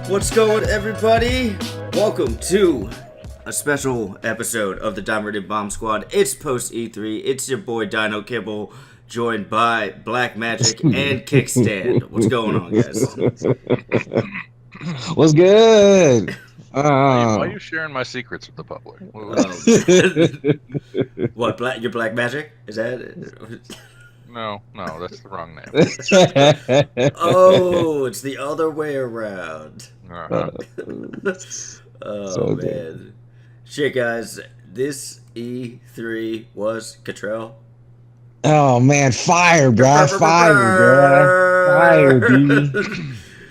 What's going, everybody? Welcome to a special episode of the Diamond Bomb Squad. It's post E3. It's your boy Dino Kibble, joined by Black Magic and Kickstand. What's going on, guys? What's good? Why are you sharing my secrets with the public? What? Your Black Magic? Is that? No, that's the wrong name. Oh, it's the other way around. Uh-huh. Oh, So man. good. Shit, guys. This E3 was Cottrell. Oh man, fire, bro! Fire, dude!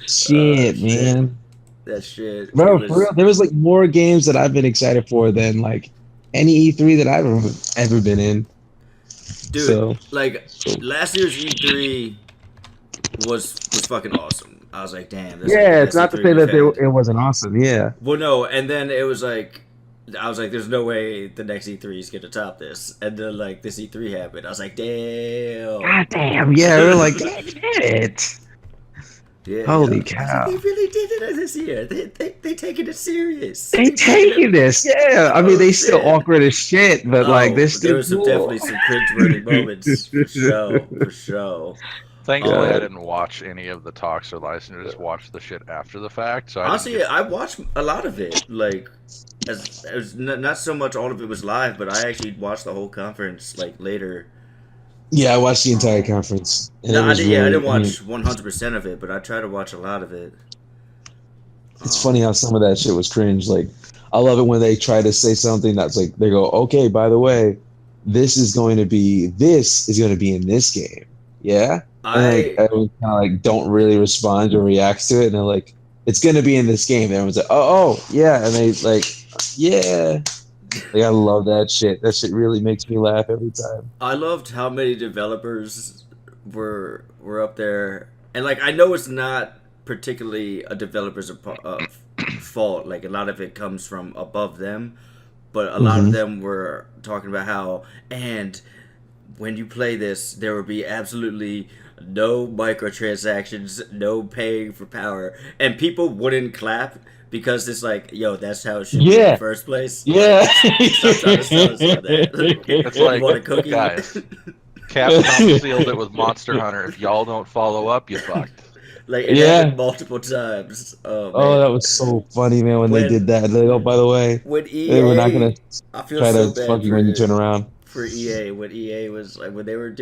Shit, man, That shit. bro. It For real, there was like more games that I've been excited for than like any E3 that I've ever been in. Dude, So, like last year's E3 was fucking awesome. I was like, damn. This yeah, is it's not to E3 say we've that had. it wasn't awesome. Yeah, Well, no, and then it was like, I was like, there's no way the next E3 is gonna top this. And then like this E3 happened. I was like, damn. god damn, yeah. We're like, shit. Yeah, Holy I was like, cow. they really did it this year. They taking it serious. They taking this, yeah. I mean, they still shit. awkward as shit, but like, they're still there was some, cool. definitely some cringe-worthy moments for sure. Thankfully, Yeah. I didn't watch any of the talks or license. I just watched the shit after the fact. So Honestly, I watched a lot of it. Like, as not so much all of it was live, but I actually watched the whole conference like later. Yeah, I watched the entire conference. And No, it I was didn't. Yeah, I really- didn't watch 100% of it, but I tried to watch a lot of it. It's funny how some of that shit was cringe. Like, I love it when they try to say something that's like, they go, okay, by the way, this is going to be in this game. Yeah? And like, everyone kind of like don't really respond or react to it. And they're like, it's going to be in this game. And everyone's like, oh, yeah. And they like, yeah. Like, I love that shit. That shit really makes me laugh every time. I loved how many developers were up there, and like I know it's not particularly a developer's fault. Like a lot of it comes from above them, but a lot of them were talking about how, and when you play this, there will be absolutely no microtransactions, no paying for power, and people wouldn't clap because it's like, yo, that's how it should be in Yeah. the first place. Yeah. Stop trying to sell us on that. It's You like, want a cookie? guys, Capcom sealed it with Monster Hunter. If y'all don't follow up, you fucked. Like it Yeah. happened multiple times. Oh, Oh, man. that was so funny, man, when they When- did that. Like, oh, by the way, When EA, they were not going to I feel try so to bad fuck you when you turn around. for EA when EA was like when they were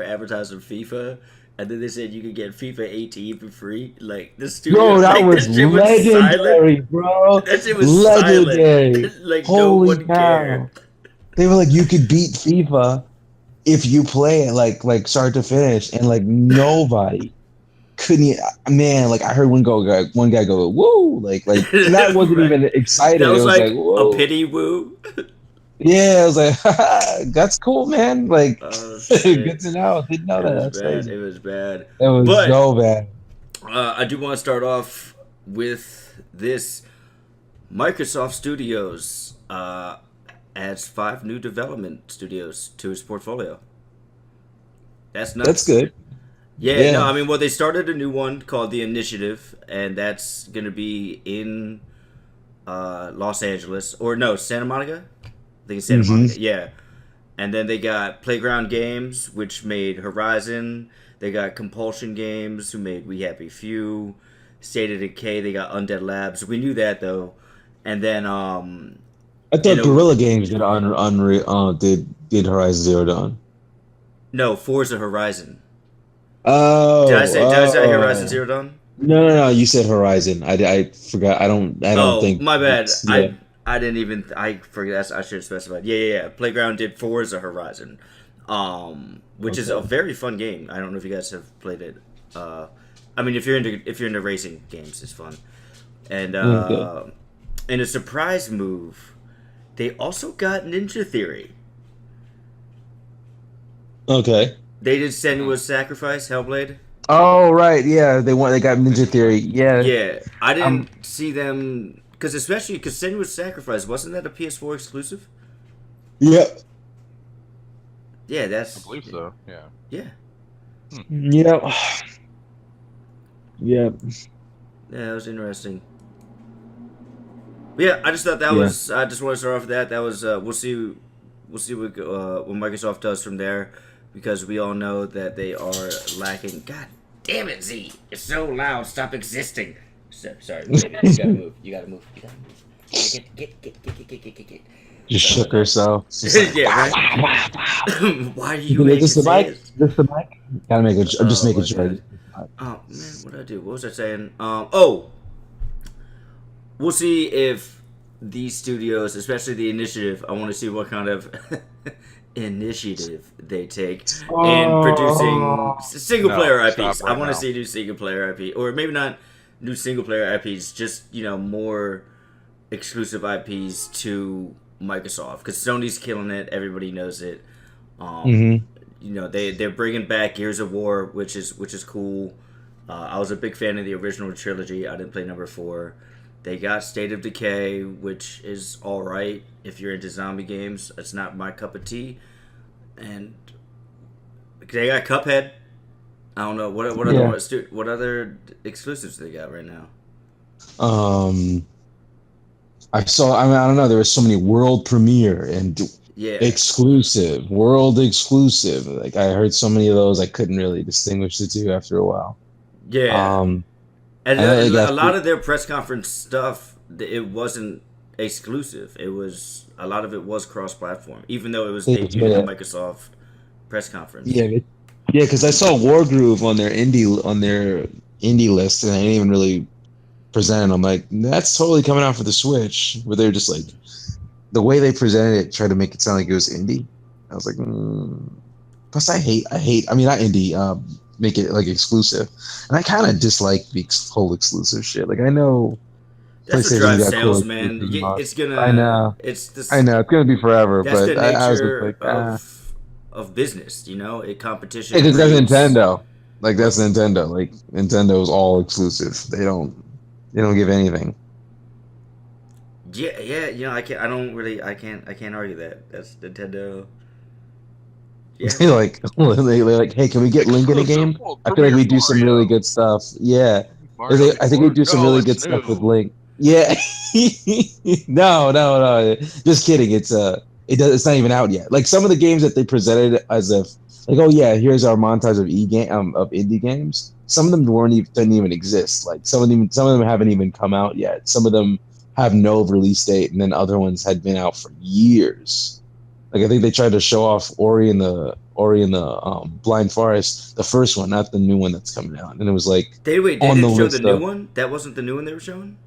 advertising FIFA, and then they said you could get FIFA 18 for free. Like the studio, Bro, that like, was shit legendary, bro. That shit was Legendary. silent. Like no Holy one cow. cared. They were like, you could beat FIFA if you play it like start to finish, and like nobody couldn't. Man, like I heard one guy go, "Woo!" Like that wasn't Right. even excited. That was it was like "Whoa." a pity woo. Yeah, I was like, that's cool, man. Like, Oh, shit. good to know. Didn't know It that. was That's bad. crazy. It was bad. It was But- so bad. I do want to start off with this. Microsoft Studios adds 5 new development studios to its portfolio. That's nuts. That's good. Yeah, no, Yeah. I mean, well, they started a new one called The Initiative, and that's going to be in Los Angeles. Or no, Santa Monica? I think it's Santa Monica. Yeah. And then they got Playground Games, which made Horizon. They got Compulsion Games, who made We Happy Few. State of Decay, they got Undead Labs. We knew that, though. And then, I You thought know- Guerrilla Games did did Horizon Zero Dawn. no, Forza Horizon. Oh, Did I say oh. Horizon Zero Dawn? No. You said Horizon. I forgot. I don't think. My bad. Yeah. I didn't even. I forgot. I should have specified. Yeah. Playground did Forza Horizon, which is a Okay. very fun game. I don't know if you guys have played it. I mean, if you're into racing games, it's fun. And Okay. in a surprise move, they also got Ninja Theory. Okay. They did Senua's Sacrifice, Hellblade. Oh right, yeah. They got Ninja Theory. Yeah. Yeah, I didn't see them because Senua's Sacrifice wasn't that a PS4 exclusive? Yep. Yeah, that's. I believe so. Yeah. Yeah. Yep. Yep. Yeah, that was interesting. But yeah, I just thought that Yeah. was. I just want to start off with that. That was. We'll see. We'll see what Microsoft does from there, because we all know that they are lacking. God damn it, Z! It's so loud. Stop existing. Sorry, baby. You gotta move. You gotta move. You gotta move. Get. Just shook herself. Just like, Yeah, right. Why do you Is make it this the say mic? it? Is this the mic? Gotta make it. I'm just Oh, making my sure. God. Oh man, what did I do? What was I saying? Oh, we'll see if these studios, especially the initiative, I want to see what kind of initiative they take in producing single player No, IPs. stop I right want to now. see new single player IP, or maybe not new single player IPs, just more exclusive IPs to Microsoft, because Sony's killing it. Everybody knows it. Mm-hmm. They're bringing back Gears of War, which is cool. I was a big fan of the original trilogy. I didn't play number 4. They got State of Decay, which is all right if you're into zombie games. It's not my cup of tea. And they got Cuphead. I don't know what other exclusives they got right now. I saw. I mean, I don't know. There was so many world premiere and Yeah, world exclusive. Like I heard so many of those, I couldn't really distinguish the two after a while. yeah. Um, And I know they a got lot of their press conference stuff, it wasn't exclusive. It was a lot of it was cross-platform, even though it was debuted yeah, at Microsoft press conference. yeah, because I saw Wargroove on their indie list, and I didn't even really present it. I'm like, that's totally coming out for the Switch. Where they're just like, the way they presented it, tried to make it sound like it was indie. I was like, plus I hate. I mean, not indie. Make it like exclusive, and I kind of dislike the whole exclusive shit. Like I know That's what PlayStation drives got cool sales, man. exclusive stuff. It's gonna. I know, It's this. I know, it's gonna be forever. That's the But I was just nature like, ah. of business. Competition. Because that's breeds- Nintendo. Like What? that's Nintendo. Like Nintendo is all exclusive. They don't give anything. Yeah. I can't argue that. That's Nintendo. Yeah. They like they're like, hey, can we get Link in a game? I feel like we do some really good stuff. Yeah, I think we do some really good stuff with Link. Yeah. No. Just kidding. It's not even out yet. Like some of the games that they presented as if like, oh yeah, here's our montage of indie games. Some of them didn't even exist. Like some of them haven't even come out yet. Some of them have no release date, and then other ones had been out for years. Like I think they tried to show off Ori and the Blind Forest, the first one, not the new one that's coming out. And it was like They on didn't show list the new of- one. That wasn't the new one they were showing.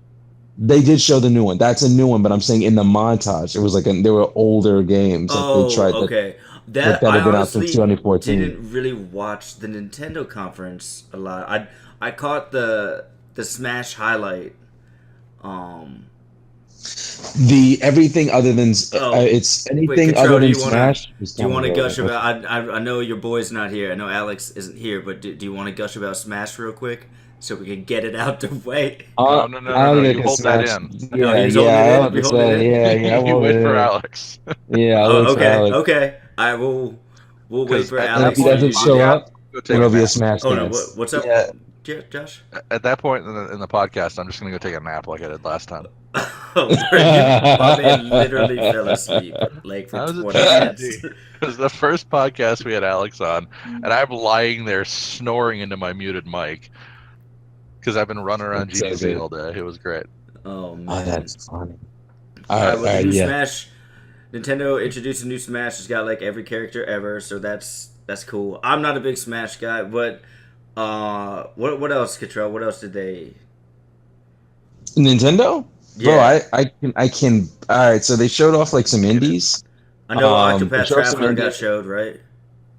They did show the new one. That's a new one, but I'm saying in the montage, it was like there were older games that they tried. Okay. That I had been out since honestly 2014. didn't really watch the Nintendo conference a lot. I caught the Smash highlight. The everything other than it's anything Control, other do than you wanna- Smash. Do you want to gush about? I know your boy's not here. I know Alex isn't here, but do you want to gush about Smash real quick so we can get it out the way? No, I don't you think hold that Smash- in. No, Yeah, he's holding it in? I You're holding it in? Yeah, I You want wait it for in. Alex. Yeah, I'll wait for Alex. Okay. I will. We'll wait for And And if Alex. he doesn't to- show up, Go take then it'll a be a nap. Smash Oh no! dance. What's up, Yeah. Josh? At that point in the podcast, I'm just gonna go take a nap like I did last time. My man literally fell asleep like for That was a 20 tragedy. minutes. It was the first podcast we had Alex on, and I'm lying there snoring into my muted mic because I've been running around That's so GDC good. all day. It was great. Oh Oh, man! that's funny. All right, with the new yeah. Smash, Nintendo introduced a new Smash. It's got like every character ever, so that's cool. I'm not a big Smash guy, but what else, Cottrell? What else did they? Nintendo? Yeah. Bro, I can. All right, so they showed off like some indies. I know they Octopath showed some Traveler got indies. showed, right?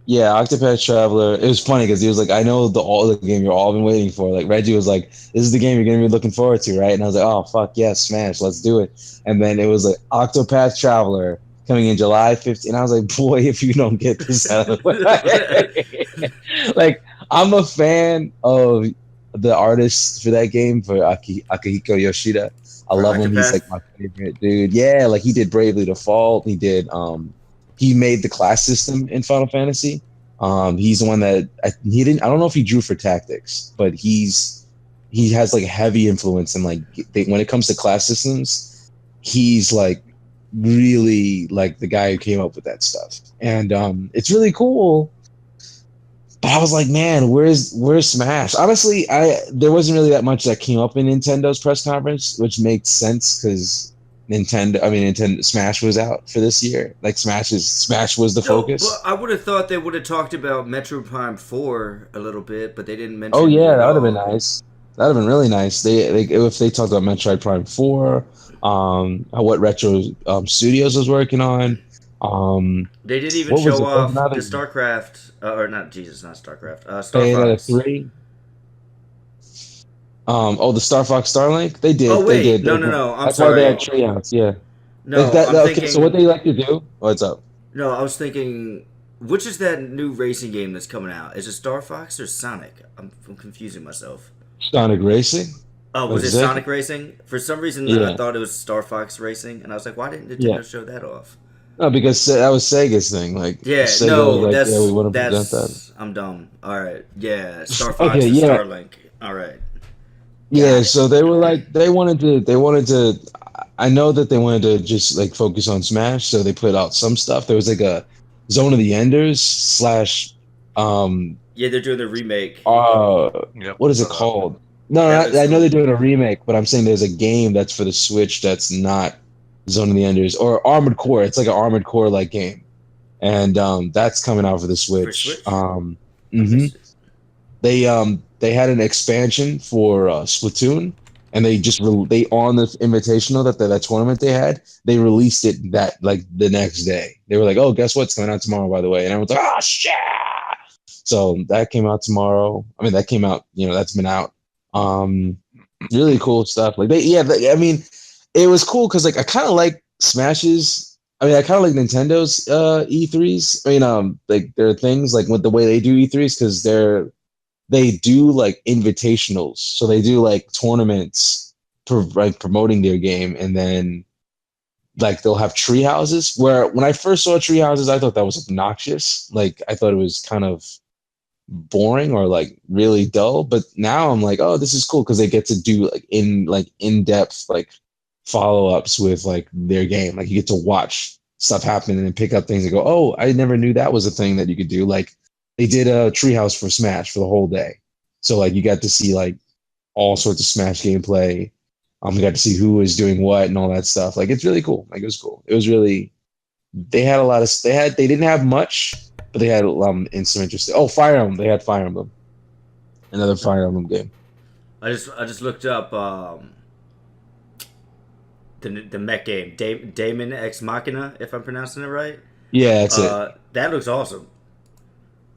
Yeah, Octopath Traveler. It was funny because he was like, "I know the game you're all been waiting for." Like Reggie was like, "This is the game you're gonna be looking forward to, right?" And I was like, "Oh fuck yes, Smash, let's do it." And then it was like Octopath Traveler coming in July 15th. And I was like, "Boy, if you don't get this out of the way." Like I'm a fan of the artist for that game, for Akihiko Yoshida. I For love him. He's Octopath? like my favorite dude. Yeah, like he did Bravely Default. He did he made the class system in Final Fantasy. He's the one that he didn't. I don't know if he drew for Tactics, but he's he has like heavy influence in like when it comes to class systems, he's like really like the guy who came up with that stuff, and it's really cool. But I was like, man, where's Smash? Honestly, there wasn't really that much that came up in Nintendo's press conference, which makes sense because Nintendo Smash was out for this year. Like Smash was the No, but focus. I would have thought they would have talked about Metro Prime 4 a little bit, but they didn't Oh mention it yeah, at that would have been all. nice. That would have been really nice. They if they talked about Metroid Prime 4, what Retro Studios was working on, They didn't even what was show it? There was off the another StarCraft, or not Jesus, not StarCraft, Star Bayonetta Fox. 3. The Star Fox Starlink. They Oh did. They wait, did. no, no, no. I'm That's why they had sorry. Treehouse. Yeah. No, I'm Okay. So what thinking. they like to do? What's up? No, I was thinking. Which is that new racing game that's coming out? Is it Star Fox or Sonic? I'm confusing myself. Sonic Racing. Oh, was Was it it? Sonic Racing? For some reason, I Yeah. thought it was Star Fox Racing, and I was like, why didn't Yeah. Nintendo show that off? No, because that was Sega's thing. Like Yeah, Sega was no, like, yeah, we want to present that. that's I'm dumb. All right, yeah, Star Okay. Fox and Yeah. Starlink. All right, Yeah. got it. So they were like, they wanted to. I know that they wanted to just like focus on Smash, so they put out some stuff. There was like a Zone of the Enders slash Yeah, they're doing the remake. Yep. what is it called? No, That looks I know cool. they're doing a remake, but I'm saying there's a game that's for the Switch that's not Zone of the Enders or Armored Core. It's like an Armored Core like game, and that's coming out for the For Switch. Switch. I Mhm. missed it. They had an expansion for Splatoon, and they just they on the Invitational that tournament they had, they released it that like the next day. They were like, "Oh, guess what's coming out tomorrow?" By the way, and everyone's like, "Oh shit!" So that came out tomorrow. I mean, that came out. That's been out. Um, really cool stuff. Like I mean, it was cool because like I kind of like Smashes. I mean, I kind of like Nintendo's E3s. I mean, like there are things like with the way they do E3s because they do like invitationals, so they do like tournaments like promoting their game, and then like they'll have tree houses. Where when I first saw tree houses, I thought that was obnoxious. Like I thought it was kind of boring or like really dull. But now I'm like, oh, this is cool because they get to do like in depth like follow ups with like their game. Like you get to watch stuff happen and then pick up things and go, oh, I never knew that was a thing that you could do. Like they did a treehouse for Smash for the whole day, so like you got to see like all sorts of Smash gameplay. You got to see who was doing what and all that stuff. Like it's really cool. Like it was cool. It was really. They had a lot of. They didn't have much, but they had in some interesting. Oh, Fire Emblem. They had Fire Emblem. Another Fire Emblem game. I just looked up the mech game, Damon Ex Machina, if I'm pronouncing it right. Yeah, that's it. That looks awesome.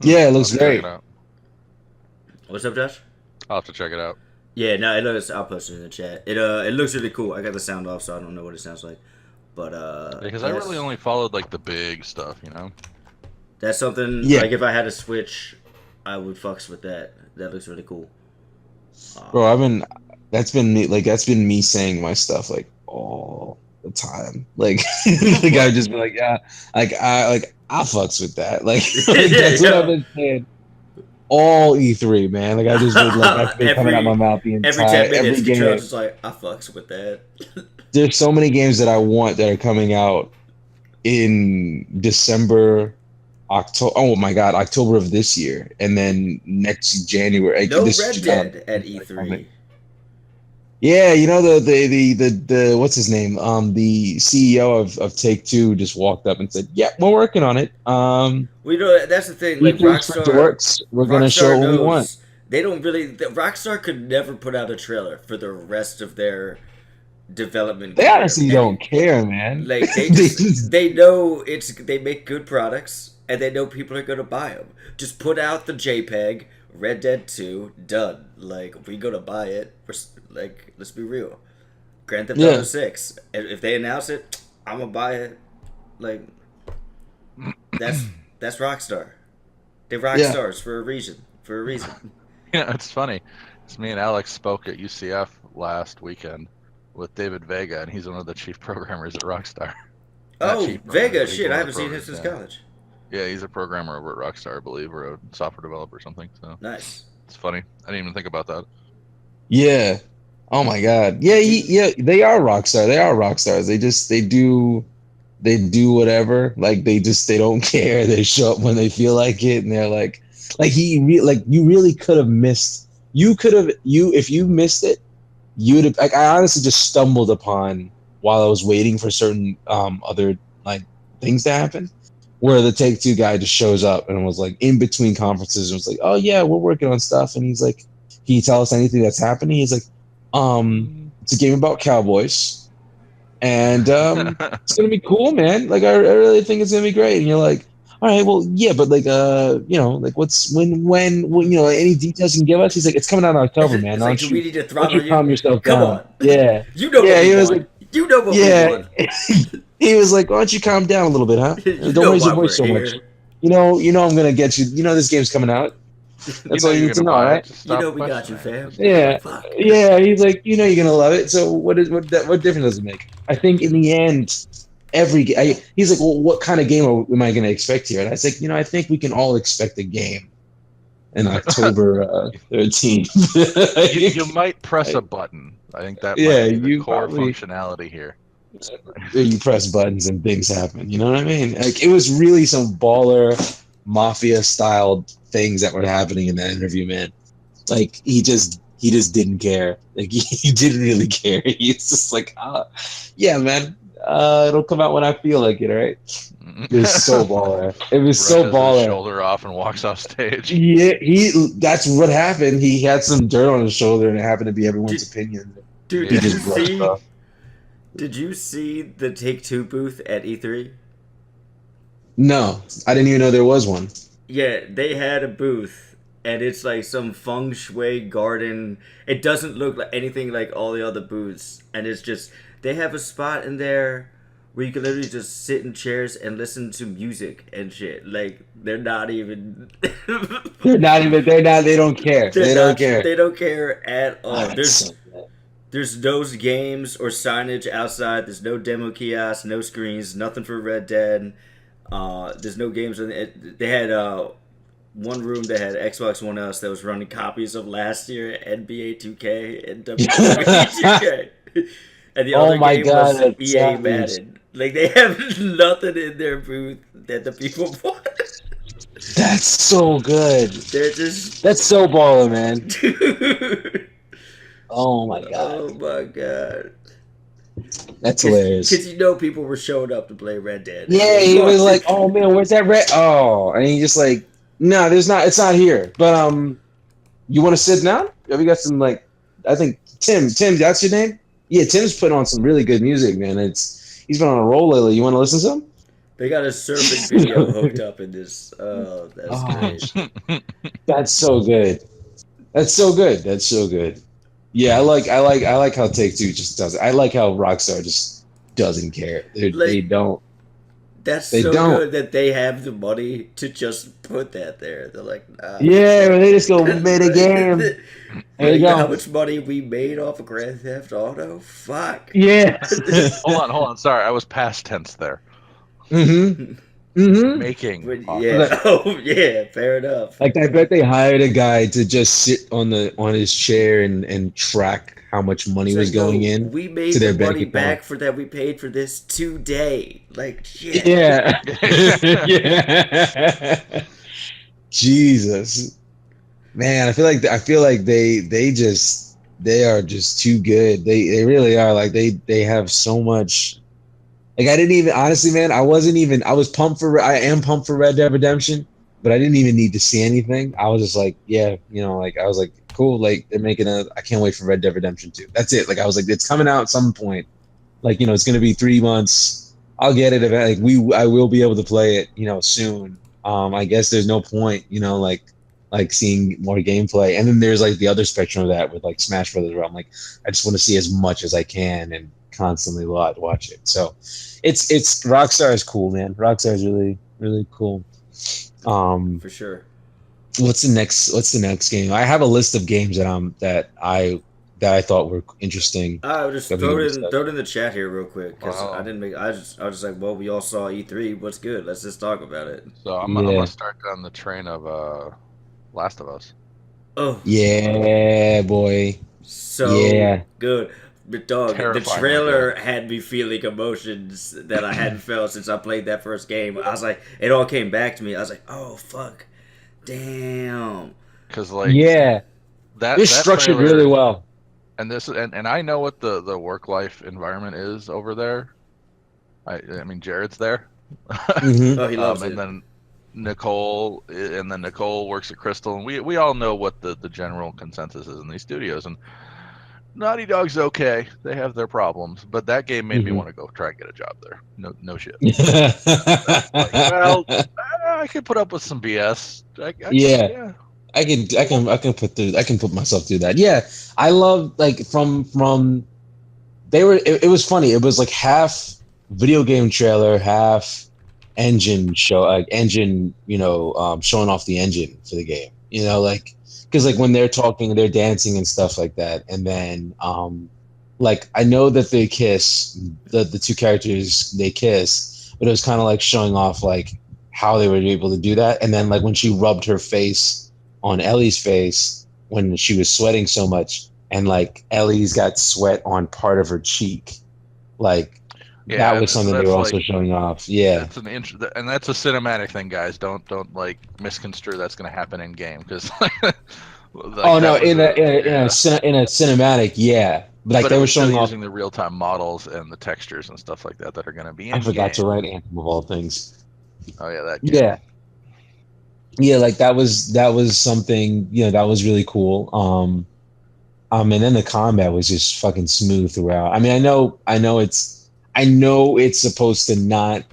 Yeah, it I'll looks have to check great. it out. What's up, Josh? I'll have to check it out. Yeah, no, it looks. I'll post it in the chat. It looks really cool. I got the sound off, so I don't know what it sounds like. But Because I really only followed like the big stuff, you know. that's something. Yeah. Like if I had a Switch, I would fucks with that. That looks really cool. Bro, that's been me saying my stuff like all the time. Like the guy just be like, yeah, I fucks with that. Like, that's what I've been saying all E3, man. Like I just been like that's been coming out my mouth the Every entire 10 minutes, every game. Control's just like, I fucks with that. There's so many games that I want that are coming out in December, October. Oh my god, October of this year, and then next January. Like, No this Red Dead at E3. Yeah, the what's his name? The CEO of Take Two just walked up and said, "Yeah, we're working on it. We know that's the thing. Like E3 sprint works. We're gonna show what we want." They don't really. Rockstar could never put out a trailer for the rest of their development. They career. honestly don't care, man. Like they They just, they know they make good products and they know people are gonna buy them. Just put out the JPEG, Red Dead 2, done. Like we gonna buy it. Like let's be real. Grand Theft Auto 6. If they announce it, I'm gonna buy it. Like that's Rockstar. They rock stars for a reason. For a reason. Yeah, it's funny. It's me and Alex spoke at UCF last weekend with David Vega, and he's one of the chief programmers at Rockstar. Not Oh, chief Vega! programmer, he's Shit, one I of haven't the seen him programmers, since yeah. college. Yeah, he's a programmer over at Rockstar, I believe, or a software developer or something. So Nice. it's funny. I didn't even think about that. Yeah. Oh my God. Yeah. Yeah. They are rock stars. They are rock stars. They do whatever. Like they don't care. They show up when they feel like it, and they're like you really could have missed. If you missed it, you'd have like I honestly just stumbled upon while I was waiting for certain other like things to happen, where the Take Two guy just shows up and was like in between conferences and was like, oh yeah, we're working on stuff, and he's like, can you tell us anything that's happening? He's like, it's a game about cowboys, and it's gonna be cool, man. Like I really think it's gonna be great. And you're like, all right, well, yeah, but like, like what's when any details you can give us? He's like, it's coming out in October, man. It's Why like, don't do we you need to why don't throttle you calm you? yourself Come down? on. Yeah, You know yeah. what He we was want. like, You know what we yeah. want. He was like, why don't you calm down a little bit, huh? You Don't know raise your why voice we're so much. here. You know I'm gonna get you. You know this game's coming out. That's all you you're need to gonna know, buy right? it. Just You stop know we got you, questioning. fam. Yeah, Fuck. yeah. He's like, you're gonna love it. So what difference does it make? I think in the end, he's like, well, what kind of game am I gonna expect here? And I was like, I think we can all expect a game in October 13th. You might press a button. I think that Yeah, might be the you core probably functionality here. you press buttons and things happen. You know what I mean? Like it was really some baller mafia style things that were happening in that interview, man. Like he just didn't care. Like he didn't really care. He's just like, yeah, man. It'll come out when I feel like it, right? It was so baller. It was so Brushes his baller. shoulder off and walks off stage. Yeah, that's what happened. He had some dirt on his shoulder, and it happened to be everyone's opinion. Dude, He did you just brushed see? off. Did you see the Take Two booth at E3? No, I didn't even know there was one. Yeah, they had a booth, and it's like some feng shui garden. It doesn't look like anything like all the other booths, and it's just they have a spot in there where you can literally just sit in chairs and listen to music and shit. Like they're not even. They're not. They don't care. They don't care. They don't care at all. Oh, that's so bad. There's no games or signage outside. There's no demo kiosk, no screens, nothing for Red Dead. There's no games in it. They had one room that had Xbox One S that was running copies of last year NBA 2K and WWE 2K. And the other my game God, was that's EA savage. Madden. Like they have nothing in their booth that the people want. That's so good. They're just That's so baller, man. dude. Oh my god, Oh my god. that's hilarious. Because people were showing up to play Red Dead. Yeah, he was like, "Oh man, where's that red?" Oh, and he just like, "No, there's not. It's not here." But you want to sit down? Have you got some like? I think Tim, that's your name? Yeah, Tim's putting on some really good music, man. He's been on a roll lately. You want to listen to some? They got a surfing video hooked up in this. Oh, that's Oh. great. That's so good. That's so good. That's so good. Yeah, I like how Take Two just does it. I like how Rockstar just doesn't care. They don't. That's They so don't. good that they have the money to just put that there. They're like, nah. Yeah, they just go, we made a game. There you know how go. much money we made off of Grand Theft Auto? Fuck. Yeah. Hold on. Sorry, I was past tense there. Mm-hmm. Mm-hmm. Making. But awesome. yeah. Oh yeah. Fair enough. Like I bet they hired a guy to just sit on his chair and track how much money It's was like, going no, in. We made to the their bank money account. back for that we paid for this today. Like shit. Yeah. Yeah. Jesus. Man, I feel like they are just too good. They really are. Like they have so much. Like I didn't even honestly, man. I was pumped for. I am pumped for Red Dead Redemption, but I didn't even need to see anything. I was just like, yeah, like I was like, cool. Like they're making I can't wait for Red Dead Redemption 2. That's it. Like I was like, it's coming out at some point. Like it's gonna be 3 months. I'll get it. I will be able to play it. Soon. I guess there's no point. Like seeing more gameplay. And then there's like the other spectrum of that with like Smash Brothers, where I'm like, I just want to see as much as I can and constantly watch it. So it's Rockstar is cool, man. Rockstar is really, really cool. For sure. What's the next game? I have a list of games that I thought were interesting. I'll just That we throw can it discuss. in the chat here real quick because Wow. I was just like, well, we all saw E3. What's good? Let's just talk about it. So I'm Yeah. gonna start down the train of Last of Us. Oh, Yeah, boy. so Yeah. good. But dog, the Terrifyingly trailer had me feeling emotions that I hadn't felt since I played that first game. I was like, it all came back to me. I was like, oh fuck, damn. because like Yeah. It's that structured trailer really well. and this and I know what the work life environment is over there. I mean Jared's there, Hmm. Oh, he loves and it. then Nicole works at Crystal, and we all know what the general consensus is in these studios. And Naughty Dog's okay; they have their problems, but that game made me Mhm. want to go try and get a job there. No shit. Like, well, I could put up with some BS. Yeah. Yeah. I can put myself through that. Yeah, I love like from they were. It was funny. It was like half video game trailer, half engine show, like engine. Showing off the engine for the game. Like because like when they're talking, they're dancing and stuff like that, and then like I know that they kiss the two characters they kiss, but it was kind of like showing off like how they were able to do that, and then like when she rubbed her face on Ellie's face when she was sweating so much, and like Ellie's got sweat on part of her cheek. Like Yeah, that was and something they that's were like also showing off. Yeah. it's and that's a cinematic thing, guys. Don't like misconstrue that's going to happen in game because like Oh no, that was in a cinematic, yeah. Like but they it were was still showing off. using the real time models and the textures and stuff like that that are going to be I in forgot game. to write Anthem of all things. Oh yeah, that game. Yeah, yeah. Like that was something. That was really cool. And then the combat was just fucking smooth throughout. I mean, I know it's supposed to not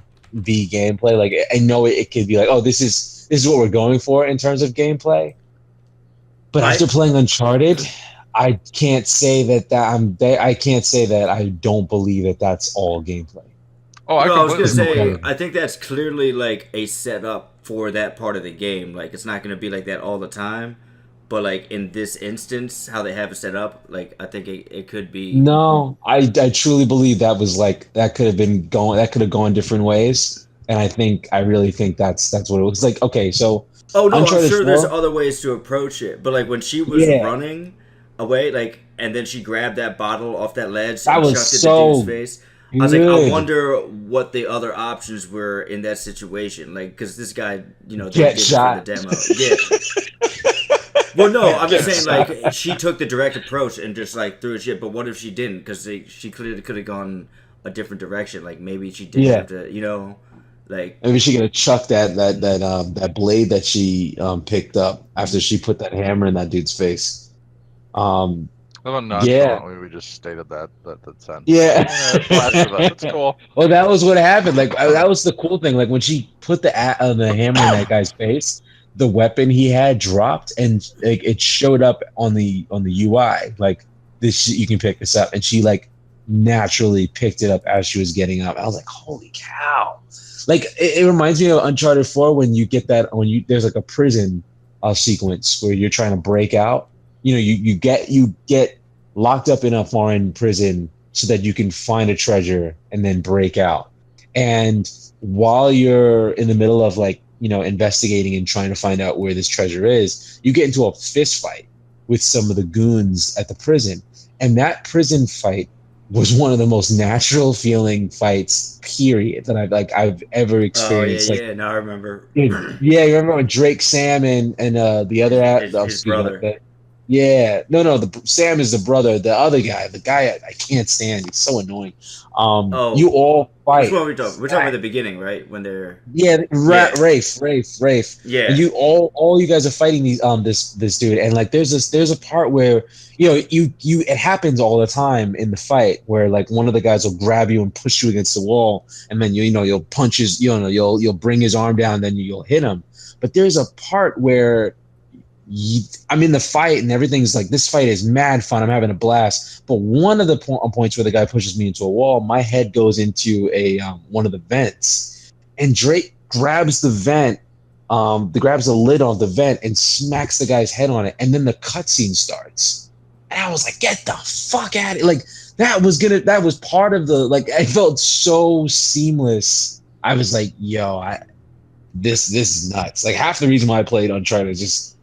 be gameplay. Like, I know it could be like, oh, this is what we're going for in terms of gameplay. But I after playing Uncharted, I can't say I can't say that I don't believe that that's all gameplay. Oh, I no, I was gonna completely It's believe say it. incredible. I think that's clearly like a setup for that part of the game. Like it's not gonna be like that all the time, but like in this instance, how they have it set up, like I think it could be. No, I truly believe that was like that could have gone different ways, and I really think that's what it was like. Okay, so Oh no, I'm Uncharted sure there's 4, other ways to approach it, but like when she was yeah, running away, like and then she grabbed that bottle off that ledge that and was chucked it to dude's so face. I was like, I good. wonder what the other options were in that situation, like because this guy, they Get did it for the shot. demo, yeah. Well, no, I'm just Get saying shot. like she took the direct approach and just like threw a shit. But what if she didn't? Because she clearly could have gone a different direction. Like maybe she didn't Yeah, have to, like maybe she gonna chuck that blade that she picked up after she put that hammer in that dude's face. Um, How about yeah, nonchalant? We just stated that sentence. Like, yeah. yeah, it's Last of Us. It's cool. Well, that was what happened. Like that was the cool thing. Like when she put the hammer in that guy's face, the weapon he had dropped, and like it showed up on the UI. Like this, you can pick this up, and she like naturally picked it up as she was getting up. I was like, holy cow! Like it reminds me of Uncharted 4 when you get that there's like a prison sequence where you're trying to break out. You get locked up in a foreign prison so that you can find a treasure and then break out. And while you're in the middle of like, investigating and trying to find out where this treasure is, you get into a fist fight with some of the goons at the prison. And that prison fight was one of the most natural feeling fights, period, that I've ever oh yeah, experienced. Like, yeah. Now I remember yeah, you remember when Drake, Sam, and the other his brother. yeah, no, Sam is the brother. The other guy, the guy I can't stand. He's so annoying. You Oh, all which fight. one are we talking? We're talking about the beginning, right? When they're Yeah, yeah, Rafe, and yeah. you all you guys are fighting these this dude, and like there's a part where you it happens all the time in the fight where like one of the guys will grab you and push you against the wall, and then you'll punch his you'll bring his arm down, then you'll hit him. But there's a part where I'm in the fight and everything's like, this fight is mad fun. I'm having a blast. But one of the points where the guy pushes me into a wall, my head goes into one of the vents, and Drake grabs the vent, grabs the lid on the vent and smacks the guy's head on it, and then the cutscene starts. And I was like, get the fuck out of it! Like that was part of the like. I felt so seamless. I was like, yo, this is nuts. Like half the reason why I played Uncharted is just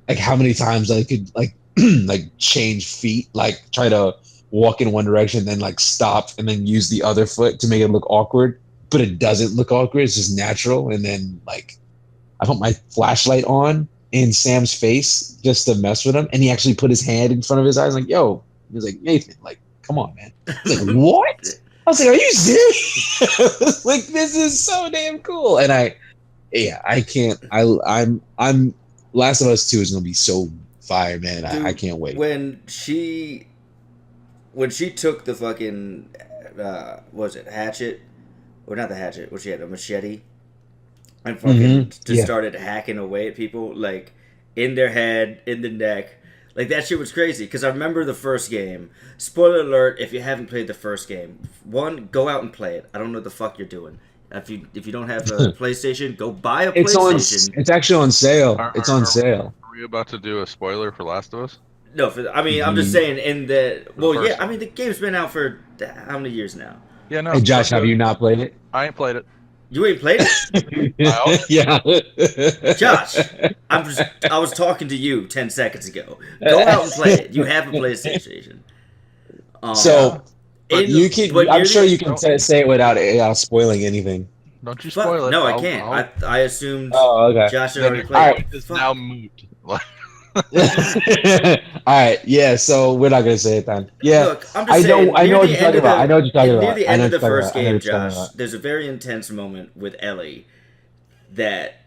like how many times I could like like change feet, like try to walk in one direction, then like stop, and then use the other foot to make it look awkward. But it doesn't look awkward; it's just natural. And then like I put my flashlight on in Sam's face just to mess with him, and he actually put his hand in front of his eyes, like, "Yo," he was like, "Nathan, like, come on, man." He's like, "What?" I was like, "Are you serious?" Like, this is so damn cool. And I can't. I'm. Last of Us 2 is gonna be so fire, man. Dude, I can't wait. When she took the fucking what was it, hatchet, or not the hatchet? What she had, a machete, and fucking just started hacking away at people, like in their head, in the neck. Like, that shit was crazy, because I remember the first game. Spoiler alert, if you haven't played the first game. One, go out and play it. I don't know what the fuck you're doing. If you don't have a PlayStation, go buy a PlayStation. It's actually on sale. It's on sale. Are we about to do a spoiler for Last of Us? No, I'm just saying in the... Well, yeah, I mean, the game's been out for how many years now? Yeah, no. Hey, Josh, have you not played it? I ain't played it. You ain't played it? Yeah. Josh, I was talking to you 10 seconds ago. Go out and play it. You have a PlayStation. You can. I'm sure you can say it without spoiling anything. Don't you spoil it? No, I can't. I assumed okay. Josh had already played it. It's now moot. All right, yeah. So we're not gonna say it then. Yeah, look, I'm just saying. I know what you're talking about. I know what you're talking about. Near the end of the first game, Josh, there's a very intense moment with Ellie that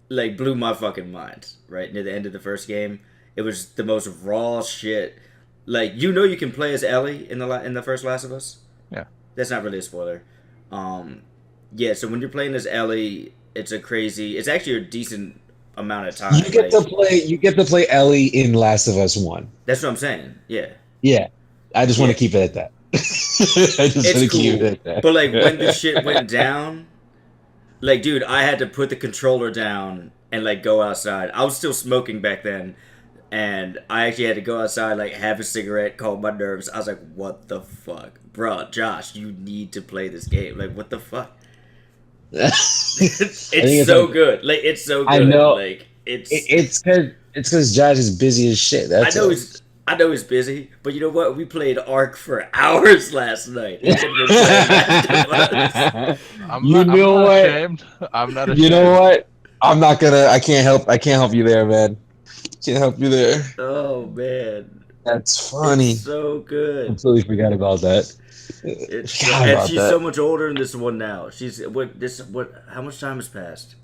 like blew my fucking mind. Right near the end of the first game, it was the most raw shit. Like, you can play as Ellie in the first Last of Us. Yeah, that's not really a spoiler. Yeah. So when you're playing as Ellie, it's actually a decent amount of time. You get to play Ellie in Last of Us 1. That's what I'm saying. Yeah. Yeah. I just want to keep it at that. Keep it at that. But like, when the shit went down, like, dude, I had to put the controller down and like go outside. I was still smoking back then, and I actually had to go outside, like, have a cigarette, calm my nerves. I was like, what the fuck? Bruh, Josh, you need to play this game. Like, what the fuck? it's so good. Like, it's so good. I know. Like, it's because Josh is busy as shit. I know he's busy, but you know what? We played Ark for hours last night. I'm not ashamed. You know what? I can't help you there, man. Can't help you there. Oh man, that's funny. It's so good. Completely forgot about that. And she's so much older in this one now. How much time has passed?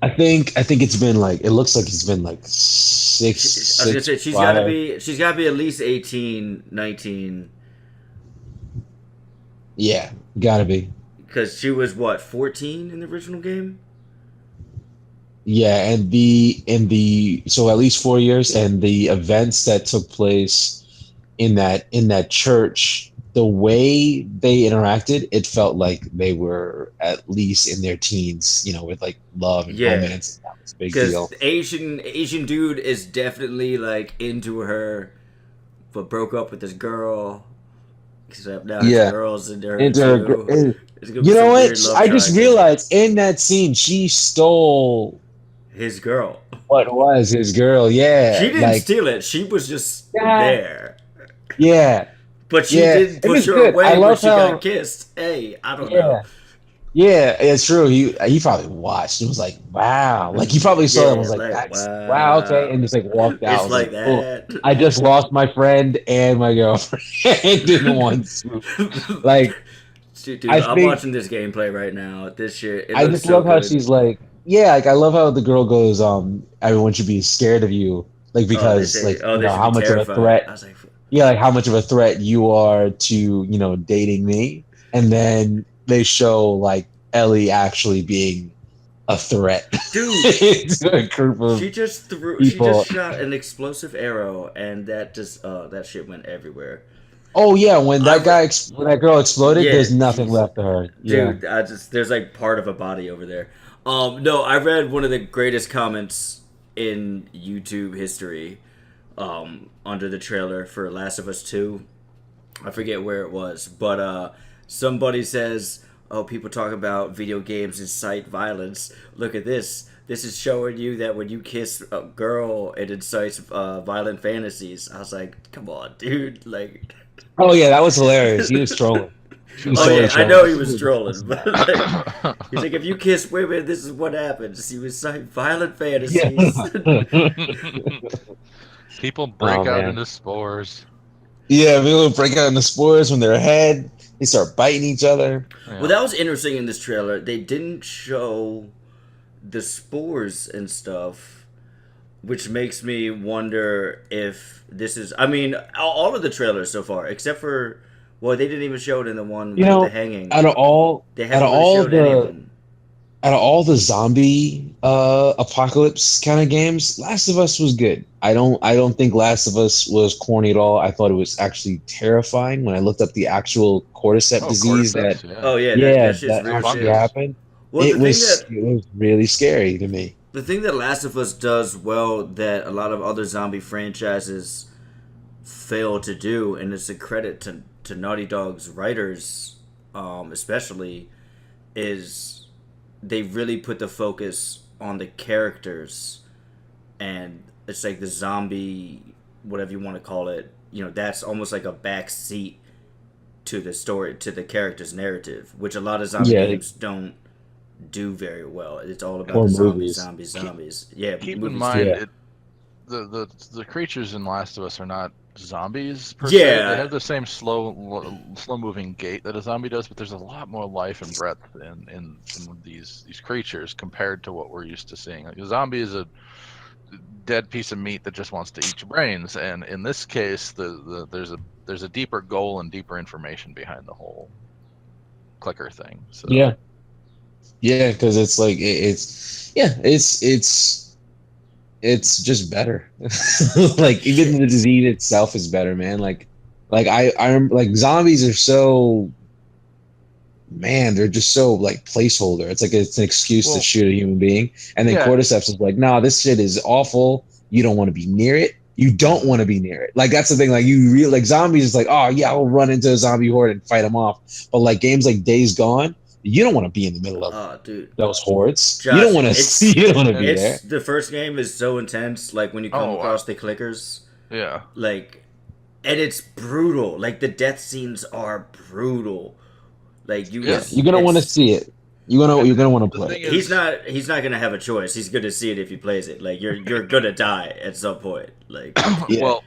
I think it's been like, it looks like it's been like six. I was gonna say she's gotta be at least 18, 19. Yeah, gotta be. Because she was 14 in the original game? Yeah, and so at least 4 years, and the events that took place in that church, the way they interacted, it felt like they were at least in their teens, with like love and romance. That was a big deal. Because Asian dude is definitely like into her, but broke up with this girl. Except now his girl's into her too. You know what? I just realized in that scene she stole his girl. What was his girl? Yeah, she didn't steal it. She was just there. Yeah. But she did push her away when she got kissed. Hey, I don't know. Yeah, it's true. He probably watched and was like, wow. Like, he probably saw it and was like, that's, wow, okay. And just like walked out. It's like that. Oh, I just lost my friend and my girlfriend in one swoop. Like, dude, I'm watching this gameplay right now. This shit. I just love how she's like, I love how the girl goes, everyone should be scared of you. Like, because, how much of a threat. I was like, like how much of a threat you are to, dating me. And then they show like Ellie actually being a threat. Dude, to a group of she just shot an explosive arrow, and that shit went everywhere. Oh yeah, when that girl exploded, there's nothing left of her. Dude, there's like part of a body over there. No, I read one of the greatest comments in YouTube history under the trailer for Last of Us 2. I forget where it was, but somebody says, oh, people talk about video games incite violence. Look at this. this is showing you that when you kiss a girl, it incites violent fantasies. I was like, come on, dude. Like, Oh yeah, that was hilarious. He was trolling. He was oh totally yeah, I trolling. know he was trolling, but like, he's like, if you kiss women, this is what happens. You incite violent Yeah. fantasies. People break Oh, out man. into spores. Yeah, people break out in the spores when they're ahead. They start biting each other. Yeah. Well, that was interesting in this trailer. They didn't show the spores and stuff, which makes me wonder if this is. I mean, all of the trailers so far, except for, well, they didn't even show it in the one You with the know, hanging. out of all, They out haven't of really all showed any of the, them. out of all the zombie apocalypse kind of games, Last of Us was good. I don't think Last of Us was corny at all. I thought it was actually terrifying when I looked up the actual cordyceps disease cordyceps, that yeah. Oh yeah, yeah that shit's that real actually shit. Fungus. happened. Well, It was really scary to me. the thing that Last of Us does well that a lot of other zombie franchises fail to do, and it's a credit to Naughty Dog's writers, especially, is they really put the focus on the characters, and it's like the zombie, whatever you want to call it. You know, that's almost like a back seat to the story, to the character's narrative, which a lot of zombie Yeah, games don't do very well. It's all about or the zombies, movies. zombies, zombies. Yeah, Keep in movies mind, Yeah. the creatures in Last of Us are not zombies per Yeah. se. They have the same slow moving gait that a zombie does, but there's a lot more life and breadth in these creatures compared to what we're used to seeing. Like a zombie is a dead piece of meat that just wants to eat your brains, and in this case, there's a deeper goal and deeper information behind the whole clicker thing. So Yeah. Yeah, because it's like it's just better. Like even the disease itself is better, man. Like I'm like zombies are so man, they're just so like placeholder. It's like it's an excuse Well, to shoot a human being, and then yeah. cordyceps is like, nah, this shit is awful. You don't want to be near it. You don't want to be near it. Like that's the thing. Like you really like zombies is like, oh yeah, I'll run into a zombie horde and fight them off. But like games like Days Gone, you don't want to be in the middle of Oh, dude. those hordes. Josh, you don't want to it's- see. You don't want to be there. It's the first game is so intense. Like when you come Oh, wow. across the clickers, yeah. like, and it's brutal. Like the death scenes are brutal. Like you, Yeah. You're gonna want to it's- see it. You're gonna want to The play. thing He's not gonna have a choice. He's gonna see it if he plays it. Like you're gonna die at some point. Like Yeah. Well,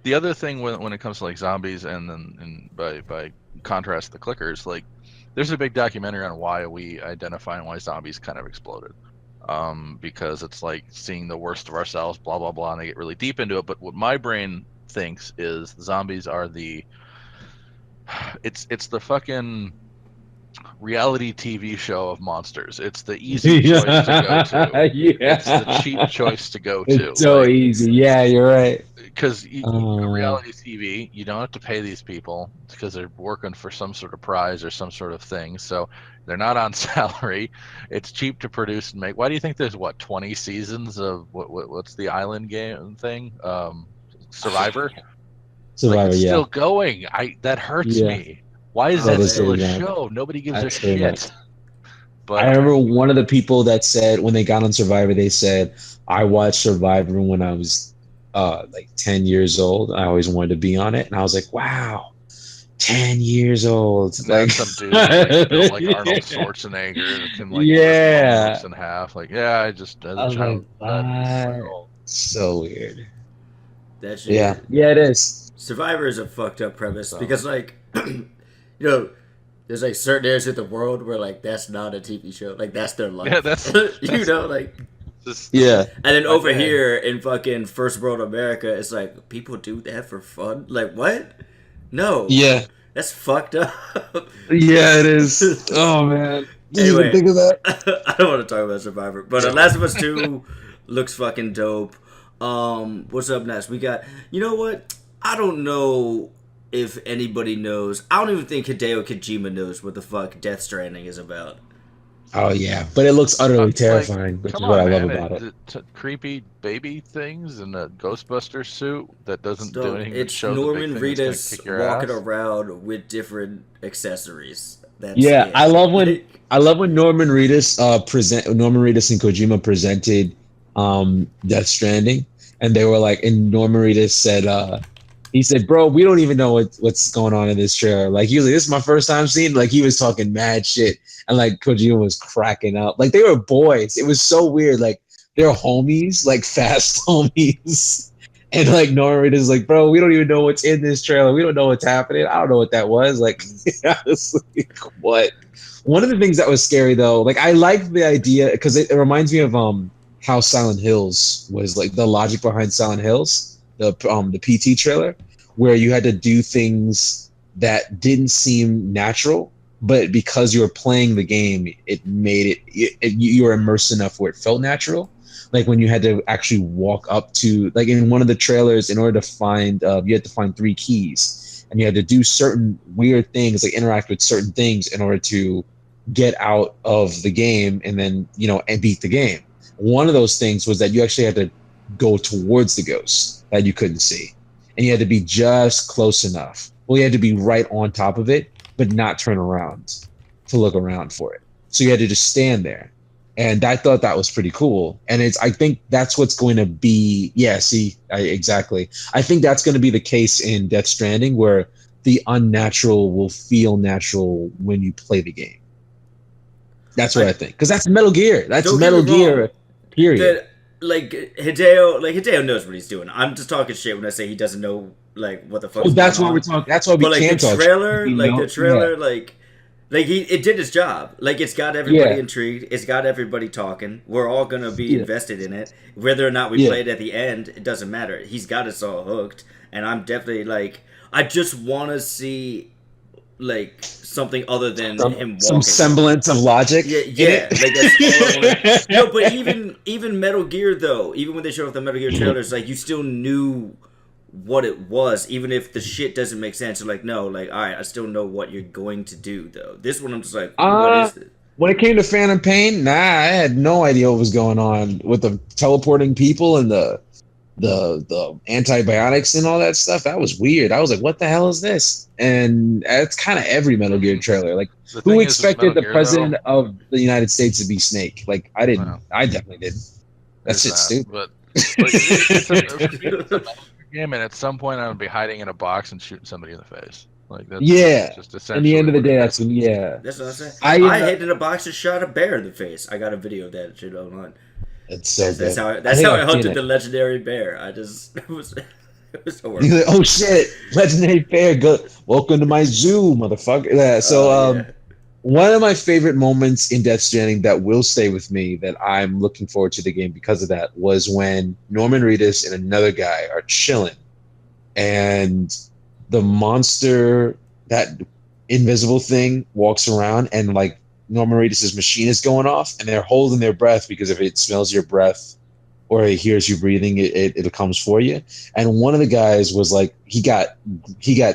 the other thing when it comes to like zombies and by contrast the clickers, like there's a big documentary on why we identify and why zombies kind of exploded. Because it's like seeing the worst of ourselves, blah blah blah, and they get really deep into it. But what my brain thinks is zombies are it's the fucking reality TV show of monsters. It's the easy choice to go to. Yeah. It's the cheap choice to go to. It's so easy. Yeah, you're right. Because Oh, reality TV, you don't have to pay these people because they're working for some sort of prize or some sort of thing. So they're not on salary. It's cheap to produce and make. Why do you think there's 20 seasons of what's the island game thing? Survivor. Survivor, Like, it's yeah. still going. That hurts Yeah. me. Why is That that is still a very bad. show? Nobody gives That's a very shit. bad. But I remember one of the people that said when they got on Survivor, they said, I watched Survivor when I was like 10 years old. I always wanted to be on it. And I was like, wow, 10 years old. now Like, some dude like, built like Arnold Schwarzenegger that can like Yeah. rip in half. Like, yeah, I just as a I was child. like, that is what? so- So weird. that shit. Yeah. Yeah, it is. Survivor is a fucked up premise So- because like, you know, there's like certain areas of the world where like that's not a TV show. Like that's their life. Yeah, that's- you know, like. Just- Yeah. And then over Okay. here in fucking first world America, it's like people do that for fun. Like what? No. Yeah. That's fucked up. Yeah, it is. Oh, man. Didn't Anyway. even think of that. I don't want to talk about Survivor, but Last of Us 2 looks fucking dope. What's up next? We got. You know what? I don't know if anybody knows. I don't even think Hideo Kojima knows what the fuck Death Stranding is about. Oh, yeah. But it looks utterly It's like, terrifying, which is come what on, I love man. about it. Creepy baby things in a Ghostbuster suit that doesn't do So anything but it's show Norman the big thing that's Reedus gonna kick your walking ass. around with different accessories. That's Yeah, it. I love when Norman Reedus Norman Reedus and Kojima presented Death Stranding, and they were like, and Norman Reedus said, he said, "Bro, we don't even know what's going on in this trailer." Like he was like, "This is my first time seeing." Like he was talking mad shit, and like Kojima was cracking up. Like they were boys. It was so weird. Like they're homies, like fast homies. And like Norman is like, "Bro, we don't even know what's in this trailer. We don't know what's happening. I don't know what that was." Like, I was like, what? One of the things that was scary though, like I liked the idea because it reminds me of how Silent Hills was, like the logic behind Silent Hills, the PT trailer, where you had to do things that didn't seem natural, but because you were playing the game, it made you were immersed enough where it felt natural. Like when you had to actually walk up to, like in one of the trailers, in order to find, you had to find 3 keys, and you had to do certain weird things, like interact with certain things in order to get out of the game, and then and beat the game. One of those things was that you actually had to go towards the ghost that you couldn't see, and you had to be just close enough. Well, you had to be right on top of it, but not turn around to look around for it. So you had to just stand there. And I thought that was pretty cool. And I think that's what's going to be. Yeah, see, exactly. I think that's going to be the case in Death Stranding, where the unnatural will feel natural when you play the game. That's what I think. Because that's Metal Gear. That's Metal Gear, period. That, Hideo knows what he's doing. I'm just talking shit when I say he doesn't know like what the fuck. Oh, that's why we're talking. That's why we can't talk. The trailer, it did its job. Like it's got everybody intrigued. It's got everybody talking. We're all gonna be invested in it. Whether or not we play it at the end, it doesn't matter. He's got us all hooked, and I'm definitely like, I just want to see like something other than him walking. Some semblance of logic. Yeah. Like that's no, but even Metal Gear though, even when they showed off the Metal Gear trailers, like you still knew what it was, even if the shit doesn't make sense. You're like, no, like, all right, I still know what you're going to do though. This one I'm just like, what is it? When it came to Phantom Pain, I had no idea what was going on with the teleporting people and the antibiotics and all that stuff. That was weird. I was like, what the hell is this? And it's kind of every Metal Gear trailer. Like, who expected the president of the United States to be Snake? Like, I didn't. Wow. I definitely didn't. That's shit's stupid. But it's a Metal Gear game, and at some point, I'm gonna be hiding in a box and shooting somebody in the face. Like that's just essentially. In the end of the day, that's what I'm saying. I hid in a box and shot a bear in the face. I got a video of that shit online. It's so that's how I hunted the legendary bear. It was so worth. Like, oh shit, legendary bear! Welcome to my zoo, motherfucker. Yeah, so one of my favorite moments in Death Stranding that will stay with me, that I'm looking forward to the game because of that, was when Norman Reedus and another guy are chilling, and the monster, that invisible thing, walks around, and like Norman Reedus' machine is going off, and they're holding their breath because if it smells your breath or it hears you breathing, it comes for you. And one of the guys was like, he got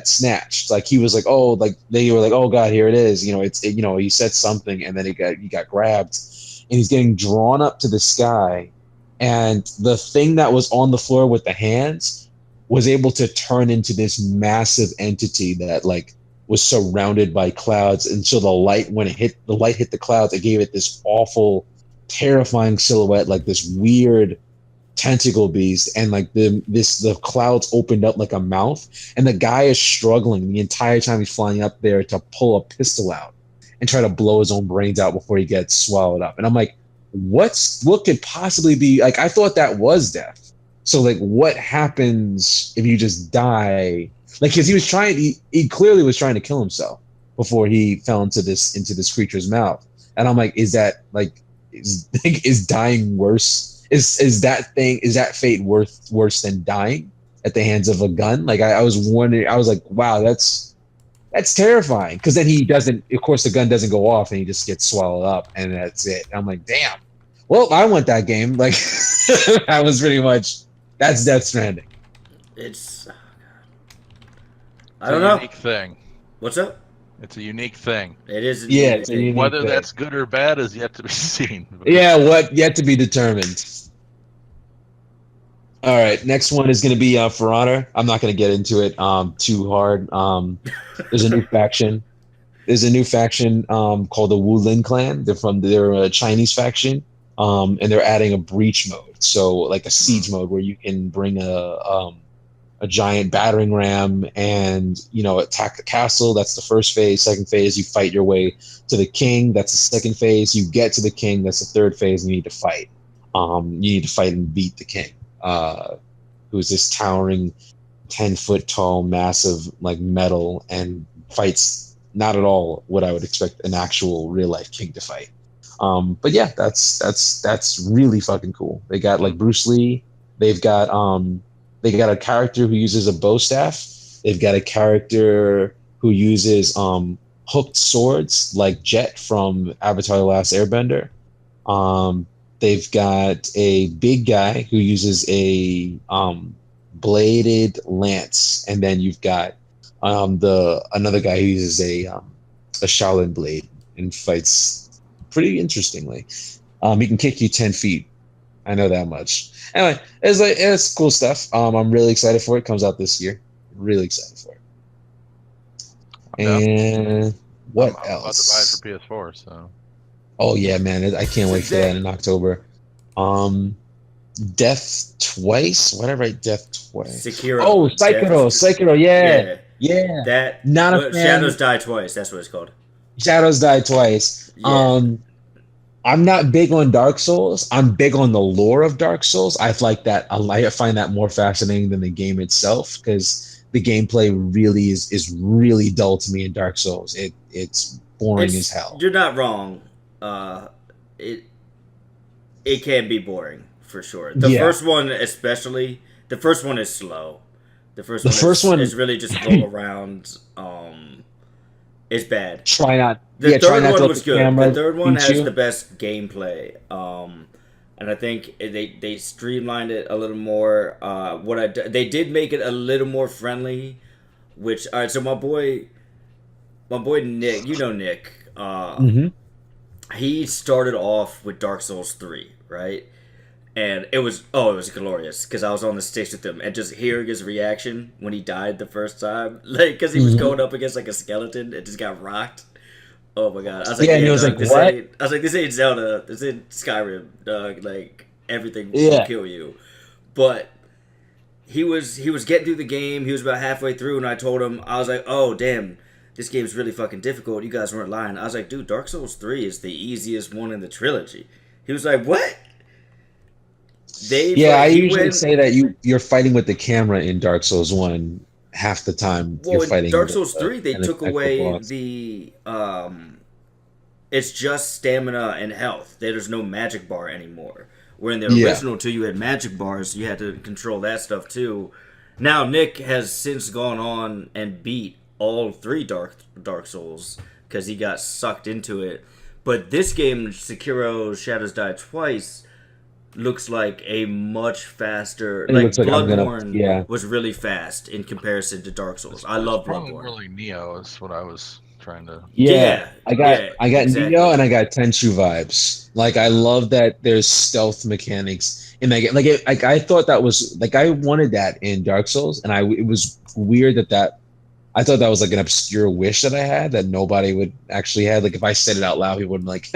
snatched. Like he was like, oh, like they were like, oh god, here it is. He said something, and then he got grabbed, and he's getting drawn up to the sky, and the thing that was on the floor with the hands was able to turn into this massive entity that like was surrounded by clouds, and so the light hit the clouds, it gave it this awful, terrifying silhouette, like this weird tentacle beast, and like the clouds opened up like a mouth, and the guy is struggling the entire time he's flying up there to pull a pistol out and try to blow his own brains out before he gets swallowed up. And I'm like, what could possibly be, like, I thought that was death. So like, what happens if you just die? Like, because he clearly was trying to kill himself before he fell into this creature's mouth. And I'm like, is that like, is dying worse? Is that fate worse than dying at the hands of a gun? Like, I was wondering, I was like, wow, that's terrifying. Because then he doesn't, of course, the gun doesn't go off, and he just gets swallowed up, and that's it. And I'm like, damn. Well, I want that game. Like, that was pretty much, that's Death Stranding. It's, I don't know. Unique thing. What's up? It's a unique thing. It is. It's a unique whether thing. That's good or bad is yet to be seen. Yeah, what yet to be determined. All right, next one is going to be For Honor. I'm not going to get into it too hard. There's a new faction. There's a new faction called the Wulin Clan. They're a Chinese faction, and they're adding a breach mode, so like a siege mode where you can bring a giant battering ram and attack the castle. That's the first phase. Second phase, you fight your way to the king. That's the second phase. You get to the king. That's the third phase, and you need to fight. You need to fight and beat the king, who's this towering 10-foot tall, massive like metal, and fights not at all what I would expect an actual real life king to fight. But yeah, that's really fucking cool. They got like Bruce Lee. They've got a character who uses a bow staff. They've got a character who uses hooked swords like Jet from Avatar: The Last Airbender. They've got a big guy who uses a bladed lance, and then you've got another guy who uses a Shaolin blade and fights pretty interestingly. He can kick you 10 feet. I know that much. Anyway, it's cool stuff. I'm really excited for it. Comes out this year. Really excited for it. And what I'm else? about to buy it for PS4. So. Oh yeah, man! I can't wait for that in October. Death Twice. What did I write? Death Twice. Sekiro. Oh, Sekiro. Yeah. That Not a fan. Shadows Die Twice. That's what it's called. Shadows Die Twice. Yeah. I'm not big on Dark Souls. I'm big on the lore of Dark Souls. I like that. I find that more fascinating than the game itself, because the gameplay really is really dull to me in Dark Souls. It's boring as hell. You're not wrong. It can be boring for sure. The first one especially. The first one is slow. The first one is really just roll around. It's bad. Try not. The third not one was good. Camera, the third one has the best gameplay, and I think they streamlined it a little more. They did make it a little more friendly. Which all right, so my boy Nick, Nick, he started off with Dark Souls 3, right? And it was glorious, because I was on the sticks with him, and just hearing his reaction when he died the first time, like, because he was going up against like a skeleton and just got rocked. Oh my god! I was like, and he was like, "What?" I was like, "This ain't Zelda. This ain't Skyrim, dog. Like, everything will kill you." But he was getting through the game. He was about halfway through, and I told him, I was like, "Oh damn, this game's really fucking difficult. You guys weren't lying." I was like, "Dude, Dark Souls 3 is the easiest one in the trilogy." He was like, "What?" I usually say that you're fighting with the camera in Dark Souls 1 half the time. Well, you're fighting Dark Souls 3, they took away the it's just stamina and health. There's no magic bar anymore. Where in the original 2, you had magic bars, you had to control that stuff too. Now Nick has since gone on and beat all 3 Dark Souls because he got sucked into it. But this game, Sekiro Shadows Die Twice, looks like a much faster. Like Bloodborne was really fast in comparison to Dark Souls. I love Bloodborne. Really, Neo is what I was trying to. I got exactly. Neo and I got Tenchu vibes. Like, I love that there's stealth mechanics in that game. Like, I thought that was like, I wanted that in Dark Souls, and it was weird that I thought that was like an obscure wish that I had that nobody would actually have. Like, if I said it out loud, people would be like,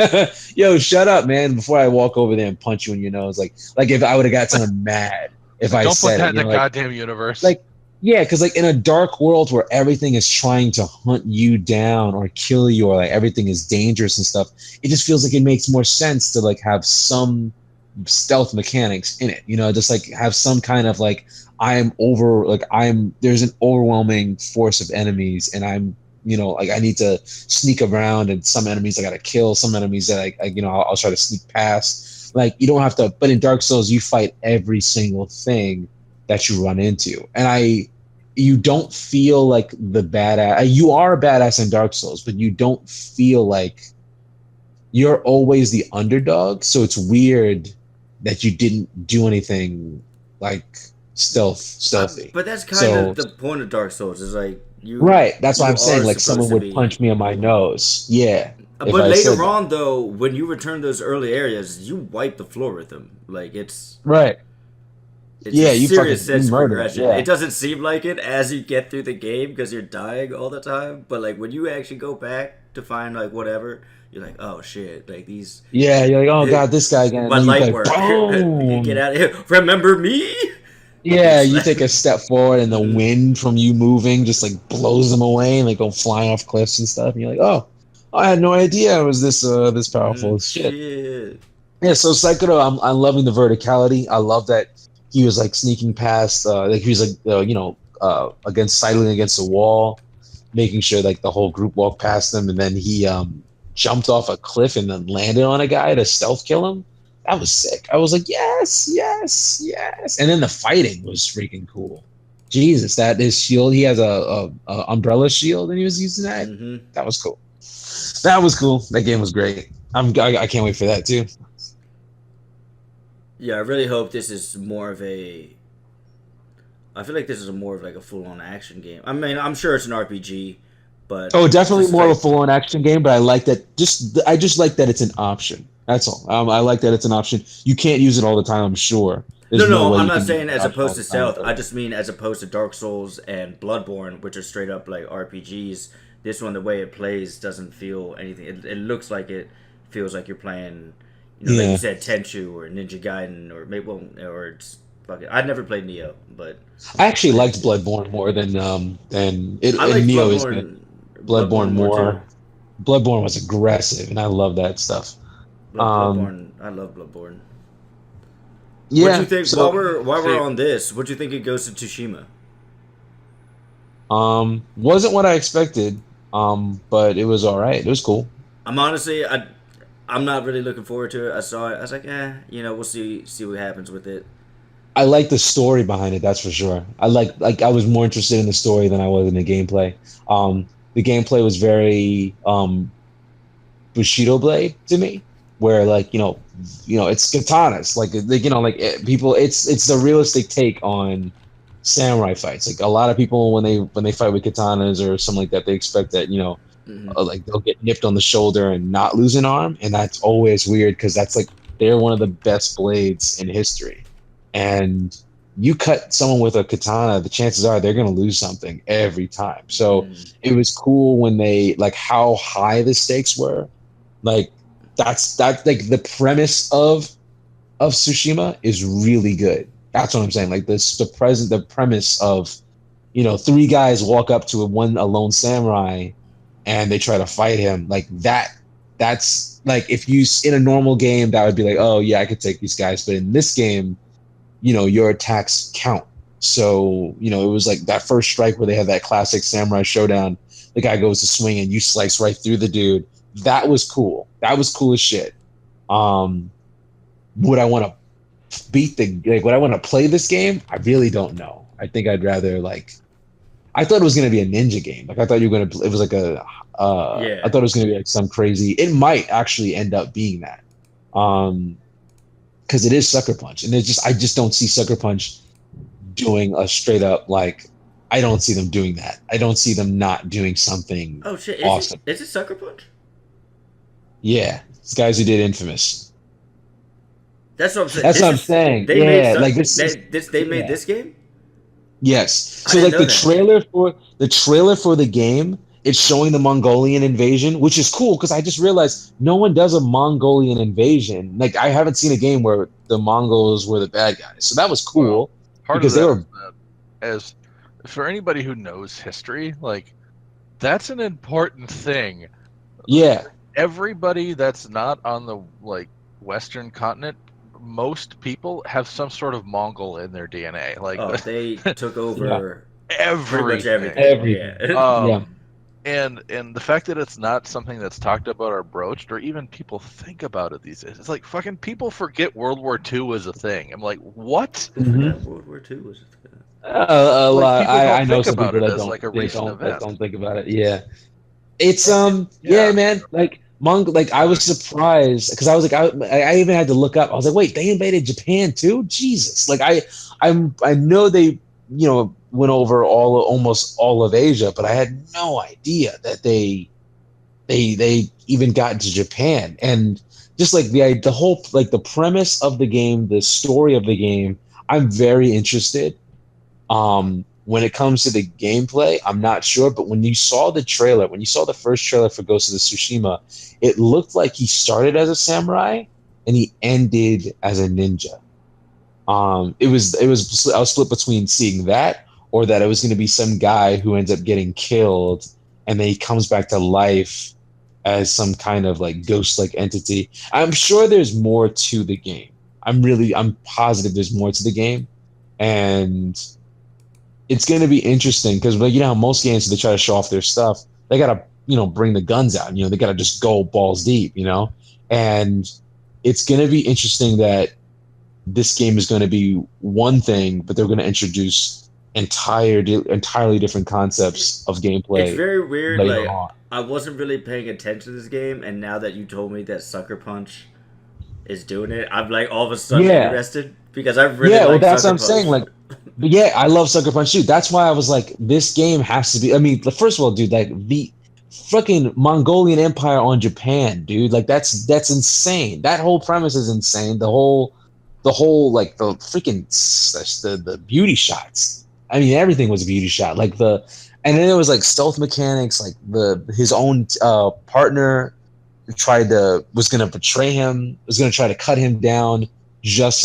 "Yo, shut up, man!" Before I walk over there and punch you in your nose. Like if I would have got someone mad if I said it. Don't put that in the goddamn universe. Like, yeah, because like in a dark world where everything is trying to hunt you down or kill you, or like everything is dangerous and stuff, it just feels like it makes more sense to like have some stealth mechanics in it. Just like have some kind of like, there's an overwhelming force of enemies, and I'm, like I need to sneak around, and some enemies I gotta kill, some enemies that I'll try to sneak past. Like, you don't have to, but in Dark Souls, you fight every single thing that you run into. And you don't feel like the badass. You are a badass in Dark Souls, but you don't feel like you're always the underdog. So it's weird that you didn't do anything like stealthy. But that's kind of the point of Dark Souls, is like you. Right, that's what I'm saying. Like, someone would punch me in my nose. Yeah. But later on, though, when you return those early areas, you wipe the floor with them. Like, it's right. It's a Yeah, serious you sense of murder. progression. Yeah. It doesn't seem like it as you get through the game because you're dying all the time. But like when you actually go back to find like whatever, you're like, oh shit, like these Yeah, you're like, oh god, this guy again, and my then you light play work. You get boom. out of here. Remember me? Yeah, you take a step forward, and the Mhm. wind from you moving just like blows them away, and they go flying off cliffs and stuff. And you're like, oh, I had no idea it was this powerful. Shit. Shit. Yeah, so Sekiro, I'm loving the verticality. I love that he was like sneaking past, like he was like against sidling against the wall, making sure like the whole group walked past him, and then he jumped off a cliff and then landed on a guy to stealth kill him. That was sick. I was like, yes, yes, yes. And then the fighting was freaking cool. Jesus, that his shield. He has a umbrella shield, and he was using that. Hmm. That was cool. That was cool. That game was great. I can't wait for that too. Yeah, I really hope this is more of a. I feel like this is more of like a full-on action game. I mean, I'm sure it's an RPG, but Oh, definitely just more of like a full-on action game, but I like that. I just like that it's an option. That's all. I like that it's an option. You can't use it all the time. I'm sure. no, There's no no, way I'm you not can use saying the as option all opposed the to time. stealth. I just mean as opposed to Dark Souls and Bloodborne, which are straight up like RPGs. This one, the way it plays, doesn't feel anything. It looks like it feels like you're playing, like you Yeah, said, Tenchu or Ninja Gaiden or maybe or it's fucking. I'd never played Neo, but I actually liked Bloodborne more than it. I And liked Neo is good. Bloodborne Bloodborne more too. more. Bloodborne was aggressive, and I love that stuff. Um, Bloodborne, I love Bloodborne. What do you yeah. think? So, While we're See, on this, what do you think it goes to Tsushima? wasn't what I expected. But it was all right. It was cool. I'm honestly, I'm not really looking forward to it. I saw it. I was like, we'll see what happens with it. I like the story behind it. That's for sure. I was more interested in the story than I was in the gameplay. The gameplay was very Bushido Blade to me, where like it's katanas, people. It's the realistic take on samurai fights. Like a lot of people when they fight with katanas or something like that, they expect that Hmm. like they'll get nipped on the shoulder and not lose an arm, and that's always weird because that's like they're one of the best blades in history, and you cut someone with a katana, the chances are they're going to lose something every time. So Mm. it was cool when they like how high the stakes were. Like that's like the premise of Tsushima is really good. That's what I'm saying. Like the premise of three guys walk up to a lone samurai and they try to fight him like that. That's like if you in a normal game that would be like, oh yeah, I could take these guys, but in this game, your attacks count. So it was like that first strike where they had that classic samurai showdown. The guy goes to swing and you slice right through the dude. That was cool. That was cool as shit. um would I want to would I want to play this game? I really don't know. I think I'd rather like I thought it was going to be a ninja game. Like I thought you were going to it was like I Yeah. thought it was going to be like some crazy. It might actually end up being that. Because it is Sucker Punch, and I just don't see Sucker Punch doing a straight up like. I don't see them doing that. I don't see them not doing something Oh shit! awesome. Is it Sucker Punch? Yeah, it's guys who did Infamous. That's what I'm saying. That's This what I'm is saying. they made Yeah, like they made yeah. this game. Yes. I So didn't like know that. the trailer for the game, it's showing the Mongolian invasion, which is cool because I just realized no one does a Mongolian invasion. Like I haven't seen a game where the Mongols were the bad guys. So that was well, cool part of because they that were is that as for anybody who knows history, like that's an important thing. yeah. Everybody that's not on the like Western continent, most people have some sort of Mongol in their DNA. Like Oh, they took Yeah. over pretty much everything. everything. Everything. Yeah. Yeah. And the fact that it's not something that's talked about or broached or even people think about it these days. It's like fucking people forget World War II was a thing. I'm like, what? I forgot World War II was. A Like lot. people don't I know think some about people it that as like a recent event. don't think about it. Yeah. It's yeah, Yeah. man. Like like I was surprised because I was like I even had to look up. I was like, wait, they invaded Japan too? Jesus! Like I know they went over almost all of Asia, but I had no idea that they even got into Japan. And just like the whole like the premise of the game, the story of the game, I'm very interested. When it comes to the gameplay, I'm not sure, but when you saw the trailer, when you saw the first trailer for Ghost of Tsushima, it looked like he started as a samurai and he ended as a ninja. I was split between seeing that or that it was going to be some guy who ends up getting killed and then he comes back to life as some kind of like ghost-like entity. I'm sure there's more to the game. I'm positive there's more to the game, and it's going to be interesting because, like, you know how most games, they try to show off their stuff, they gotta, you know, bring the guns out. You know, they gotta just go balls deep. You know, and it's going to be interesting that this game is going to be one thing, but they're going to introduce entirely different concepts of gameplay. It's very weird. later Like, on. I wasn't really paying attention to this game, and now that you told me that Sucker Punch is doing it, I'm like all of a sudden Yeah. interested because I really Yeah, well, like that's Sucker what I'm saying. Punch. But yeah, I love Sucker Punch too. That's why I was like, this game has to be. I mean, first of all, dude, like the fucking Mongolian Empire on Japan, dude, like that's insane. That whole premise is insane. The whole like the freaking the beauty shots. I mean, everything was a beauty shot. Like and then it was like stealth mechanics. Like his own partner was gonna betray him. Was gonna try to cut him down just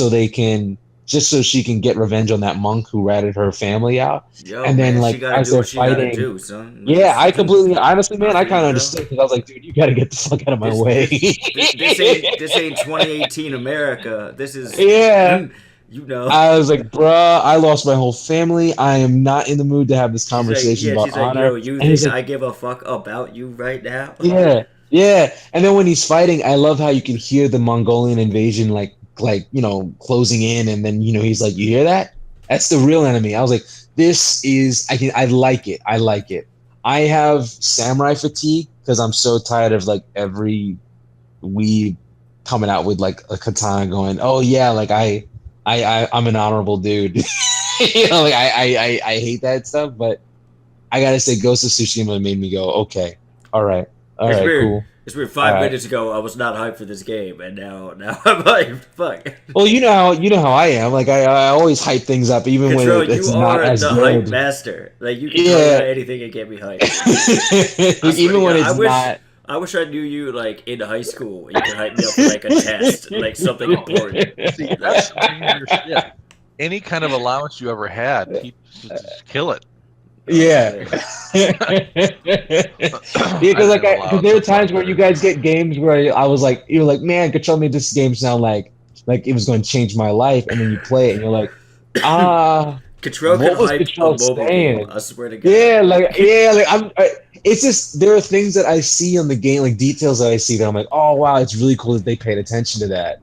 so she can get revenge on that monk who ratted her family out. Yo, And then, man, like, she gotta as do they're what she gotta fighting- do, son. Yeah, I completely, honestly, man, I There kind you of go. understood because I was like, dude, you got to get the fuck out of my This- way. this ain't 2018 America. This is Yeah. you know. I was like, bruh, I lost my whole family. I am not in the mood to have this conversation about she's like, honor. yo, you And think he's like, I give a fuck about you right now? yeah, yeah. And then when he's fighting, I love how you can hear the Mongolian invasion, like you know, closing in, and then, you know, he's like, you hear that? That's the real enemy. I was like, I like it. I like it. I have samurai fatigue because I'm so tired of like every weeb coming out with like a katana going, oh yeah, like I'm an honorable dude. You know, like I hate that stuff, but I gotta say, Ghost of Tsushima made me go, okay, all right, It's weird. cool. It's weird. 5 Alright. minutes ago, I was not hyped for this game, and now I'm like, fuck. Well, you know how I am. Like I always hype things up, even Control, when it's you not are as the hype good. master. Like, you can Yeah. tell me anything and get me hyped. Like, even when it's not. I wish I knew you like in high school. You could hype me up for like a test, like something important. See, that's the dangerous shit. Any kind of allowance you ever had, just kill it. Yeah. Because like there are times where you guys get games where I was like, you're like, man, Control made this game sound like it was going to change my life, and then you play it and you're like, Control What can was hype Control a mobile saying? game. I swear to God. it's just there are things that I see on the game, like details that I see that I'm like, oh wow, it's really cool that they paid attention to that.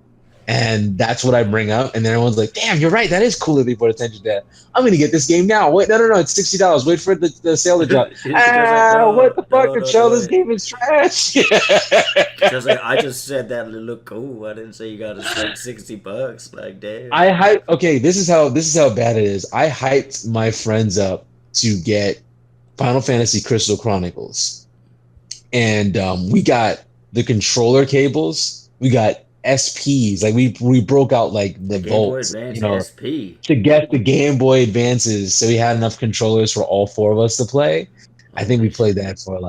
And that's what I bring up, and then everyone's like, "Damn, you're right. That is cool that they put attention to that. I'm gonna get this game now. Wait, no, it's $60. Wait for the sale to drop. No, what the fuck? no, Control, this no. game is trash." Just like, I just said that to look cool. I didn't say you got to spend $60. Like, damn. I hype. Okay, this is how bad it is. I hyped my friends up to get Final Fantasy Crystal Chronicles, and we got the controller cables. We got SPs. Like we broke out like the Game Boy volts, Advance you know, SP. to get the Game Boy Advances, so we had enough controllers for all four of us to play. I think we played that for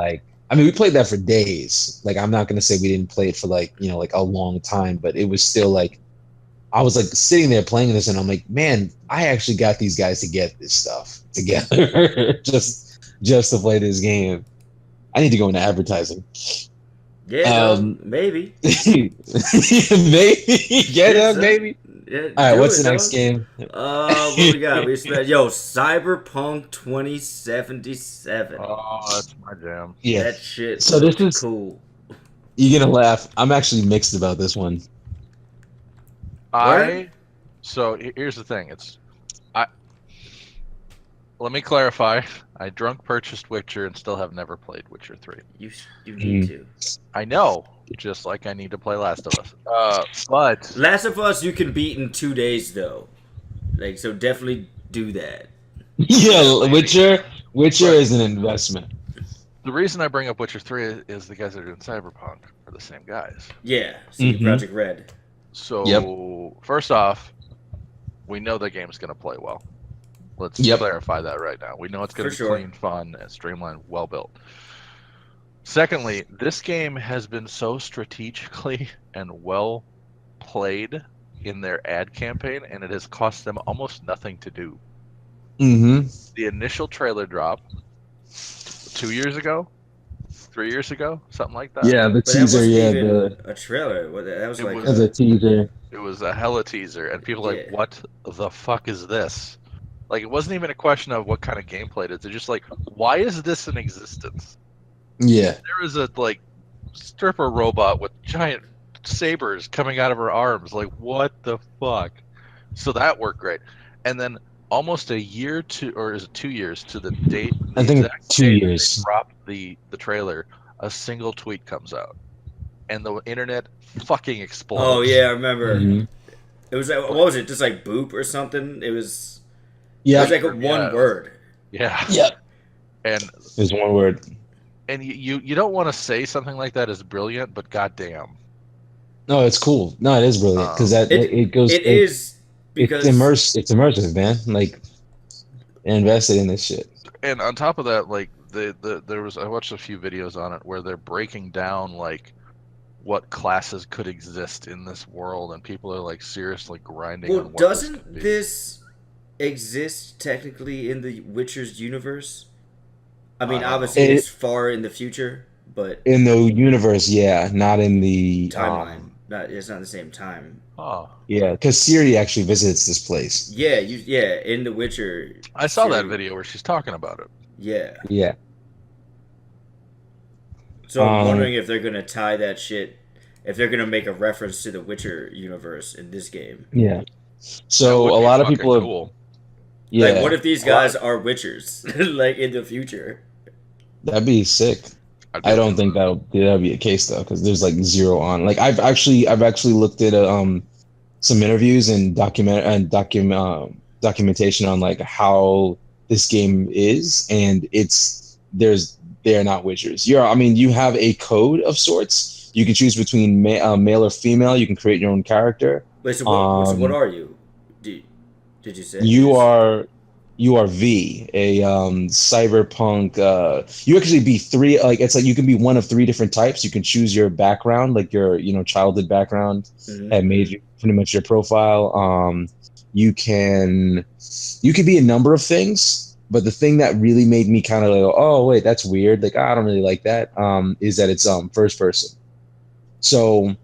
we played that for days. Like, I'm not gonna say we didn't play it for like a long time, but it was still like I was like sitting there playing this, and I'm like, man, I actually got these guys to get this stuff together just to play this game. I need to go into advertising. Yeah, maybe. Maybe, maybe. Yeah, All right, do what's it, the next dog. game? What we got? We spent Cyberpunk 2077. Oh, that's my jam. Yeah. That shit. So this is- cool. You're gonna laugh. I'm actually mixed about this one. So here's the thing. Let me clarify. I drunk purchased Witcher and still have never played Witcher 3. You need to. I know, just like I need to play Last of Us. But Last of Us you can beat in 2 days though. Like, so definitely do that. Yeah, Witcher is an investment. the reason I bring up Witcher 3 is the guys that are doing Cyberpunk are the same guys. Yeah. CD Mhm. Project Red. So first off, we know the game's going to play well. Let's Yep. clarify that right now. We know it's going to For be sure. clean, fun, and streamlined, well built. Secondly, this game has been so strategically and well played in their ad campaign, and it has cost them almost nothing to do. Mm-hmm. The initial trailer drop 2 years ago, 3 years ago, something like that. Yeah, the But that teaser. wasn't Yeah, even a trailer. That was It like was- as a teaser. It was a hella teaser, and people were like, Yeah. what the fuck is this? Like, it wasn't even a question of what kind of gameplay it is. They're just like, why is this in existence? Yeah. There is a, like, stripper robot with giant sabers coming out of her arms. Like, what the fuck? So that worked great. And then almost a year to, or is it 2 years to the date? I the think exact 2 date that years. They dropped the trailer. A single tweet comes out, and the internet fucking explodes. Oh yeah, I remember. Mhm. It was like, what was it? Just like boop or something? It was. It Yeah. was like a one Yeah. word. Yeah. Yep. And There's one word. you don't want to say something like that is brilliant, but goddamn. No, it's cool. No, it is brilliant because it goes. It is because It's immersive, man. Like, invested in this shit. And on top of that, like there was I watched a few videos on it where they're breaking down like what classes could exist in this world, and people are like seriously grinding Well, on what this doesn't could be. this exist technically in the Witcher's universe? I mean, I don't know. obviously it's far in the future, but In the universe, yeah, not in the timeline. It's not the same time. Oh, yeah, because Siri actually visits this place. Yeah, in The Witcher. I saw that Siri- video where she's talking about it. Yeah. Yeah. So I'm Um, wondering if they're gonna tie that shit, if they're gonna make a reference to the Witcher universe in this game. Yeah. That So would a be lot of fucking people have. cool. Yeah. Like, what if these guys are Witchers, like in the future? That'd be sick. I don't think that'll be a case though, because there's like zero on. Like I've actually looked at some interviews and documentation on like how this game is, and they're not Witchers. You have a code of sorts. You can choose between male or female. You can create your own character. Wait, so Um, what are you? Did you say You are V, a cyberpunk. You actually be three. Like it's like you can be one of three different types. You can choose your background, like your childhood background Mhm. that made you pretty much your profile. You can be a number of things, but the thing that really made me kind of like, oh wait, that's weird. Like I don't really like that. Is that it's first person. So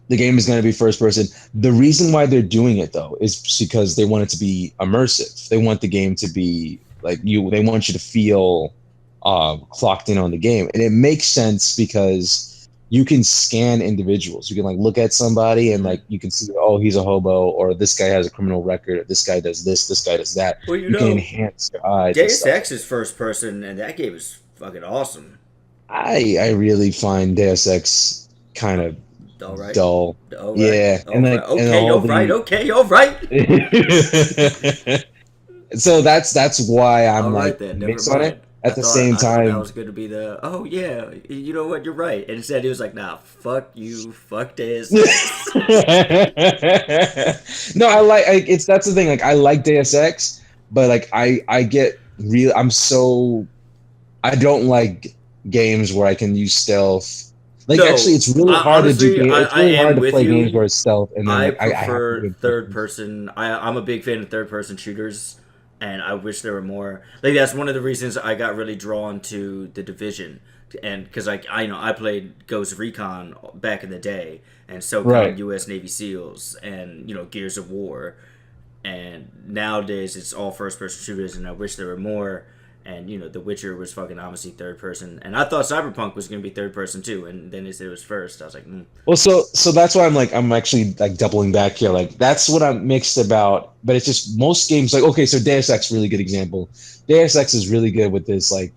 the game is going to be first person. The reason why they're doing it though is because they want it to be immersive. They want the game to be like you. They want you to feel clocked in on the game, and it makes sense because you can scan individuals. You can like look at somebody and like you can see, oh, he's a hobo, or this guy has a criminal record, or this guy does this guy does that. Well, You can enhance your eyes. and Deus stuff. Ex is first person, and that game is fucking awesome. I really find Deus Ex kind of All right. dull. All right. Yeah, All and right. like and Okay, all all right. the- Okay, all right. So that's why I'm All right like then. Never mixed on mind. it. At I the thought- same I thought time, that was going to be the. Oh yeah, you know what? You're right. And instead, he was like, "Nah, fuck you, fuck Deus." Ex." no, it's that's the thing. Like I like Deus Ex, but like I get real. I don't like games where I can use stealth. Like No, actually, it's really hard honestly, to do. It's I really am hard to with play you. games where it's stealth, and then I like, I have to prefer do it. third person. I'm a big fan of third person shooters, and I wish there were more. Like that's one of the reasons I got really drawn to the Division, and because I played Ghost Recon back in the day, and SOCOM, Right. U.S. Navy SEALs, and Gears of War, and nowadays it's all first person shooters, and I wish there were more. And The Witcher was fucking obviously third person, and I thought Cyberpunk was gonna be third person too, and then they said it was first. I was like, Well, so that's why I'm actually like doubling back here. Like that's what I'm mixed about. But it's just most games like okay, so Deus Ex really good example. Deus Ex is really good with this. Like,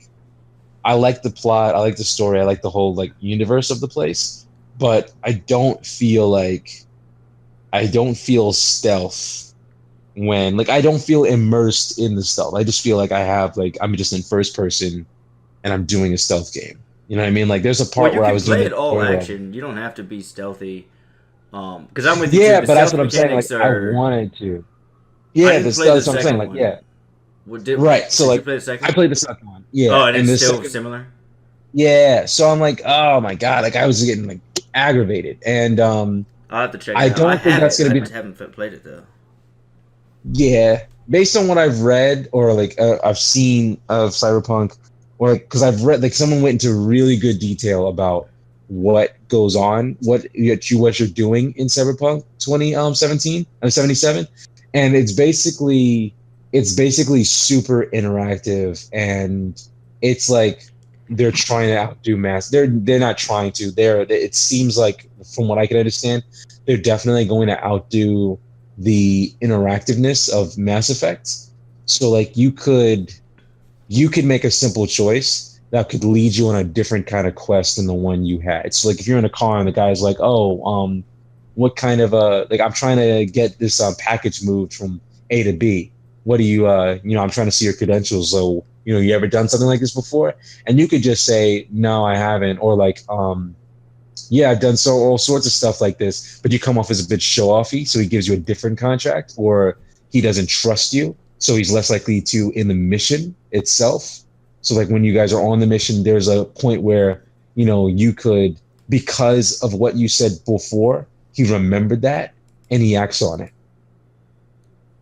I like the plot, I like the story, I like the whole like universe of the place. But I don't feel stealth when like I don't feel immersed in the stealth. I just feel like I'm just in first person and I'm doing a stealth game. You know what I mean? Like there's a part you where I can was play doing it all tutorial. action. You don't have to be stealthy. Because I'm with you. Yeah, too. but that's what I'm saying. mechanics Like I wanted to. Yeah, didn't this play the that's what I'm saying. second Like, one. yeah, Did right. So you like, play the second? I played the second one. Oh, Yeah, and and it's the still second, similar. yeah. So I'm like, oh my god, like I was getting like aggravated, and I'll have to check it I out. I don't think have that's it. gonna I be. haven't played it though. Yeah, based on what I've read or like I've seen of Cyberpunk, or because I've read like someone went into really good detail about what goes on, what you're doing in Cyberpunk 2017 or 77, and it's basically super interactive, and it's like they're trying to outdo Mass. They're not trying to. It seems like from what I can understand, they're definitely going to outdo the interactiveness of Mass Effect. So like you could make a simple choice that could lead you on a different kind of quest than the one you had. So like if you're in a car and the guy's like, "Oh, what kind of like I'm trying to get this package moved from A to B. What do you I'm trying to see your credentials. So, you ever done something like this before?" And you could just say, "No, I haven't," or like yeah, I've done all sorts of stuff like this, but you come off as a bit show offy, so he gives you a different contract, or he doesn't trust you, so he's less likely to in the mission itself. So like when you guys are on the mission, there's a point where you could, because of what you said before, he remembered that and he acts on it.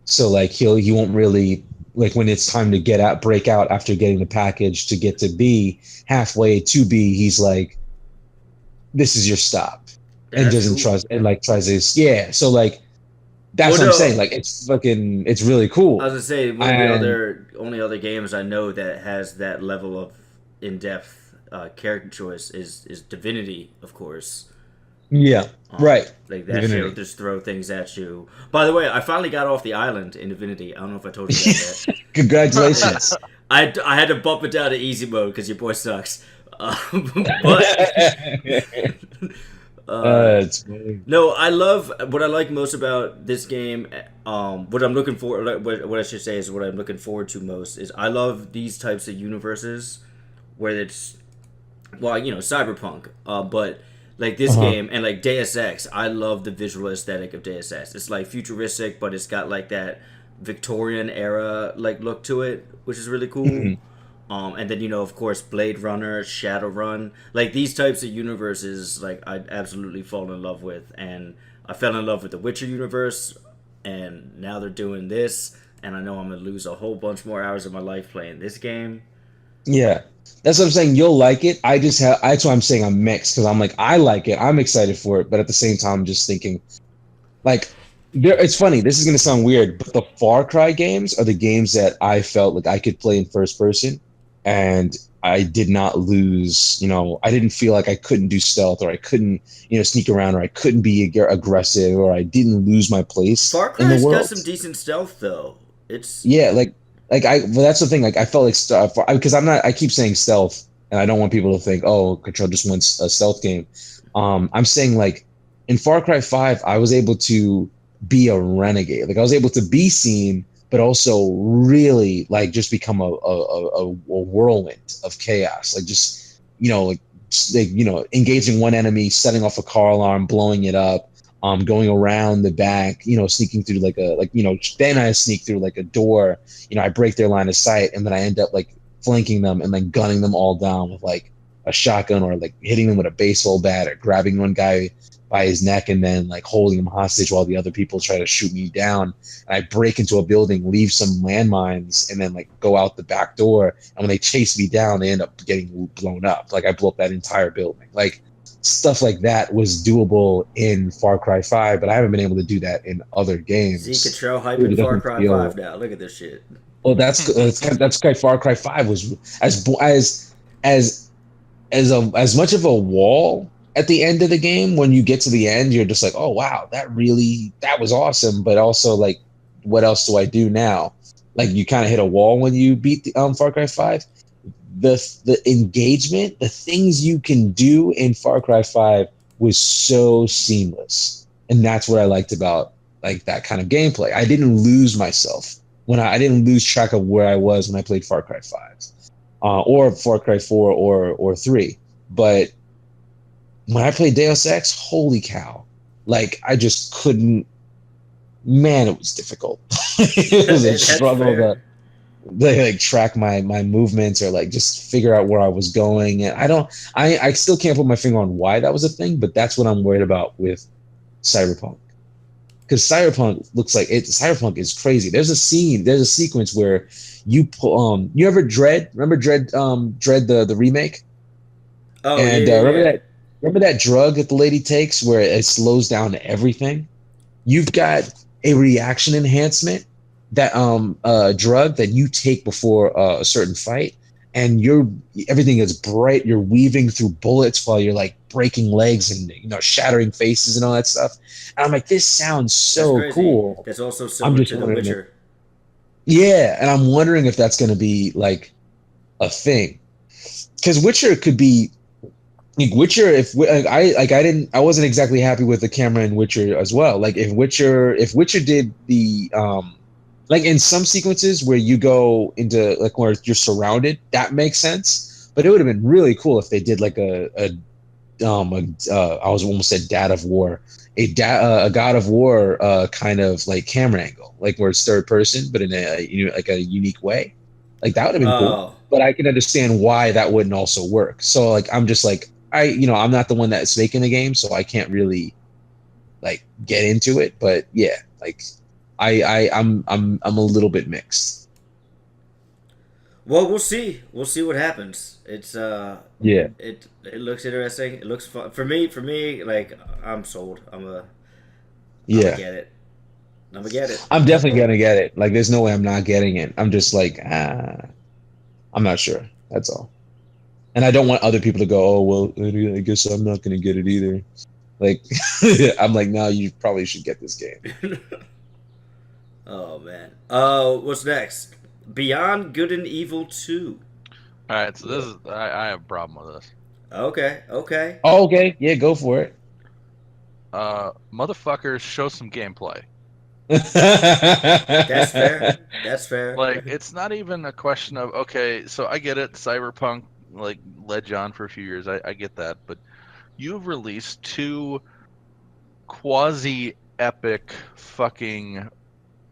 So like he won't really, like when it's time to break out after getting the package to get to B, halfway to B, he's like, this is your stop, and That's doesn't cool. trust and like tries to, yeah. So like that's Well, what I'm saying. no, Like it's really I was cool. gonna say one of the And only other games I know that has that level of in depth character choice is Divinity, of course. yeah, right. Like that shit will Divinity. just throw things at you. By the way, I finally got off the island in Divinity. I don't know if I told you guys that. Yeah. Congratulations. I had to bump it down to easy mode because your boy sucks. But It's funny. no, I love what I like most about this game. What I'm looking for, like, what I should say is what I'm looking forward to most is I love these types of universes where it's well, cyberpunk. But like this Uh-huh. game and like Deus Ex, I love the visual aesthetic of Deus Ex. It's like futuristic, but it's got like that Victorian era like look to it, which is really cool. Mhm. And then of course Blade Runner, Shadowrun, like these types of universes, like I absolutely fall in love with, and I fell in love with the Witcher universe, and now they're doing this, and I know I'm gonna lose a whole bunch more hours of my life playing this game. Yeah. That's what I'm saying. You'll like it. I just have. That's why I'm saying I'm mixed, because I'm like I like it. I'm excited for it, but at the same time, I'm just thinking like it's funny. This is gonna sound weird, but the Far Cry games are the games that I felt like I could play in first person, and I did not lose. I didn't feel like I couldn't do stealth, or I couldn't, sneak around, or I couldn't be aggressive, or I didn't lose my place Far in the Cry's got world. some decent stealth though. It's Yeah, like well, that's the thing. Like I felt like stuff because I'm not. I keep saying stealth, and I don't want people to think, oh, Control just wants a stealth game. I'm saying like in Far Cry 5, I was able to be a renegade. Like I was able to be seen, but also really like just become a whirlwind of chaos. Like just engaging one enemy, setting off a car alarm, blowing it up, going around the back, sneaking through then I sneak through like a door, I break their line of sight, and then I end up like flanking them and then gunning them all down with like a shotgun, or like hitting them with a baseball bat, or grabbing one guy by his neck and then like holding him hostage while the other people try to shoot me down. And I break into a building, leave some landmines, and then like go out the back door. And when they chase me down, they end up getting blown up. Like I blew up that entire building. Like stuff like that was doable in Far Cry 5, but I haven't been able to do that in other Z games. Control It hyping Far doesn't Cry feel. 5 now. Look at this shit. Well, that's why Far Cry 5 was as as much of a wall at the end of the game. When you get to the end, you're just like, oh wow, that was awesome. But also like, what else do I do now? Like you kind of hit a wall when you beat the Far Cry 5. The engagement, the things you can do in Far Cry 5 was so seamless. And that's what I liked about like that kind of gameplay. I didn't lose myself I didn't lose track of where I was when I played Far Cry 5, or Far Cry 4, or 3. But when I played Deus Ex, holy cow! Like I just couldn't. Man, it was difficult. It was a That's struggle fair. to like track my movements or like just figure out where I was going. And I still can't put my finger on why that was a thing, but that's what I'm worried about with Cyberpunk. Because Cyberpunk looks like it. Cyberpunk is crazy. There's a sequence where you ever Dread? Remember Dread? Dread the remake, Oh yeah, and yeah, yeah. remember that drug that the lady takes where it slows down everything. You've got a reaction enhancement that drug that you take before a certain fight, and everything is bright. You're weaving through bullets while you're like breaking legs and shattering faces and all that stuff. And I'm like, this sounds That's so crazy. cool. That's also I'm similar just to The wondering Witcher. yeah, and I'm wondering if that's going to be like a thing because Witcher could be like Witcher. If like, I wasn't exactly happy with the camera in Witcher as well. Like if Witcher did the like in some sequences where you go into like where you're surrounded, that makes sense. But it would have been really cool if they did like I was almost said Dad of War, a God of War kind of like camera angle, like where it's third person, but in a like a unique way. Like that would have been cool. Oh, But I can understand why that wouldn't also work. So like I'm just like I'm not the one that's making the game, so I can't really like get into it. But yeah, like I'm a little bit mixed. well, we'll see. We'll see what happens. Yeah, It looks interesting. It looks fun for me. For me, like I'm sold. I'm gonna yeah. get it. I'm gonna get it. I'm definitely gonna get it. Like there's no way I'm not getting it. I'm just like I'm not sure. That's all. And I don't want other people to go, oh well, I guess I'm not gonna get it either. Like I'm like, no, you probably should get this game. Oh man. What's next? Beyond Good and Evil 2. All right, so Yeah. this is I have a problem with this. Okay, okay. Oh, okay, yeah, go for it. Motherfuckers, show some gameplay. That's fair. That's fair. Like, it's not even a question of, okay, so I get it, Cyberpunk like led you on for a few years. I get that, but you've released two quasi epic fucking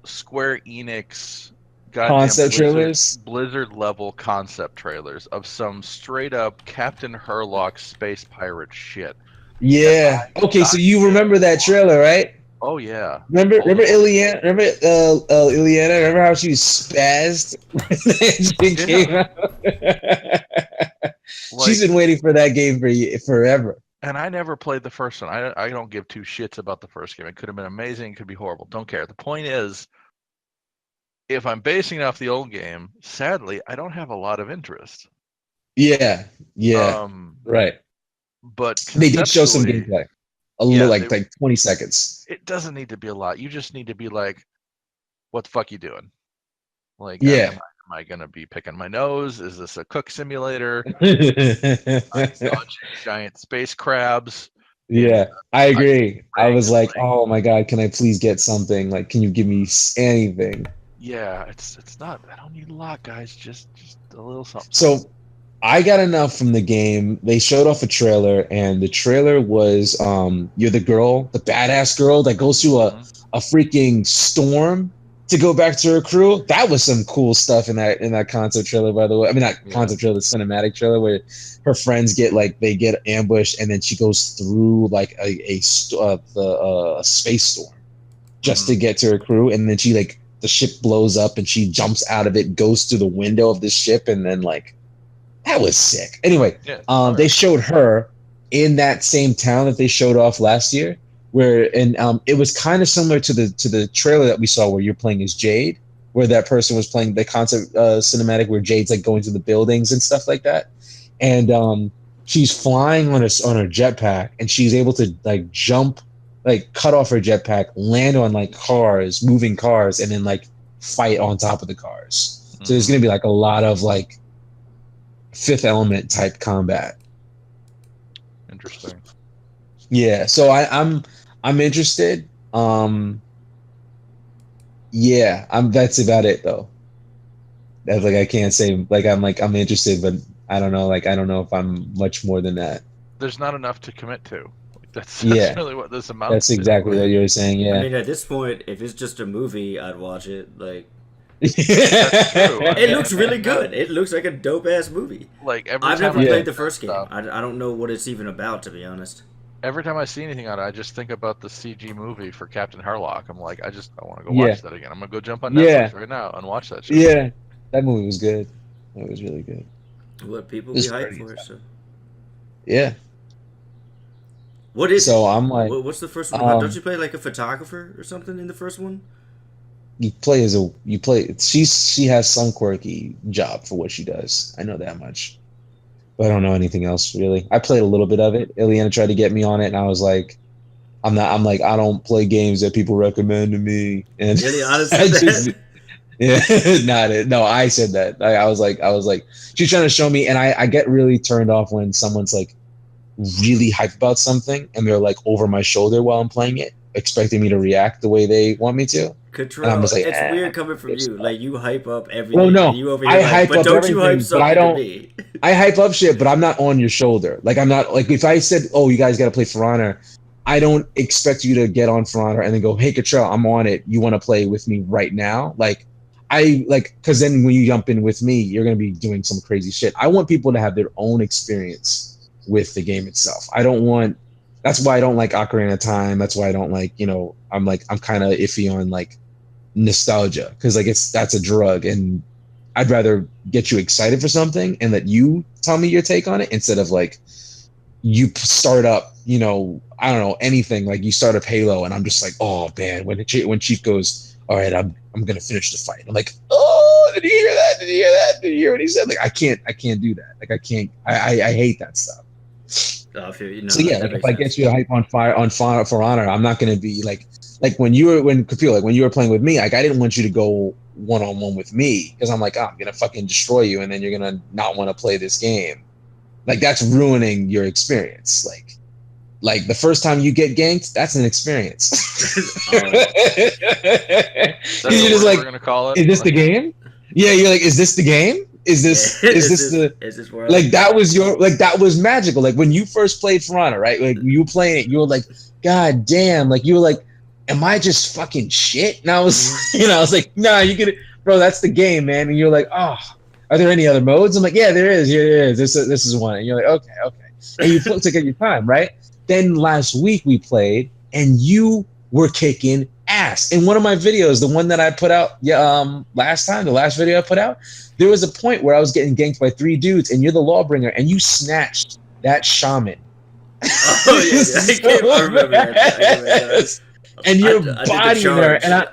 Square Enix goddamn Concept trailers. Blizzard level concept trailers of some straight up Captain Herlock space pirate shit. Yeah. Okay, so you remember that trailer, right? Oh yeah. Remember Ileana? Remember Ileana? Remember how she was spazzed when she came out? Like, She's been waiting for that game for forever. and I never played the first one. I don't give two shits about the first game. It could have been amazing. It could be horrible. Don't care. The point is, if I'm basing it off the old game, sadly, I don't have a lot of interest. Yeah, yeah, right. But They did show some conceptually, gameplay, a little yeah, like 20 seconds. it doesn't need to be a lot. You just need to be like, what the fuck you doing? Like, Yeah. am I gonna be picking my nose? Is this a cook simulator? I'm dodging giant space crabs. Yeah, I agree. I was Like, like, oh my God, can I please get something? Like, can you give me anything? yeah, it's not. I don't need a lot, guys. Just a little something. So I got enough from the game. They showed off a trailer, and the trailer was you're the girl, the badass girl that goes through a freaking storm to go back to her crew. That was some cool stuff in that concept trailer, by the way. I mean, not concept trailer, the cinematic trailer where her friends they get ambushed, and then she goes through like a space storm just to get to her crew, and then she like the ship blows up, and she jumps out of it, goes through the window of the ship, and then like that was sick. Anyway, they showed her in that same town that they showed off last year, and it was kind of similar to the trailer that we saw where you're playing as Jade, where that person was playing the concept cinematic where Jade's like going to the buildings and stuff like that, and she's flying on her jetpack, and she's able to like jump, like cut off her jetpack, land on like cars, moving cars, and then like fight on top of the cars. So there's gonna be like a lot of like Fifth Element type combat. Interesting. Yeah, so I'm interested. Yeah, that's about it though. That's like I can't say I'm interested, but I don't know. Like I don't know if I'm much more than that. There's not enough to commit to. That's Yeah. really what this amounts That's to. exactly what you were saying. I Yeah. mean, at this point, if it's just a movie, I'd watch it. Like, That's true. I it mean, looks really good. It looks like a dope ass movie. Like every I've time never I played see the that first game. stuff, I don't know what it's even about, to be honest. every time I see anything on it, I just think about the CG movie for Captain Harlock. I'm like, I want to go Yeah. watch that again. I'm gonna go jump on Yeah. Netflix right now and watch that shit. Yeah. That movie was good. It was really good. What people It's be hyped pretty for? So, Yeah. what is? So I'm like, What's the first one? Don't you play like a photographer or something in the first one? you play. She has some quirky job for what she does. I know that much, but I don't know anything else really. I played a little bit of it. Ileana tried to get me on it, and I was like, I'm not. I'm like, I don't play games that people recommend to me. And Really, I honestly, just, yeah, not it. No, I said that. I was like, she's trying to show me, and I get really turned off when someone's like really hyped about something, and they're like over my shoulder while I'm playing it, expecting me to react the way they want me to. Control. And I'm just like, It's weird coming from you. Like you hype up everything. Well, no, and you over I here like, hype but up don't you everything, hype but I something to don't- me? I hype up shit, but I'm not on your shoulder. Like I'm not like if I said, "Oh, you guys got to play For Honor," I don't expect you to get on For Honor and then go, "Hey, Cottrell, I'm on it. You want to play with me right now?" Because then when you jump in with me, you're gonna be doing some crazy shit. I want people to have their own experience with the game itself. I don't want. That's why I don't like Ocarina of Time. That's why I don't like. I'm kind of iffy on like nostalgia because like that's a drug and I'd rather get you excited for something and let you tell me your take on it instead of like you start up, I don't know, anything like you start up Halo and I'm just like, oh man, when Chief goes, all right, I'm gonna finish the fight. I'm like, oh, did you hear that? Did you hear that? Did you hear what he said? Like I can't do that. Like I can't. I hate that stuff. I feel you know. So yeah, that like, if makes I sense. get you to hype on For Honor, I'm not gonna be like when you were playing with me, like I didn't want you to go one on one with me because I'm like, oh, I'm gonna fucking destroy you, and then you're gonna not want to play this game. Like that's ruining your experience. Like the first time you get ganked, that's an experience. That's You're what just we're like, gonna call it. is this the game? Yeah, you're like, is this the game? Is this the Is this where like that was magical. Like when you first played For Honor, right? Like you playing it, you were like, God damn, like you were like, am I just fucking shit? And I was, I was like, nah, you get it, bro. That's the game, man. And you're like, oh, are there any other modes? I'm like, yeah, there is. Yeah, there is. This is one. And you're like, okay. And you took your time, right? Then last week we played, and you were kicking ass. In one of my videos, the one that I put out, last time, the last video I put out, there was a point where I was getting ganked by 3 dudes, and you're the Lawbringer, and you snatched that shaman. Oh yeah, I remember that. And you're I did the bodying her, charge.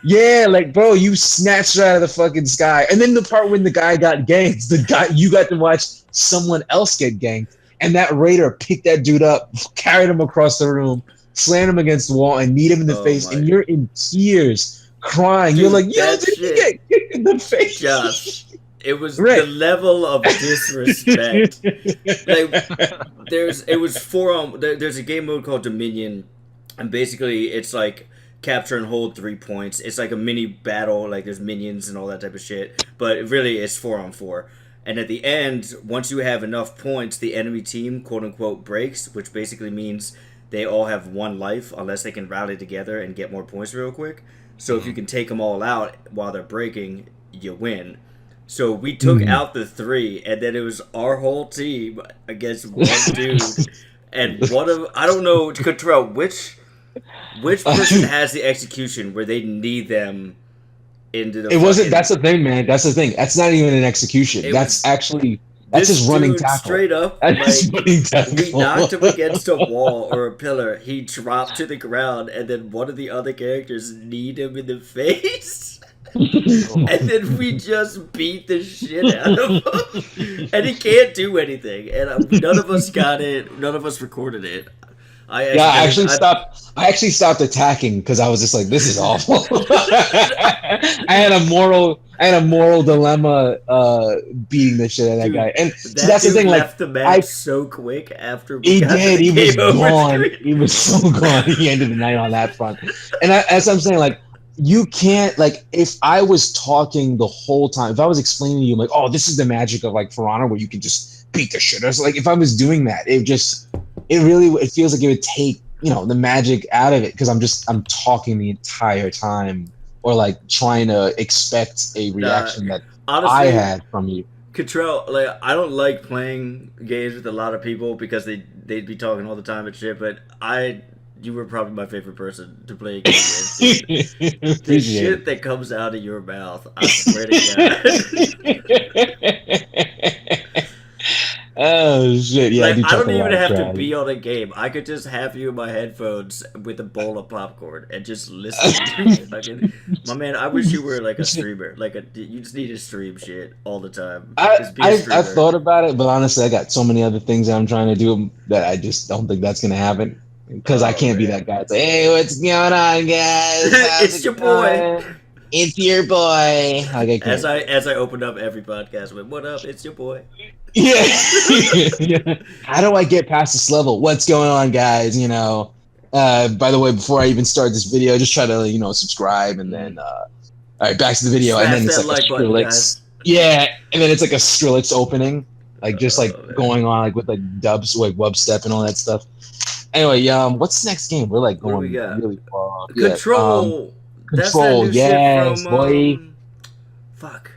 and like, bro, you snatched her out of the fucking sky. And then the part when the guy got ganked, you got to watch someone else get ganked, and that raider picked that dude up, carried him across the room, slammed him against the wall, and kneed him in the face, and you're in tears, crying. Dude, you're like, yo, that did you shit- get kicked in the face? Josh, it was Right. the level of disrespect. Like, there's a game mode called Dominion, and basically it's like capture and hold 3 points. It's like a mini battle, like there's minions and all that type of shit. But really, it's 4-on-4. And at the end, once you have enough points, the enemy team, quote unquote, breaks, which basically means they all have 1 life unless they can rally together and get more points real quick. So if you can take them all out while they're breaking, you win. So we took out the 3, and then it was our whole team against one dude. And I don't know, Cottrell, which person has the execution where they need them into the It wasn't. fucking- That's the thing, man. That's the thing. That's not even an execution. That's this just running dude tackle. straight up, That's like, just running tackle. we knocked him against a wall or a pillar. He dropped to the ground, and then one of the other characters kneed him in the face. And then we just beat the shit out of him. And he can't do anything. And none of us got it. None of us recorded it. I actually stopped attacking because I was just like, this is awful. I had a moral dilemma being the shit out of that Dude, guy. And that that's the dude thing, like, left the match so quick after we he got did. the He was game over gone. screen. He was so gone. He ended the night on that front. And as I'm saying, like, you can't, like, if I was talking the whole time, if I was explaining to you, like, oh, this is the magic of, like, For Honor where you can just beat the shit. I was like, if I was doing that, it it feels like it would take, the magic out of it, because I'm talking the entire time, or like trying to expect a reaction that Honestly, I had from you. Control, like, I don't like playing games with a lot of people because they'd be talking all the time and shit. But you were probably my favorite person to play a game with. The Appreciate shit that comes out of your mouth, I swear to God. Oh shit! Yeah, Like, I do I talk don't a even lot of have to trash. be on a game. I could just have you in my headphones with a bowl of popcorn and just listen to you. Fucking, my man, I wish you were like a streamer. You just need to stream shit all the time. Just be a streamer. I've thought about it, but honestly, I got so many other things that I'm trying to do that I just don't think that's gonna happen. Because I can't be that guy. It's like, hey, what's going on, guys? It's your boy. It's your boy. Like, I can't. As I opened up every podcast with, "What up? It's your boy." Yeah. Yeah. How do I get past this level? What's going on, guys? By the way, before I even start this video, just try to, subscribe, and then all right, back to the video. Smash and then it's that like a button, Skrillex. guys. Yeah, and then it's like a Skrillex opening, like just like going on like with like dubs, like wubstep and all that stuff. Anyway, what's the next game? We're like What do going we got? really far. Control. That's Control, that new yes, shit from, boy. fuck.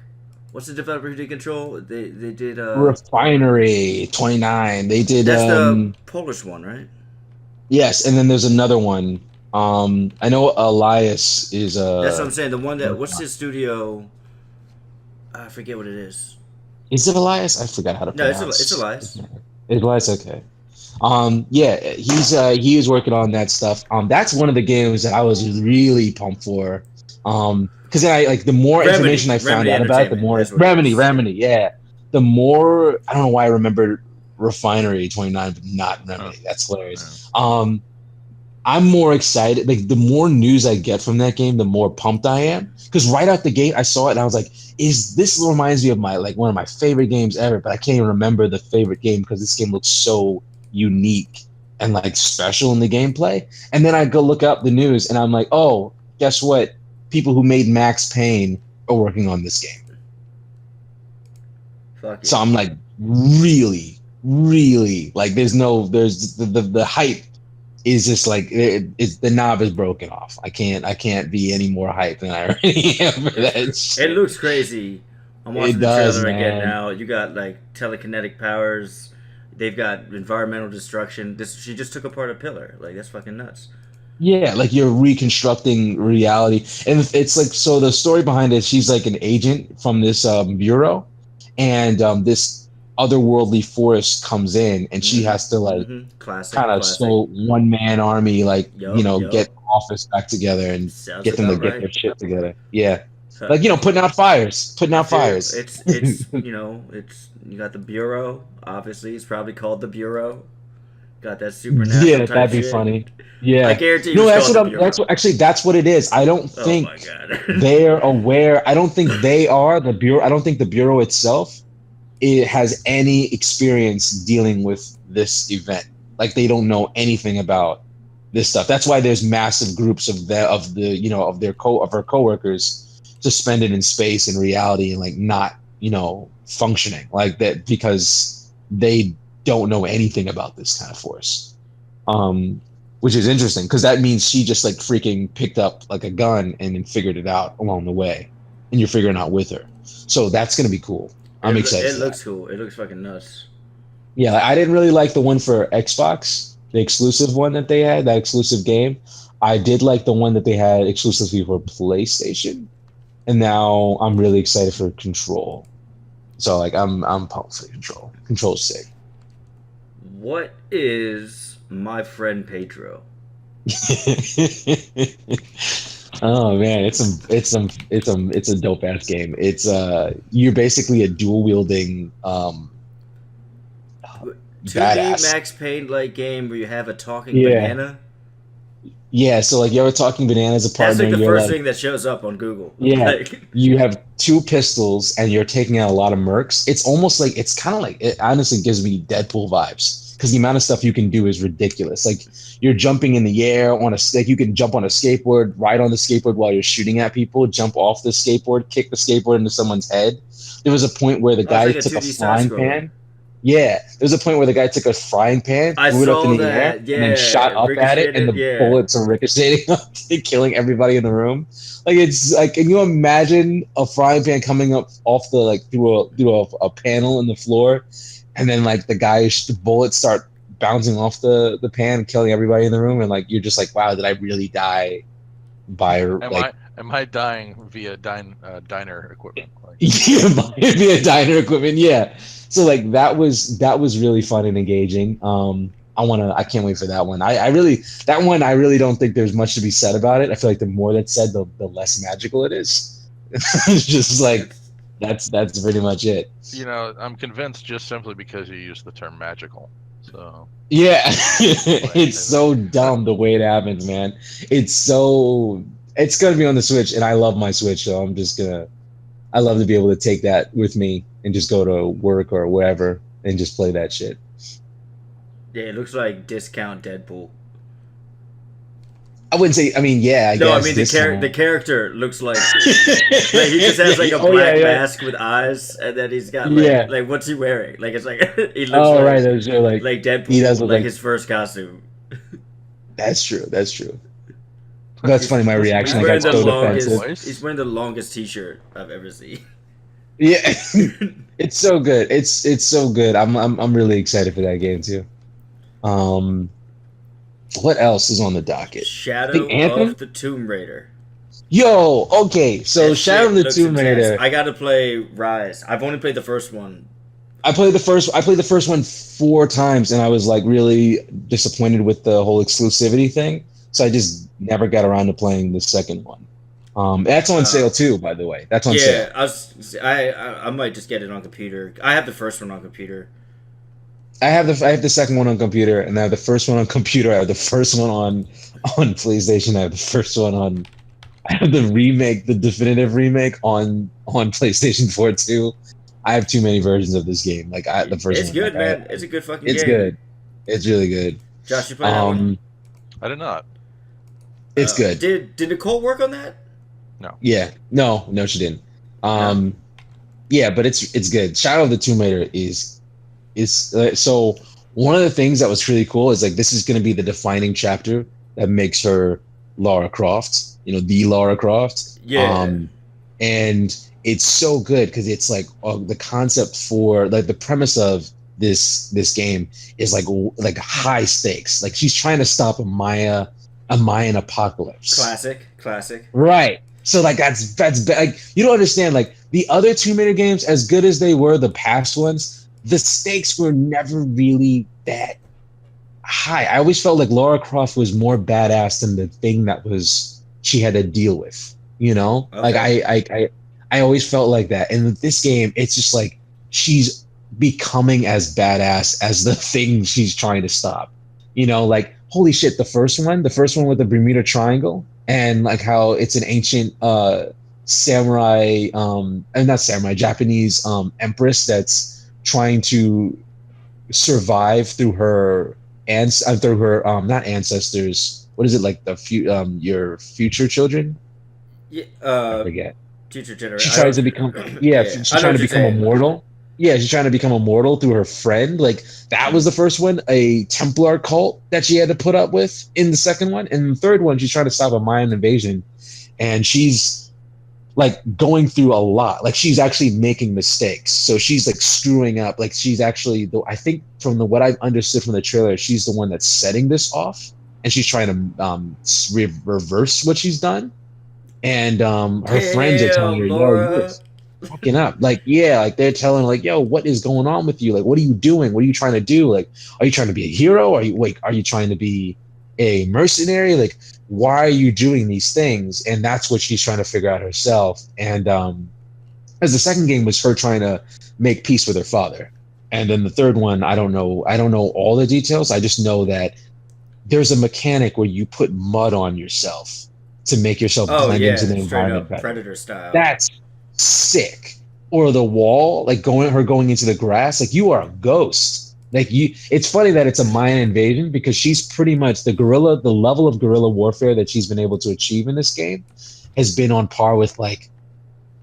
What's the developer who did Control? They did Refinery 29. They did that's the Polish one, right? yes, and then there's another one. I know Elias is That's what I'm saying. The one that what's his studio? I forget what it is. Is it Elias? I forgot how to No, pronounce. it's Elias. It's Elias, okay. Yeah, he was working on that stuff. That's one of the games that I was really pumped for. Because then I like the more information I found out about it, the more Remedy, yeah. The more I don't know why I remembered Refinery 29, but not Remedy. That's hilarious. I'm more excited. Like the more news I get from that game, the more pumped I am. Because right out the gate, I saw it and I was like, this reminds me of one of my favorite games ever, but I can't even remember the favorite game because this game looks so unique and like special in the gameplay. And then I go look up the news and I'm like, oh, guess what? People who made Max Payne are working on this game. Fuck yeah. So I'm like really, really like there's the hype is just like it's the knob is broken off. I can't be any more hype than I already am for that shit. It looks crazy. I'm watching the trailer again now. You got like telekinetic powers. They've got environmental destruction. She just took apart a pillar. Like that's fucking nuts. Yeah, like you're reconstructing reality, and it's like so. The story behind it, she's like an agent from this bureau, and this otherworldly force comes in, and she has to like kind of so one man army, like get office back together and get them to get their shit together. Yeah, like putting out fires. It's it's you got the bureau. Obviously, it's probably called the Bureau. Got that supernatural. Yeah, type that'd be shit. Funny. Yeah, I guarantee you. No, that's what it is. I don't think they're aware. I don't think they are the bureau. I don't think the bureau itself it has any experience dealing with this event. Like they don't know anything about this stuff. That's why there's massive groups of her coworkers suspended in space and reality and like not functioning like that because they don't know anything about this kind of force. Which is interesting because that means she just like freaking picked up like a gun and then figured it out along the way, and you're figuring out with her. So that's gonna be cool. I'm excited. It looks cool. It looks fucking nuts. Yeah, I didn't really like the one for Xbox, the exclusive one that they had, that exclusive game. I did like the one that they had exclusively for PlayStation, and now I'm really excited for Control. So like I'm pumped for Control. Control's sick. What is My Friend Pedro? Oh man, it's a dope ass game. It's you're basically a dual wielding 2D Max Payne like game where you have a talking banana. Yeah, so like you have a talking banana as a partner. That's like the first thing that shows up on Google. Yeah, you have 2 pistols and you're taking out a lot of mercs. It's almost like it honestly gives me Deadpool vibes. Because the amount of stuff you can do is ridiculous. Like you're jumping in the air on a stick. You can jump on a skateboard, ride on the skateboard while you're shooting at people, jump off the skateboard, kick the skateboard into someone's head. There was a point where the guy took a frying pan. Yeah, there's a point where the guy took a frying pan, I threw it up saw in the air, that. and Yeah, then shot up at it, and ricocheted. the Yeah. bullets are ricocheting up, killing everybody in the room. Like it's like, can you imagine a frying pan coming up off the like through a panel in the floor, and then like the bullets start bouncing off the pan, and killing everybody in the room, and like you're just like, wow, did I really die by like Am I dying via diner equipment? Like, via diner equipment? Yeah. So like that was really fun and engaging. I can't wait for that one. I really don't think there's much to be said about it. I feel like the more that's said, the less magical it is. It's just like that's pretty much it. I'm convinced just simply because you use the term magical. So Yeah, it's so dumb the way it happens, man. It's gonna be on the Switch, and I love my Switch, so I love to be able to take that with me and just go to work or wherever and just play that shit. Yeah, it looks like discount Deadpool. I wouldn't say. I mean, yeah, I No, I guess mean this the character looks like he just has like a Oh, black yeah, yeah. mask with eyes, and then he's got like Yeah. like what's he wearing? Like it's like he looks Oh, like right. Those are like Deadpool, he does look like like. his first costume. That's true. That's true. That's funny. My reaction. I He's wearing got the so longest. defensive. He's wearing the longest T-shirt I've ever seen. Yeah, it's so good. It's so good. I'm really excited for that game too. Um, what else is on the docket? Shadow Anthem? of the Tomb Raider. Yo, okay. So That Shadow shit of the looks Tomb intense. Raider. I got to play Rise. I've only played the first one. I played the first one 4 times, and I was like really disappointed with the whole exclusivity thing. So I just never got around to playing the second one. That's on sale too, by the way. That's on sale. I might just get it on computer. I have the first one on computer. I have the second one on computer, and I have the first one on computer. I have the first one on PlayStation. I have the first one on. I have the remake, the definitive remake on PlayStation 4 too. I have too many versions of this game. Like the first It's one. good, like, man. It's a good fucking It's game. good. It's really good. Josh, you play that one? I did not. It's good. Did Nicole work on that? Yeah. No, she didn't. Yeah, but it's good. Shadow of the Tomb Raider is so one of the things that was really cool is like this is going to be the defining chapter that makes her Lara Croft, the Lara Croft. Yeah. And it's so good because it's like the concept for like the premise of this game is like high stakes. Like she's trying to stop a Mayan apocalypse. Classic. Right. So like that's like you don't understand like the other Tomb Raider games, as good as they were, the past ones, the stakes were never really that high. I always felt like Lara Croft was more badass than the thing that was she had to deal with. Okay. Like I always felt like that. And with this game, it's just like she's becoming as badass as the thing she's trying to stop. Like holy shit, the first one with the Bermuda Triangle, and like how it's an ancient samurai not samurai, Japanese empress that's trying to survive through her not ancestors. What is it, like your future children? Yeah, I forget. Future generation. She tries to become she's trying to become immortal. Yeah, she's trying to become immortal through her friend. Like that was the first one, a Templar cult that she had to put up with in the second one. And the third one, she's trying to stop a Mayan invasion. And she's like going through a lot. Like she's actually making mistakes. So she's like screwing up. Like she's actually, I think from what I've understood from the trailer, she's the one that's setting this off. And she's trying to reverse what she's done. And her friends are telling her, Laura. fucking up. Like, yeah, like they're telling her, like, yo, what is going on with you? Like, what are you doing? What are you trying to do? Like, are you trying to be a hero? Are you trying to be a mercenary? Like, why are you doing these things? And that's what she's trying to figure out herself. And as the second game was her trying to make peace with her father. And then the third one, I don't know all the details. I just know that there's a mechanic where you put mud on yourself to make yourself blend into the environment better. Predator style. That's sick. Or the wall, like going into the grass, like you are a ghost. Like it's funny that it's a Mayan invasion because she's pretty much the level of guerrilla warfare that she's been able to achieve in this game has been on par with like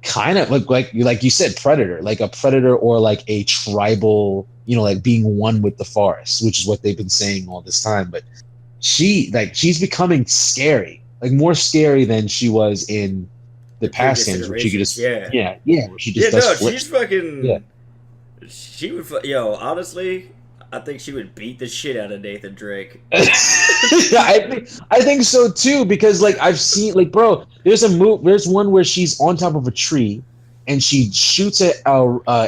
kind of like you said, predator, like a predator or like a tribal, like being one with the forest, which is what they've been saying all this time. But she's becoming scary, like more scary than she was in the past games, where she could just where she just does flips. She's fucking Yeah. She would honestly, I think she would beat the shit out of Nathan Drake. I think so too, because like I've seen, like, bro, there's one where she's on top of a tree and she shoots a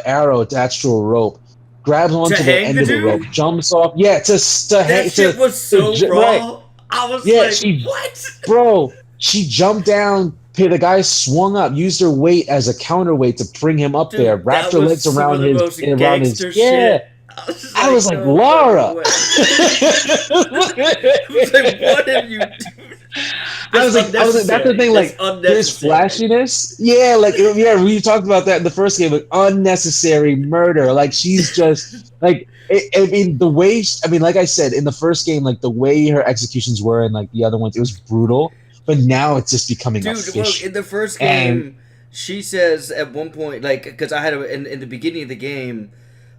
arrow attached to a rope, grabs onto the end of the rope, jumps off. That shit was so raw. Right. I was like, what? Bro, she jumped down. The guy swung up, used her weight as a counterweight to bring him up there, wrapped her legs around his shit. I was like, Laura. I was like, what have you done? I was like, that's the thing. Like, there's flashiness. Yeah, we talked about that in the first game. Like, unnecessary murder. Like, she's just like, I mean, the way. Like I said in the first game, like the way her executions were, and like the other ones, it was brutal. But now it's just becoming efficient. Well, in the first game, she says at one point, like, because I had in the beginning of the game,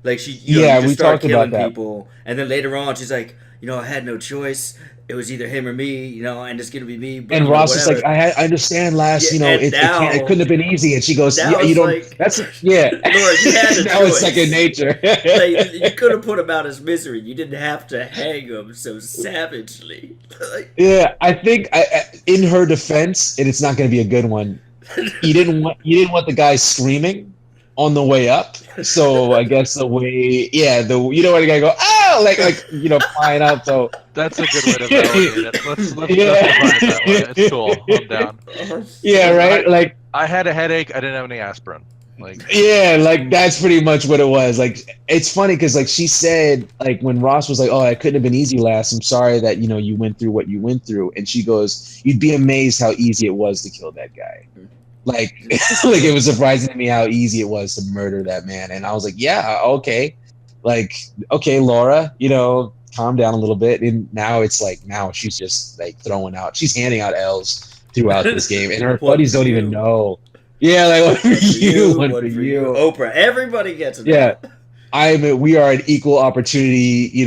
like you just start killing people, and then later on she's like, I had no choice. It was either him or me, and it's gonna be me. But, and Ross is like, I understand, Lass. It couldn't have been easy. And she goes, yeah, you don't. Like, that's yeah. Laura, you had a now choice. It's second nature. Like, you could have put him out as misery. You didn't have to hang him so savagely. Yeah, I think in her defense, and it's not going to be a good one. You didn't want the guy screaming on the way up. So I guess the way, when the guy go, oh, like flying up. So that's a good way to validate it. Let's justify it that way. It's cool. I'm down. Yeah, right. I had a headache. I didn't have any aspirin. That's pretty much what it was. Like, it's funny because like she said, like when Ross was like, oh, it couldn't have been easy, Lass. I'm sorry that you went through what you went through. And she goes, you'd be amazed how easy it was to kill that guy. Like, like it was surprising to me how easy it was to murder that man. And I was like, yeah, okay. Like, okay, Laura, calm down a little bit. And now she's just like she's handing out L's throughout this game. And her buddies don't even know. Yeah, like one for you, one for you. Oprah, everybody gets it. Yeah. We are an equal opportunity,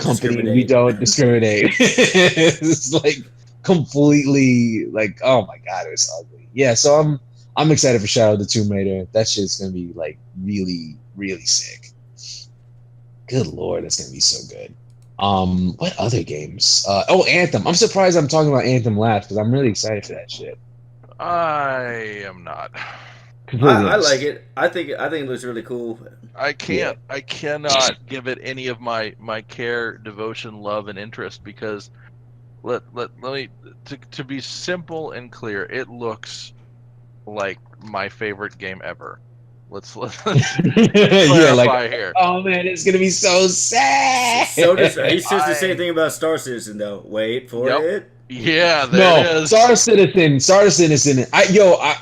company. We don't discriminate. It's like completely like, oh my God, it was ugly. Yeah, so I'm excited for Shadow of the Tomb Raider. That shit's gonna be like really, really sick. Good Lord, that's gonna be so good. What other games? Anthem. I'm surprised I'm talking about Anthem last because I'm really excited for that shit. I am not. I like it. I think it looks really cool. I cannot give it any of my care, devotion, love, and interest because let me to be simple and clear, it looks like my favorite game ever. Let's clarify here. Oh man, it's gonna be so sad. So he says the same thing about Star Citizen though. Wait for it. Yeah, there it is. Star Citizen.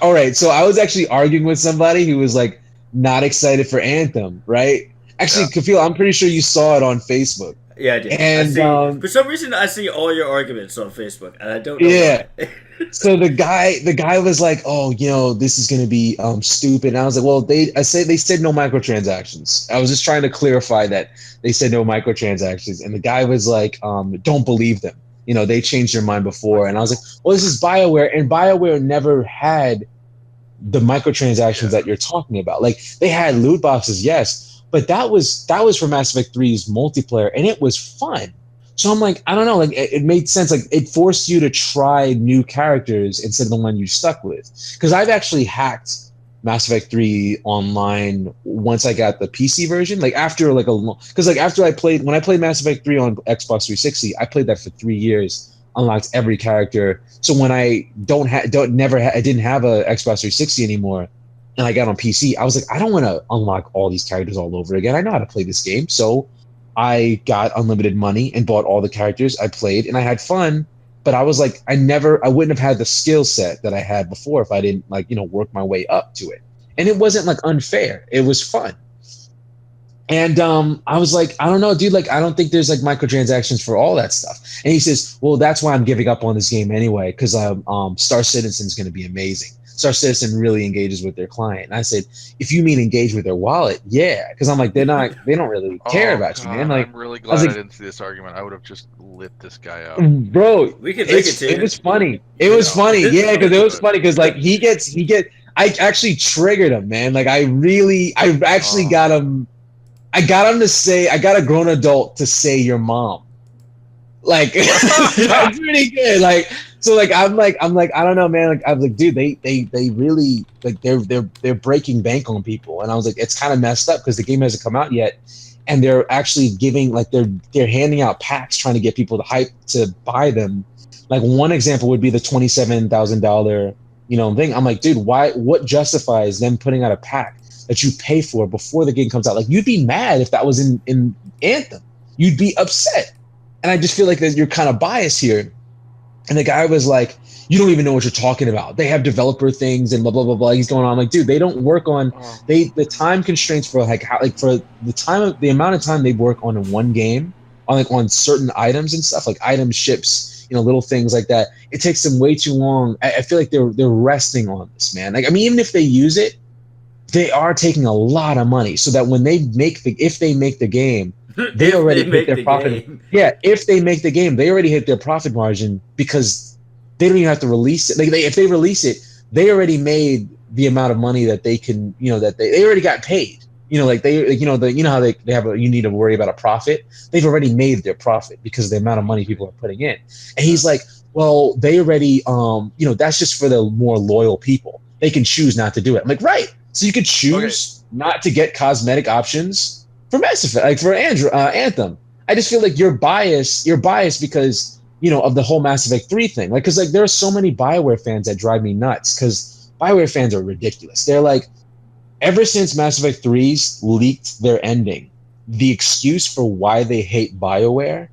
All right. So I was actually arguing with somebody who was like not excited for Anthem, right? Actually, Kafil, I'm pretty sure you saw it on Facebook. Yeah, I did. And for some reason, I see all your arguments on Facebook, and I don't know. Yeah. So the guy was like, "Oh, this is gonna be stupid." And I was like, "Well, they said no microtransactions." I was just trying to clarify that they said no microtransactions, and the guy was like, "Don't believe them. They changed their mind before." And I was like, "Well, this is BioWare, and BioWare never had the microtransactions that you're talking about. Like they had loot boxes, yes." But that was for Mass Effect 3's multiplayer, and it was fun. So I'm like, I don't know, like it made sense. Like it forced you to try new characters instead of the one you stuck with. Because I've actually hacked Mass Effect 3 online once I got the PC version. Like after like after when I played Mass Effect 3 on Xbox 360, I played that for 3 years, unlocked every character. So when I didn't have a Xbox 360 anymore, and I got on PC, I was like, I don't want to unlock all these characters all over again. I know how to play this game. So I got unlimited money and bought all the characters. I played and I had fun, but I was like, I wouldn't have had the skill set that I had before if I didn't work my way up to it. And it wasn't like unfair. It was fun. And I was like, I don't know, dude, like, I don't think there's like microtransactions for all that stuff. And he says, well, that's why I'm giving up on this game anyway, because Star Citizen's going to be amazing. Star Citizen really engages with their client. And I said, if you mean engage with their wallet, yeah, because I'm like, they don't really care about you, man. Like, I'm really I was glad I like, didn't see this argument. I would have just lit this guy up. bro, We could link it to it you. was funny. It was No. funny, yeah, because it was Good. funny because like he get. I actually triggered him, man. Like I actually got him. I got him to say, I got a grown adult to say your mom. Like that's pretty good. Like so, like I'm like I don't know, man. Like I was like, dude, they really like they're breaking bank on people, and I was like, it's kind of messed up because the game hasn't come out yet, and they're actually giving like they're handing out packs trying to get people to hype to buy them. Like one example would be the $27,000 thing. I'm like, dude, why? What justifies them putting out a pack that you pay for before the game comes out? Like you'd be mad if that was in Anthem. You'd be upset. And I just feel like that you're kind of biased here. And the guy was like, you don't even know what you're talking about. They have developer things and blah, blah, blah, blah. He's going on. I'm like, dude, they don't work on the time constraints for for the amount of time they work on one game, on certain items and stuff, like item ships, little things like that. It takes them way too long. I feel like they're resting on this, man. Like, I mean, even if they use it, they are taking a lot of money so that when if they make the game, they already hit their profit. Yeah, if they make the game, they already hit their profit margin because they don't even have to release it. Like if they release it, they already made the amount of money that they can, that they already got paid. Like they, how they have you need to worry about a profit. They've already made their profit because of the amount of money people are putting in. And he's like, well, they already, that's just for the more loyal people. They can choose not to do it. I'm like, right. So you could choose not to get cosmetic options for Mass Effect, like for Anthem. I just feel like you're biased because, of the whole Mass Effect 3 thing. Like, because like there are so many BioWare fans that drive me nuts because BioWare fans are ridiculous. They're like, ever since Mass Effect 3's leaked their ending, the excuse for why they hate BioWare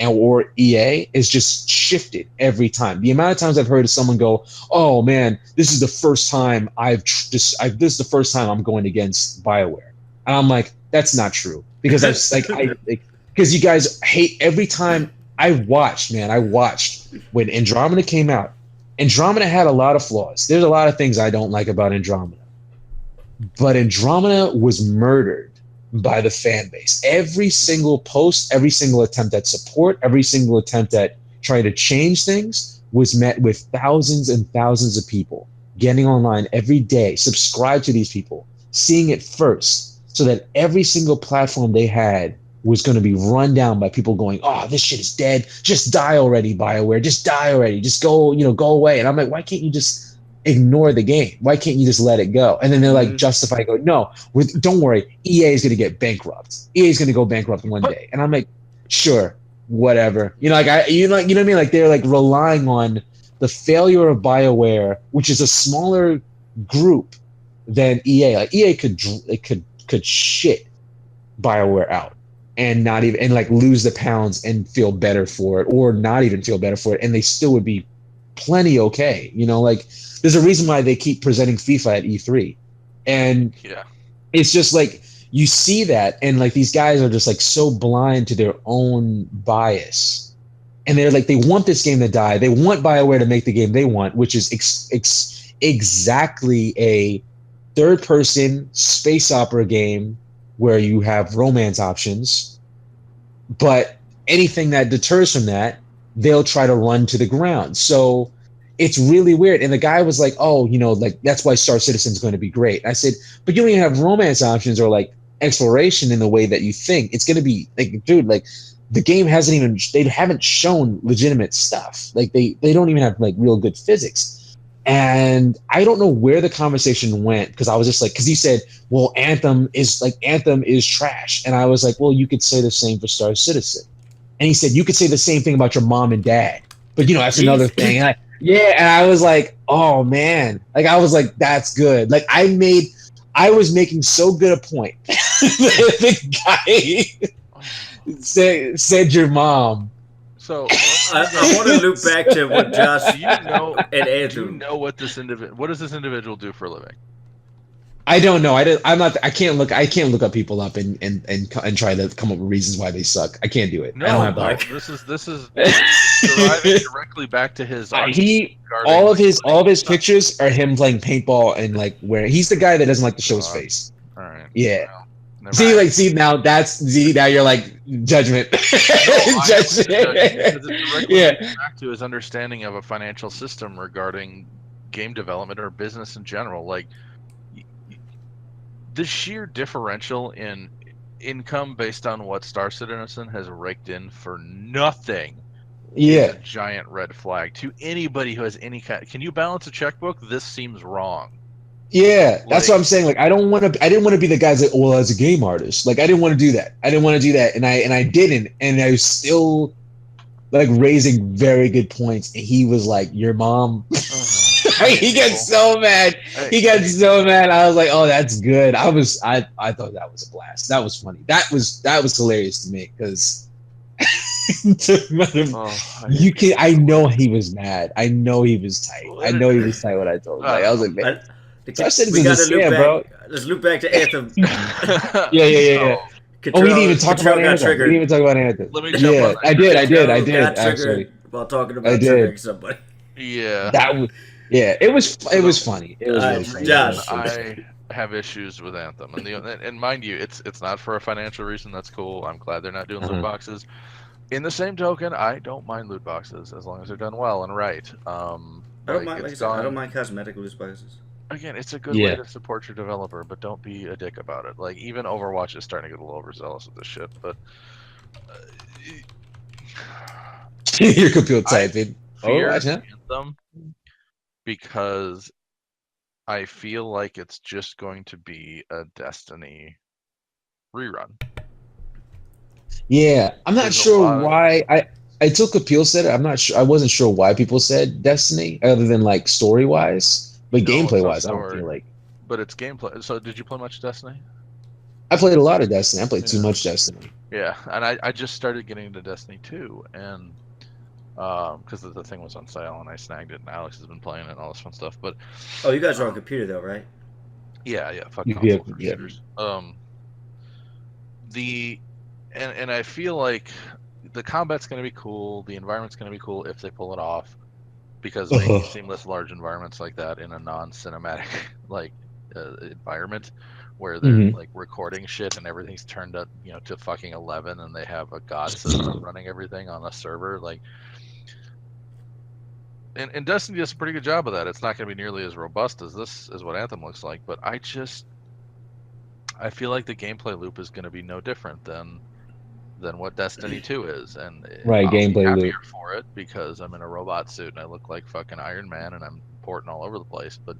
or EA is just shifted every time. The amount of times I've heard someone go, "Oh man, this is the first time this is the first time I'm going against BioWare," and I'm like, that's not true because because you guys hate every time. I watched when Andromeda came out. Andromeda had a lot of flaws. There's a lot of things I don't like about Andromeda, but Andromeda was murdered by the fan base. Every single post, every single attempt at support, every single attempt at trying to change things was met with thousands and thousands of people getting online every day, subscribe to these people, seeing it first, so that every single platform they had was going to be run down by people going, "Oh, this shit is dead. Just die already, BioWare. Just die already. Just go, go away." And I'm like, why can't you just ignore the game? Why can't you just let it go? And then they're like, justify, go, no, don't worry, EA is going to get bankrupt. EA is going to go bankrupt one day. And I'm like, sure, whatever. You know what I mean? Like they're like relying on the failure of BioWare, which is a smaller group than EA. Like EA could shit BioWare out and not even, and like lose the pounds and feel better for it, or not even feel better for it, and they still would be plenty okay. Like there's a reason why they keep presenting FIFA at E3. And it's just like you see that, and like these guys are just like so blind to their own bias. And they're like, they want this game to die. They want BioWare to make the game they want, which is exactly a third-person space opera game where you have romance options. But anything that deters from that, they'll try to run to the ground. So it's really weird. And the guy was like, oh, like that's why Star Citizen's going to be great. I said, but you don't even have romance options or like exploration in the way that you think. It's going to be like, dude, like the game they haven't shown legitimate stuff. Like they don't even have like real good physics. And I don't know where the conversation went, because I was just like, because he said, well, Anthem is trash. And I was like, well, you could say the same for Star Citizen. And he said, you could say the same thing about your mom and dad. But, that's another thing. And I was like, oh, man. Like, I was like, that's good. Like, I was making so good a point. The guy said your mom. So I want to loop back to what Josh, and Andrew. Do you know what what does this individual do for a living? I don't know. I'm not. I can't look. I can't look up people up and try to come up with reasons why they suck. I can't do it. I don't have the No, heart. this is deriving directly back to his He regarding, all of like, his pictures are him playing paintball and like wearing. He's the guy that doesn't like to show his God. face. All right. Yeah. Well, never See, mind. like, now you're like judgment. No, I am Judgment. judging because it directly Yeah. links back to his understanding of a financial system regarding game development or business in general. Like the sheer differential in income based on what Star Citizen has raked in for nothing is Yeah. a giant red flag to anybody who has any kind. Can you balance a checkbook? This seems wrong. Yeah, that's Like- what I'm saying. Like, I didn't want to be the guys that, well, as a game artist, like, I didn't want to do that. And I didn't, and I was still like raising very good points. And he was like, "Your mom." He gets so mad. He gets so mad. I was like, "Oh, that's good." I thought that was a blast. That was funny. That was hilarious to me because you can. I know he was mad. I know he was tight. I know he was tight when I told him. Like, I was like, man. Star Citizen's a scam, bro. Let's loop back to Anthem. Yeah. Oh, we didn't even talk about Anthem. Triggered. We didn't even talk about Anthem. Let me jump on that. I did. Got Actually, triggered while talking I about did. triggering somebody. Yeah. that was. Yeah, it was funny. It was really funny. Josh. I have issues with Anthem, and mind you, it's not for a financial reason. That's cool. I'm glad they're not doing loot boxes. In the same token, I don't mind loot boxes as long as they're done well and right. I don't mind. Like I said, I don't mind cosmetic loot boxes. Again, it's a good way to support your developer, but don't be a dick about it. Like, even Overwatch is starting to get a little overzealous with this shit. But Your computer typing. fear Overwatch, huh? Anthem because I feel like it's just going to be a Destiny rerun. Yeah, I'm not There's a sure lot of- why. I took appeal said it. I'm not sure. I wasn't sure why people said Destiny, other than like story wise, but No, gameplay it's not wise, I don't story. feel like. But it's gameplay. So, did you play much Destiny? I played a lot of Destiny. I played too Yeah. much Destiny. Yeah, and I just started getting into Destiny 2, and because the thing was on sale, and I snagged it, and Alex has been playing it and all this fun stuff. But Oh, you guys are on computer though, right? yeah, fuck You- console yeah, for yeah. shooters. And I feel like the combat's going to be cool, the environment's going to be cool if they pull it off, because making seamless large environments like that in a non-cinematic like environment where they're like recording shit and everything's turned up, to fucking 11, and they have a god system running everything on a server, like. And Destiny does a pretty good job of that. It's not going to be nearly as robust as this is what Anthem looks like, but I feel like the gameplay loop is going to be no different than what Destiny 2 is, and Right, I'll be gameplay happier loop. for it because I'm in a robot suit and I look like fucking Iron Man and I'm porting all over the place. But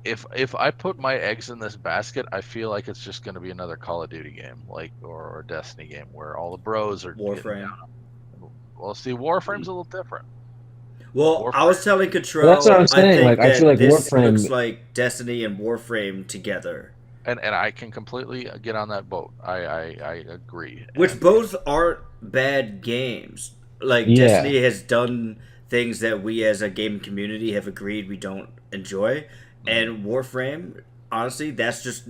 if I put my eggs in this basket, I feel like it's just going to be another Call of Duty game, like or Destiny game where all the bros are getting Warframe. down. Well, see, Warframe's a little different. Well, I was telling Control. Well, that's what I'm saying, think like, I that feel like this Warframe- looks like Destiny and Warframe together, And I can completely get on that boat. I agree. which And- both aren't bad games. Like Yeah. Destiny has done things that we as a gaming community have agreed we don't enjoy, and Warframe, honestly, that's just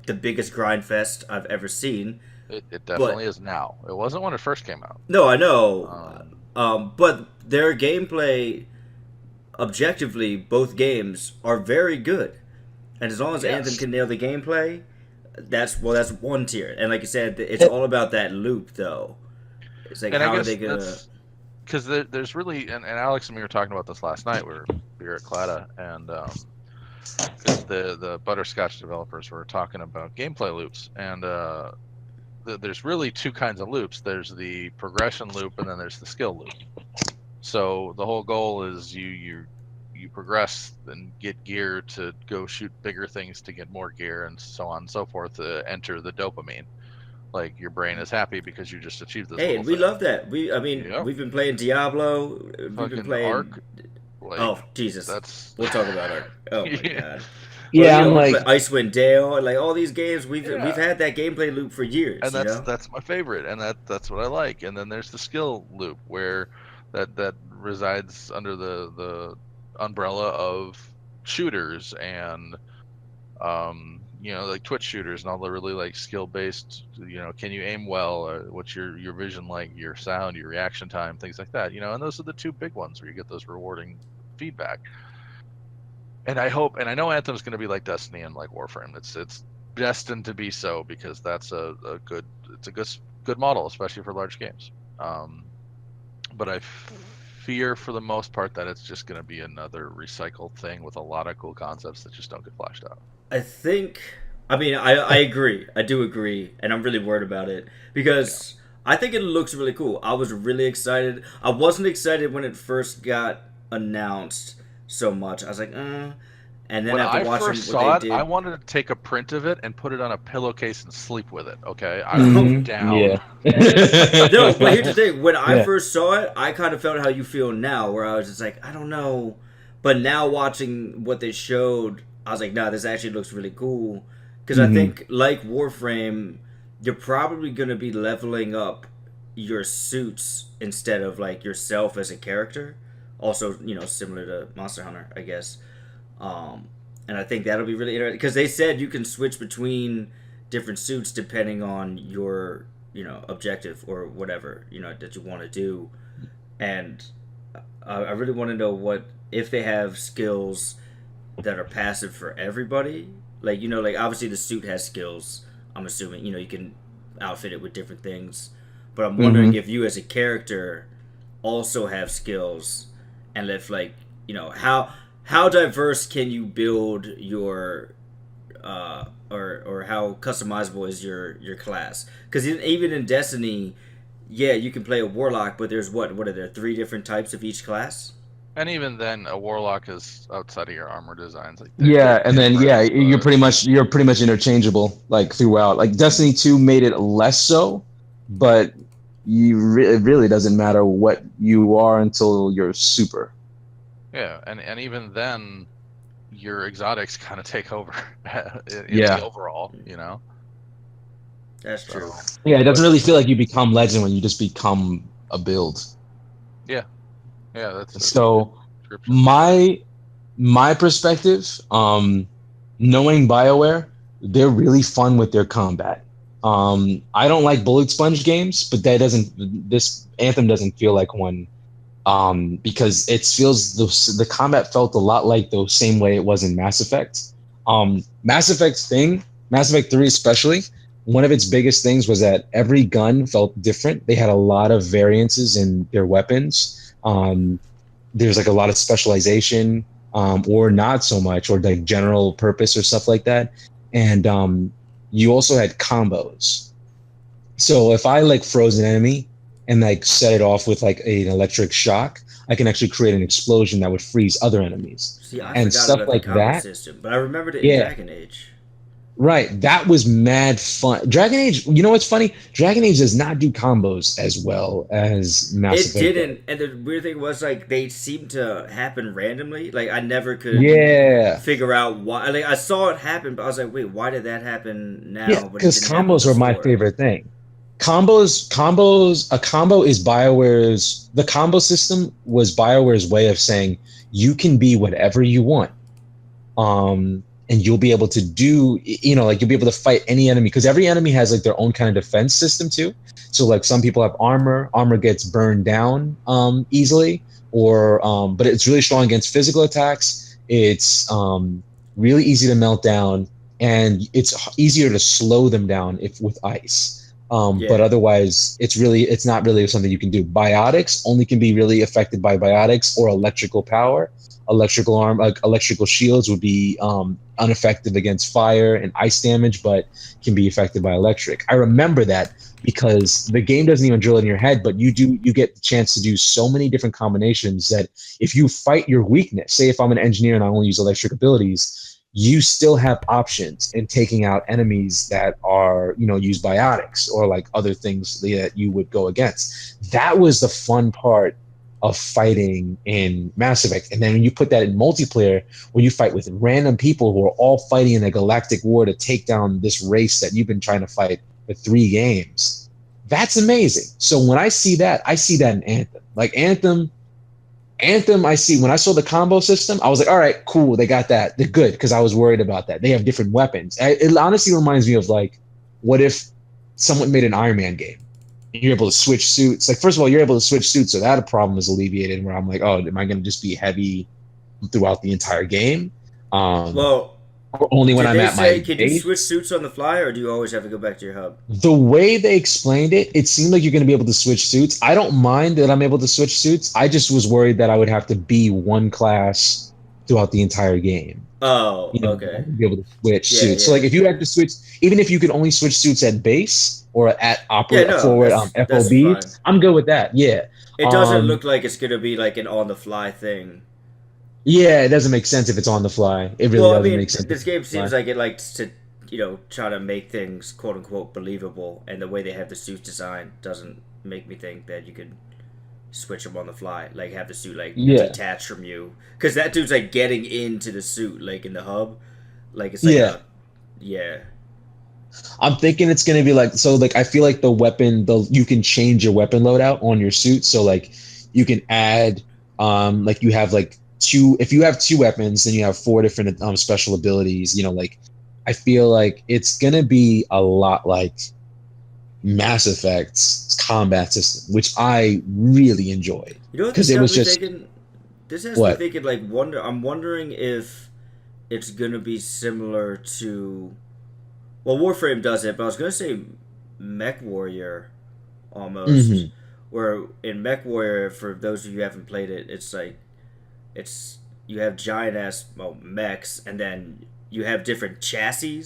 the biggest grind fest I've ever seen. It definitely is now. It wasn't when it first came out. No, I know. But their gameplay, objectively, both games are very good. And as long as Yes. Anthem can nail the gameplay, that's one tier. And like you said, it's all about that loop, though. It's like, And how I are guess they gonna? that's because there's really, and Alex and me were talking about this last night. We were at Clada, and 'cause the Butterscotch developers were talking about gameplay loops, and there's really two kinds of loops. There's the progression loop, and then there's the skill loop. So the whole goal is you progress and get gear to go shoot bigger things to get more gear, and so on and so forth to enter the dopamine. Like your brain is happy because you just achieved this. Hey, little and we thing. love that. Yep. We've been playing Diablo. We've Fucking been playing. Ark. Like, Oh Jesus! that's We'll talk about Ark. Oh my Yeah. god. Yeah, Well, I'm like, Icewind Dale, like all these games. We've Yeah. had that gameplay loop for years. and you that's know? that's my favorite, and that's what I like. And then there's the skill loop where that resides under the umbrella of shooters and like Twitch shooters and all the really like skill based, can you aim well? What's your vision like? Your sound, your reaction time, things like that. And those are the two big ones where you get those rewarding feedback. And I hope, and I know Anthem's going to be like Destiny and like Warframe. It's destined to be so because that's a good model, especially for large games. But I fear for the most part that it's just going to be another recycled thing with a lot of cool concepts that just don't get flashed out. I agree. I do agree, and I'm really worried about it because I think it looks really cool. I was really excited. I wasn't excited when it first got announced so much. I was like, and then when after I watching first what saw they it, did, I wanted to take a print of it and put it on a pillowcase and sleep with it. Okay, I was down. Yeah. no, but here's the thing. When I Yeah. first saw it, I kind of felt how you feel now, where I was just like, I don't know. But now watching what they showed, I was like, nah, this actually looks really cool. Because I think, like Warframe, you're probably going to be leveling up your suits instead of like yourself as a character. Also, similar to Monster Hunter, I guess. And I think that'll be really interesting because they said you can switch between different suits depending on your objective or whatever that you want to do. And I really want to know what if they have skills that are passive for everybody. Like like obviously the suit has skills. I'm assuming you can outfit it with different things. But I'm wondering if you as a character also have skills, and if like how diverse can you build your or how customizable is your class? Because even in Destiny, you can play a warlock, but there's what are there 3 different types of each class? And even then, a warlock is outside of your armor designs. Like Yeah, and then you're but- pretty much interchangeable like throughout. Like Destiny 2 made it less so, but it really doesn't matter what you are until you're super. Yeah, and even then, your exotics kind of take over in Yeah. the overall, That's true. So, Yeah, it doesn't really feel like you become legend when you just become a build. yeah, that's a So good description. my perspective, knowing BioWare, they're really fun with their combat. I don't like bullet sponge games, but this Anthem doesn't feel like one. Because it feels the combat felt a lot like the same way it was in Mass Effect. Mass Effect 3 especially, one of its biggest things was that every gun felt different. They had a lot of variances in their weapons. There's like a lot of specialization, or not so much, or like general purpose or stuff like that. And you also had combos. So if I like froze an enemy and like set it off with like an electric shock, I can actually create an explosion that would freeze other enemies. See, I And forgot stuff about like the combo that. system, but I remembered it in Yeah. Dragon Age. Right, that was mad fun. Dragon Age, you know what's funny? Dragon Age does not do combos as well as Mass It Effect. didn't, and the weird thing was like they seemed to happen randomly. Like I never could Yeah. figure out why. Like I saw it happen, but I was like, wait, why did that happen now? Yeah, But it because didn't happen combos are my before? favorite thing. A combo is BioWare's, the combo system was BioWare's way of saying you can be whatever you want. And you'll be able to do, like you'll be able to fight any enemy because every enemy has like their own kind of defense system too. So like some people have armor gets burned down easily, or but it's really strong against physical attacks. It's really easy to melt down, and it's easier to slow them down if with ice. But otherwise, it's not really something you can do. Biotics only can be really affected by biotics or electrical power. Electrical shields would be unaffected against fire and ice damage, but can be affected by electric. I remember that because the game doesn't even drill it in your head, but you get the chance to do so many different combinations that if you fight your weakness, say if I'm an engineer and I only use electric abilities, you still have options in taking out enemies that are, use biotics or like other things that you would go against. That was the fun part of fighting in Mass Effect. And then when you put that in multiplayer, where you fight with random people who are all fighting in a galactic war to take down this race that you've been trying to fight for 3 games, that's amazing. So when I see that in Anthem. Like Anthem Anthem, I see when I saw the combo system, I was like, all right, cool, they got that. They're good because I was worried about that. They have different weapons. It honestly reminds me of like, what if someone made an Iron Man game? You're able to switch suits. Like, first of all, you're able to switch suits, so that problem is alleviated. Where I'm like, oh, am I going to just be heavy throughout the entire game? Well, Or only when did I'm they at say my can you base? switch suits on the fly, or do you always have to go back to your hub? The way they explained it, it seemed like you're going to be able to switch suits. I don't mind that I'm able to switch suits. I just was worried that I would have to be one class throughout the entire game. Oh, You know, okay. be able to switch Yeah, suits. So yeah. like if you had to switch, even if you could only switch suits at base or at Yeah, opera no, forward that's FOB, fine. I'm good with that. Yeah. It doesn't Um look like it's gonna be like an on the fly thing. yeah, it doesn't make sense if it's on the fly. It really Well, I doesn't mean, make sense. this if it's game on the fly. seems like it likes to, try to make things quote unquote believable, and the way they have the suits designed doesn't make me think that you could switch them on the fly, like have the suit like Yeah. detach from you, because that dude's like getting into the suit, like in the hub, like it's like Yeah. yeah, I'm thinking it's gonna be like so. Like I feel like the weapon, you can change your weapon loadout on your suit. So like you can add, like you have like two. If you have two weapons, then you have four different special abilities. You know, like I feel like it's gonna be a lot like Mass Effect's combat system, which I really enjoyed you know what because this it got was me just thinking. This has me what. thinking like I'm wondering if it's gonna be similar to. Well, Warframe does it, but I was gonna say Mech Warrior, almost. Mhm. Where in Mech Warrior, for those of you who haven't played it, it's like it's you have giant ass mechs, and then you have different chassis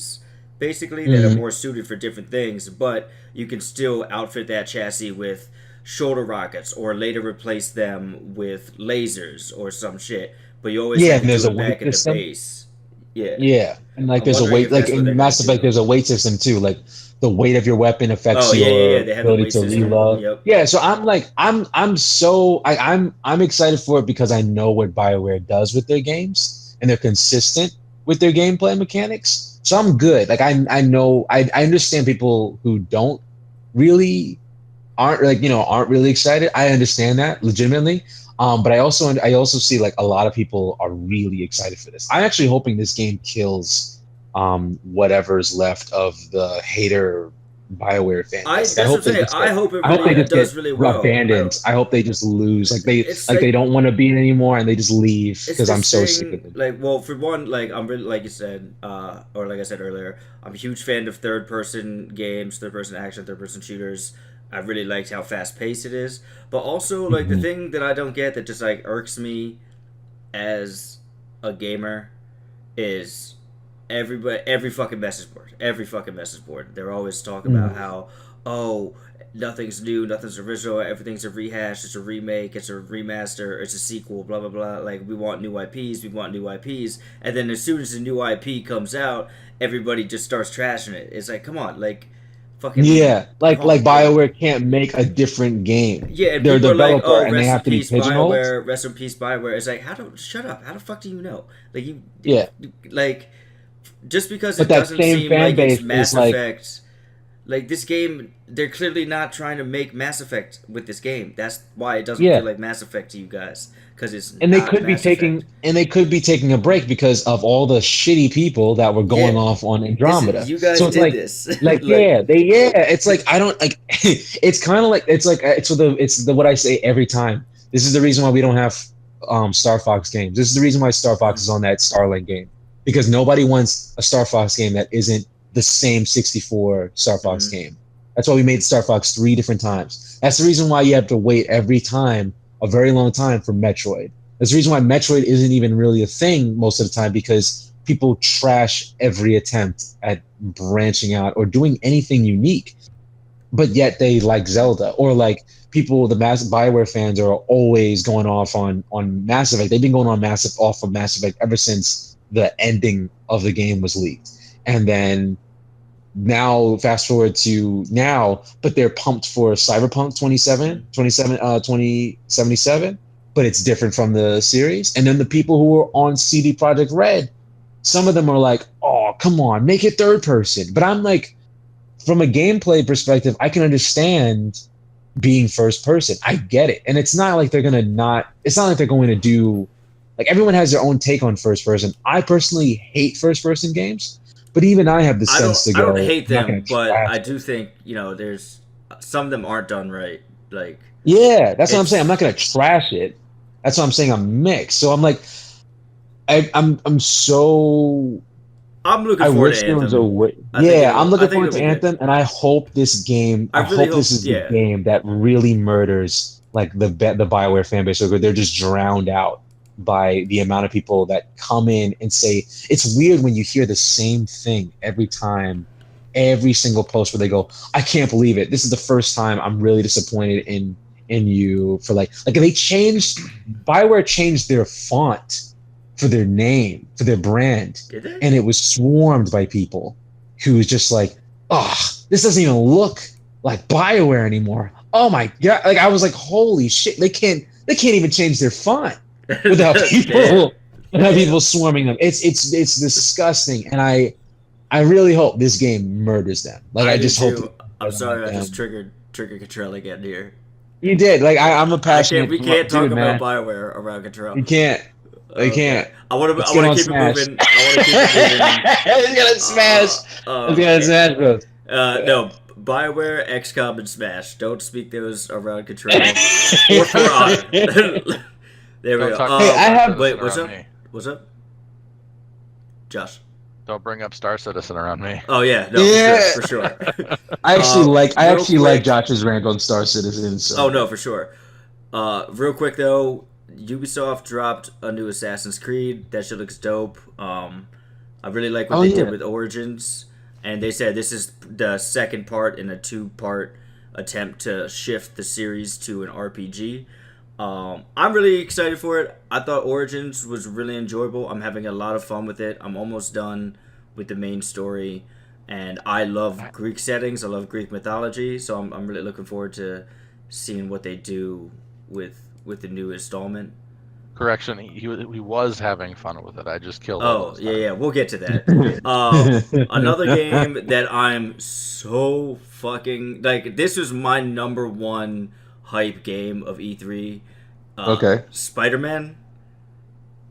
basically that are Mhm. more suited for different things, but you can still outfit that chassis with shoulder rockets or later replace them with lasers or some shit. But you always Yeah, have to and there's do a it weight back at the system. base. Yeah. Yeah, and like I'm there's a wondering weight, if like that's what they're in gonna Mass Effect, do. there's a weight system too. Like the weight of your weapon affects Oh yeah, yeah, yeah. your They have the ability weight to system. reload. Yep. Yeah, so I'm like, I'm excited for it because I know what BioWare does with their games and they're consistent with their gameplay mechanics. So I'm good. Like I know I understand people who don't really aren't really excited. I understand that legitimately. But I also see like a lot of people are really excited for this. I'm actually hoping this game kills whatever's left of the hater BioWare fan I base. Like, that's what I'm saying. I hope it I hope really they just get does really well. abandoned. I hope they just lose. Like It's they like don't want to be it anymore and they just leave it's because I'm this so sick of thing it. like, well, for one, like I'm really, like you said, or like I said earlier, I'm a huge fan of third person games, third person action, third person shooters. I really liked how fast paced it is, but also like the Mhm. thing that I don't get that just like irks me as a gamer is every fucking message board they're always talking about Mhm. how, oh, nothing's new, nothing's original, everything's a rehash, it's a remake, it's a remaster, it's a sequel, blah blah blah, like we want new IPs, and then as soon as the new IP comes out, everybody just starts trashing it. It's like, come on, like fucking Yeah, like like, BioWare can't make a different game. yeah, and They're a people are like, developer "Oh, and they rest in have to be peace, pigeonholed. Bioware. Rest in peace, Bioware." It's like, how do shut up? How the fuck do you know? Like you, Yeah, like just because but it that doesn't same seem fan like it's base is Mass like, Effect. Like this game, they're clearly not trying to make Mass Effect with this game. That's why it doesn't feel yeah, like Mass Effect to you guys, because it's and not Mass Effect. they could be taking a break because of all the shitty people that were going Yeah, off on this is Andromeda. you guys So it's did this. like, it's like I don't like it's kind of like it's the what I say every time. This is the reason why we don't have Star Fox games. This is the reason why Star Fox is on that Starlink game because nobody wants a Star Fox game that isn't the same 64 Star Fox mhm. game. That's why we made Star Fox 3 different times. That's the reason why you have to wait every time a very long time for Metroid. That's the reason why Metroid isn't even really a thing most of the time because people trash every attempt at branching out or doing anything unique. But yet they like Zelda or like people, the Bioware fans are always going off on Mass Effect. They've been going on off of Mass Effect ever since the ending of the game was leaked. And then now fast forward to now, but they're pumped for Cyberpunk 2077, but it's different from the series. And then the people who are on CD Projekt Red, some of them are like, oh, come on, make it third person. But I'm like, from a gameplay perspective, I can understand being first person. I get it. And it's not like they're going to do, like, everyone has their own take on first person. I personally hate first person games, but even I have the sense to I go. don't hate I'm not them, gonna but trash I it. do think, there's some of them aren't done right. Like, Yeah, that's what I'm it's saying. I'm not going to trash it. That's what I'm saying. I'm mixed. So I'm like, I'm so. I'm looking I forward wish to there was a Anthem. way. I think Yeah, I'm looking it'll forward to be good. Anthem, and I hope this game. I I really hope hope, this is the yeah. game that really murders like the Bioware fan base. So they're just drowned out by the amount of people that come in and say it's weird when you hear the same thing every time, every single post where they go, "I can't believe it. This is the first time I'm really disappointed in you for like they changed Bioware changed their font for their name, for their brand, Did they? and it was swarmed by people who was just like, oh, this doesn't even look like BioWare anymore. Oh my god. Like I was like, holy shit, they can't even change their font without people swarming them. It's disgusting. And I really hope this game murders them. Like I do just hope too. I'm sorry I just them. triggered Cottrell again here. You did. Like I'm a passionate We can't talk dude, about man. BioWare around Cottrell. You can't. You can't. I want Let's to get on keep Smash. it moving. I want to keep it moving. He's gonna smash. He's gonna smash, bro. No, BioWare, XCOM, and Smash. Don't speak those around Cottrell or For Honor. There we Don't go. talk Hey, about I Star have- Citizen Wait, what's around up? me. What's up? Josh. Don't bring up Star Citizen around me. Oh yeah, no, Yeah. for sure. I actually real like quick- Josh's rant on Star Citizen. So. Oh no, for sure. Real quick though, Ubisoft dropped a new Assassin's Creed. That shit looks dope. I really like what they did with Origins, and they said this is the second part in a 2-part attempt to shift the series to an RPG. I'm really excited for it. I thought Origins was really enjoyable. I'm having a lot of fun with it. I'm almost done with the main story, and I love Greek settings. I love Greek mythology, so I'm really looking forward to seeing what they do with the new installment. Correction, he was having fun with it. I just killed it. Oh yeah, we'll get to that. Another game that I'm so fucking like. This was my number one hype game of E3. Okay. Spider-Man.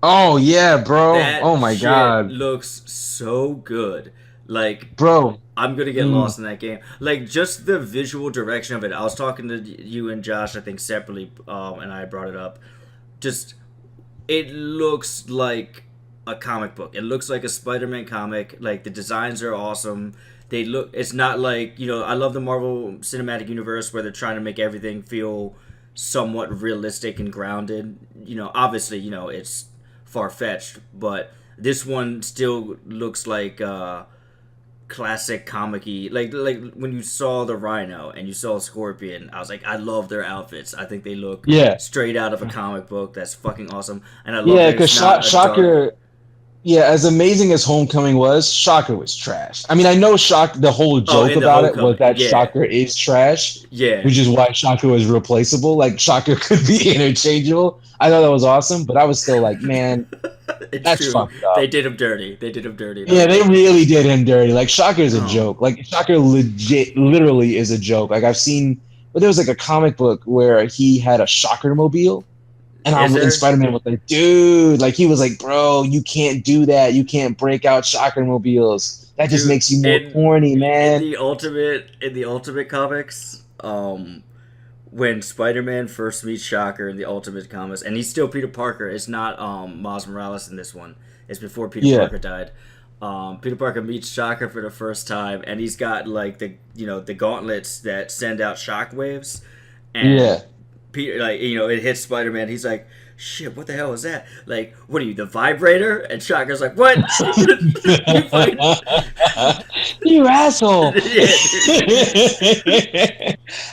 Oh yeah, bro. That Oh my shit god, looks so good. Like bro. I'm gonna get lost in that game. Like just the visual direction of it. I was talking to you and Josh, I think separately, and I brought it up. Just it looks like a comic book. It looks like a Spider-Man comic. Like the designs are awesome. They look. It's not like I love the Marvel Cinematic Universe where they're trying to make everything feel somewhat realistic and grounded. Obviously, it's far-fetched, but this one still looks like classic comic-y. Like when you saw the Rhino and you saw Scorpion, I was like, I love their outfits. I think they look straight out of a comic book. That's fucking awesome. And I love that because it's not a Shocker. dark- Yeah, as amazing as Homecoming was, Shocker was trash. I mean, I know the whole joke in the about it was Homecoming, that yeah. Shocker is trash, Yeah. which is why Shocker was replaceable. Like, Shocker could be interchangeable. I thought that was awesome, but I was still like, man, It's that's true. fucked up. They did him dirty. Yeah, they really did him dirty. Like, Shocker's a joke. Like, Shocker literally is a joke. Like, I've seen, but there was like a comic book where he had a Shocker mobile. And Spider-Man was like, dude, like he was like, bro, you can't do that. You can't break out Shocker mobiles. That just makes you more corny, man. In the Ultimate comics, when Spider-Man first meets Shocker in the Ultimate comics, and he's still Peter Parker. It's not Miles Morales in this one. It's before Peter Parker died. Peter Parker meets Shocker for the first time, and he's got like the gauntlets that send out shockwaves. And Peter, it hits Spider-Man. He's like, shit, what the hell is that? Like, what are you, the vibrator? And Shocker's like, what? You asshole.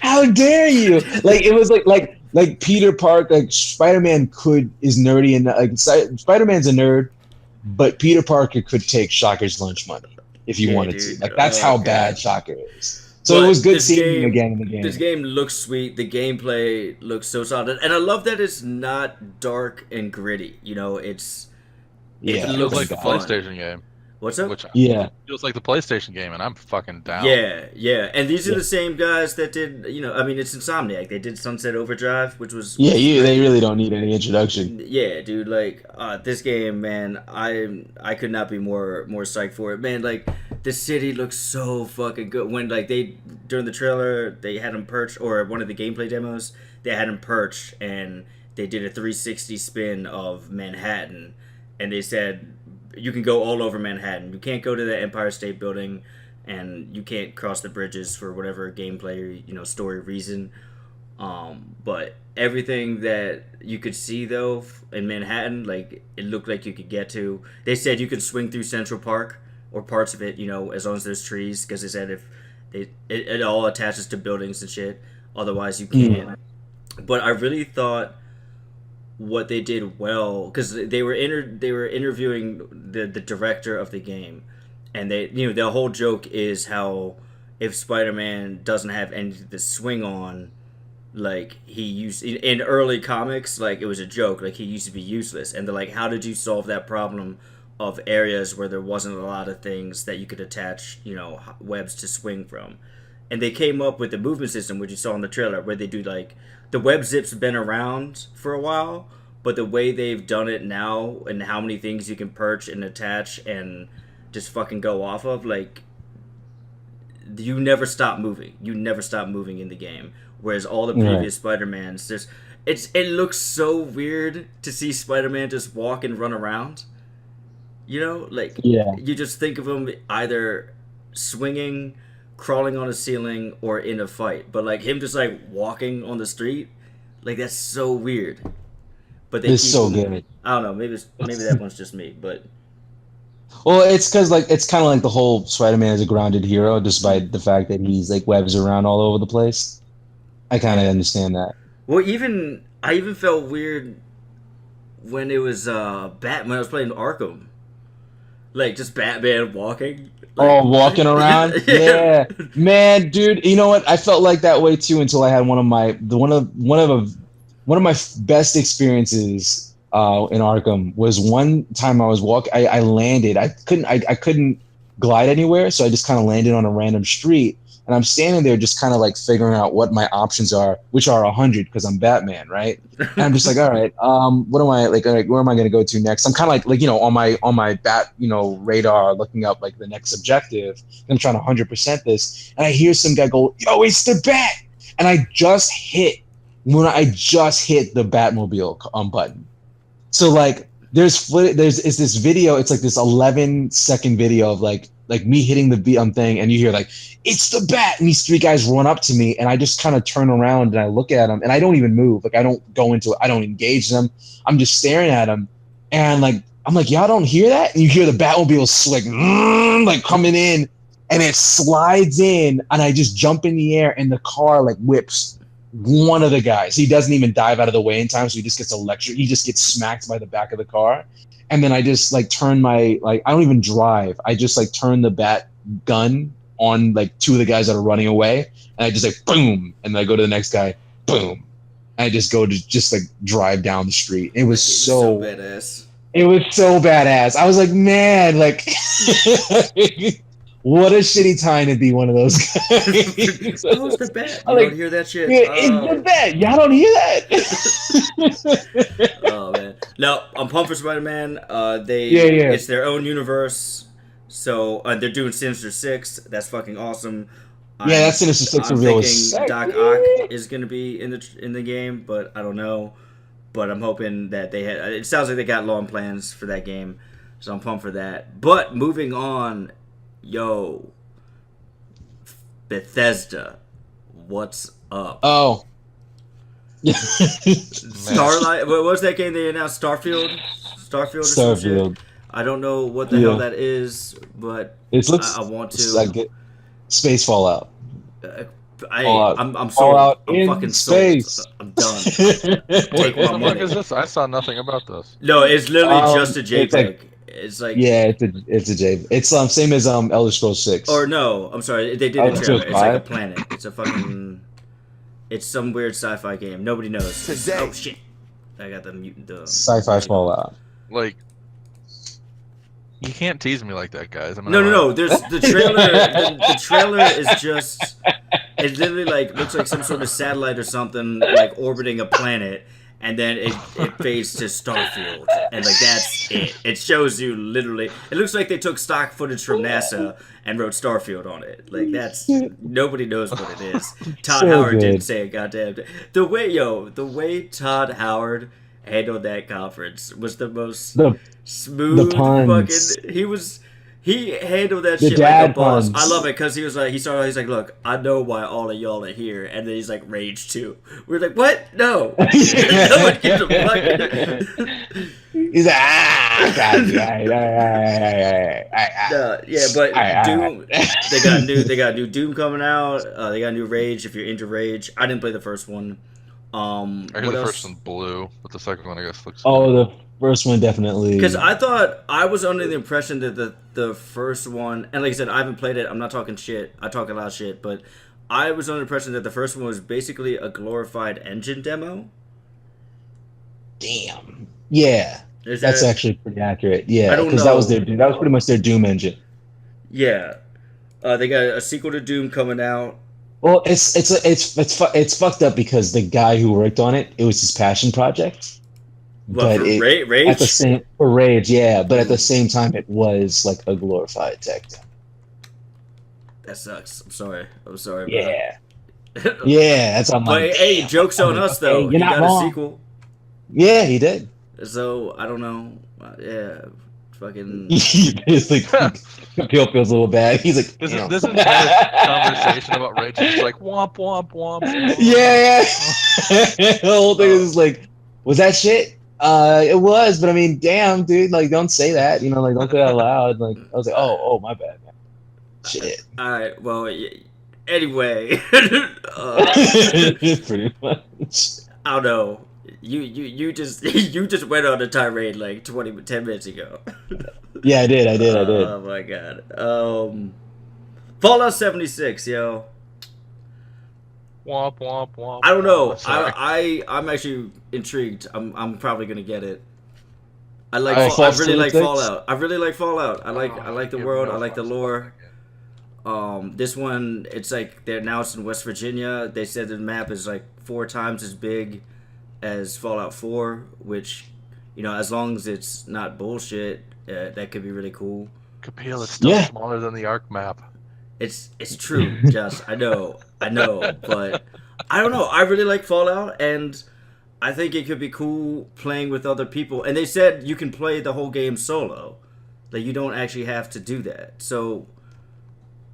How dare you? Like, it was like Peter Parker, like Spider-Man is nerdy, and like Spider-Man's a nerd, but Peter Parker could take Shocker's lunch money if he wanted to. Like, that's how bad Shocker is. So it was good seeing him again in the game. This game looks sweet. The gameplay looks so solid, and I love that it's not dark and gritty. It looks looks like a fun. PlayStation game. What's up? which Yeah. feels like the PlayStation game, and I'm fucking down. Yeah. And these are Yeah. the same guys that did, I mean, it's Insomniac. They did Sunset Overdrive, which was Yeah, they great. really don't need any introduction. Yeah, dude. Like, this game, man. I could not be more psyched for it, man. Like, the city looks so fucking good. When like they during the trailer, they had him perched, or one of the gameplay demos, they had him perched, and they did a 360 spin of Manhattan, and they said you can go all over Manhattan. You can't go to the Empire State Building, and you can't cross the bridges for whatever gameplay story reason. But everything that you could see though in Manhattan, like it looked like you could get to. They said you could swing through Central Park or parts of it, as long as there's trees, because they said if it all attaches to buildings and shit. Otherwise, you can't. But I really thought what they did well, because they were interviewing the director of the game, and they the whole joke is how if Spider-Man doesn't have anything to swing on, like he used in early comics, like it was a joke, like he used to be useless, and they're like, how did you solve that problem of areas where there wasn't a lot of things that you could attach webs to swing from? And they came up with the movement system, which you saw in the trailer, where they do like the web zip's been around for a while, but the way they've done it now and how many things you can perch and attach and just fucking go off of, like you never stop moving. You never stop moving in the game. Whereas all the previous Spider-Mans, it looks so weird to see Spider-Man just walk and run around. Like you just think of him either swinging, crawling on a ceiling, or in a fight. But like him just like walking on the street, like that's so weird. But It's so good. I don't know. Maybe that one's just me, but. Well, it's because like it's kind of like the whole Spider-Man is a grounded hero, despite the fact that he's like webs around all over the place. I kind of understand that. Well, I even felt weird when it was Batman. When I was playing Arkham, like just Batman walking. Like, walking around. Yeah, man, dude. You know what? I felt like that way too until I had one of my best experiences in Arkham was one time I was walking. I landed. I couldn't glide anywhere, so I just kind of landed on a random street. And I'm standing there just kind of like figuring out what my options are, which are 100 because I'm Batman, right? And I'm just like, all right, what am I like? Where am I going to go to next? I'm kind of like on my bat radar, looking up like the next objective. I'm trying to 100% this, and I hear some guy go, "Yo, it's the Bat!" And I just hit the Batmobile button. So like there's this video. It's like this 11-second video of like me hitting the thing, and you hear like, "It's the Bat," and these three guys run up to me, and I just kind of turn around and I look at them, and I don't even move. Like I don't go into it. I don't engage them. I'm just staring at them, and like I'm like, "Y'all don't hear that?" And you hear the Batmobile like coming in, and it slides in, and I just jump in the air, and the car like whips one of the guys. He doesn't even dive out of the way in time, so he just gets electrocuted. He just gets smacked by the back of the car. And then I just like turn my I don't even drive. I just like turn the bat gun on like two of the guys that are running away, and I just like boom, and then I go to the next guy, boom, and I just go to just like drive down the street. It was so badass. It was so badass. I was like, man, like what a shitty time to be one of those guys. Oh, it's the Bat. You don't hear that shit. Yeah, it's the Bat. Y'all don't hear that. Oh man, no, I'm pumped for Spider-Man. It's their own universe, so they're doing Sinister Six. That's fucking awesome. Yeah, that Sinister Six reveal was sick. Doc Ock is gonna be in the game, but I don't know. But I'm hoping that they had. It sounds like they got long plans for that game, so I'm pumped for that. But moving on. Yo, Bethesda, what's up? Oh, Starlight. What was that game they announced? Starfield. Or some shit? I don't know what the hell that is, but it looks. I want to. It's like Space Fallout. I'm sold. I'm fucking space. sold. I'm done. Take my money. What is this? I saw nothing about this. No, it's literally just a JPEG. It's like it's a J. It's same as Elder Scrolls 6. Or no, I'm sorry, they did a trailer. It's like a planet. It's a fucking. It's some weird sci-fi game. Nobody knows. Today. Oh shit! I got the Sci-fi Fallout. Like You can't tease me like that, guys. I'm No. There's the trailer. The trailer is just. It literally like looks like some sort of satellite or something like orbiting a planet, and then it fades to Starfield, and like that's it. It shows you literally. It looks like they took stock footage from NASA and wrote Starfield on it. Like that's nobody knows what it is. Todd So Howard good. didn't say it. Goddamn. The way Todd Howard handled that conference was the most smooth the puns. fucking. He handled that The shit like a dad boss. puns. I love it because he's like, look, I know why all of y'all are here, and then he's like, rage too. We're like, what? No, no one gives a fuck. He's like, God, Yeah, but Doom, they got new Doom coming out. They got new Rage. If you're into Rage, I didn't play the first one. I heard What the else? first one blue, but the second one I guess looks. Oh, the first one definitely. Because I was under the impression that the first one, and like I said, I haven't played it. I'm not talking shit. I talk a lot of shit, but I was under the impression that the first one was basically a glorified engine demo. Damn. Yeah, Is that's that, actually pretty accurate. Yeah, I don't because that was know. that was pretty much their Doom engine. Yeah. They got a sequel to Doom coming out. Well, it's fucked up because the guy who worked on it, it was his passion project. What, for Rage? At the same for Rage, yeah, but at the same time, it was like a glorified tech demo. That sucks. I'm sorry. Bro. Yeah, yeah, that's on my. But hey, joke's on us though. Hey, you're He not got wrong. a sequel. Yeah, he did. So I don't know. Yeah, fucking. It's like Peel feels a little bad. He's like, This damn. is this entire conversation about Rage is just like womp womp womp. womp. Yeah. The whole thing is just like, was that shit? It was, but I mean, damn, dude, like, don't say that. You know, like, don't say that out loud. Like, I was like, oh, my bad, man. Shit. All right. Well, anyway, Pretty much. I don't know. You just went on a tirade like 10 minutes ago. Yeah, I did. Oh my god. Fallout 76, yo. Womp womp womp. I don't know. Sorry. I'm actually intrigued. I'm probably gonna get it. I Fallout really like 76? Fallout. I really like Fallout. I like the Yeah, world. no I like the fucks lore. about it. This one, it's like they're now in West Virginia. They said the map is like 4 times as big as Fallout 4, which, you know, as long as it's not bullshit, that could be really cool. Kapil, it's still Yeah. smaller than the Arc map. It's true, Josh. I know, but I don't know. I really like Fallout, and I think it could be cool playing with other people. And they said you can play the whole game solo, that you don't actually have to do that. So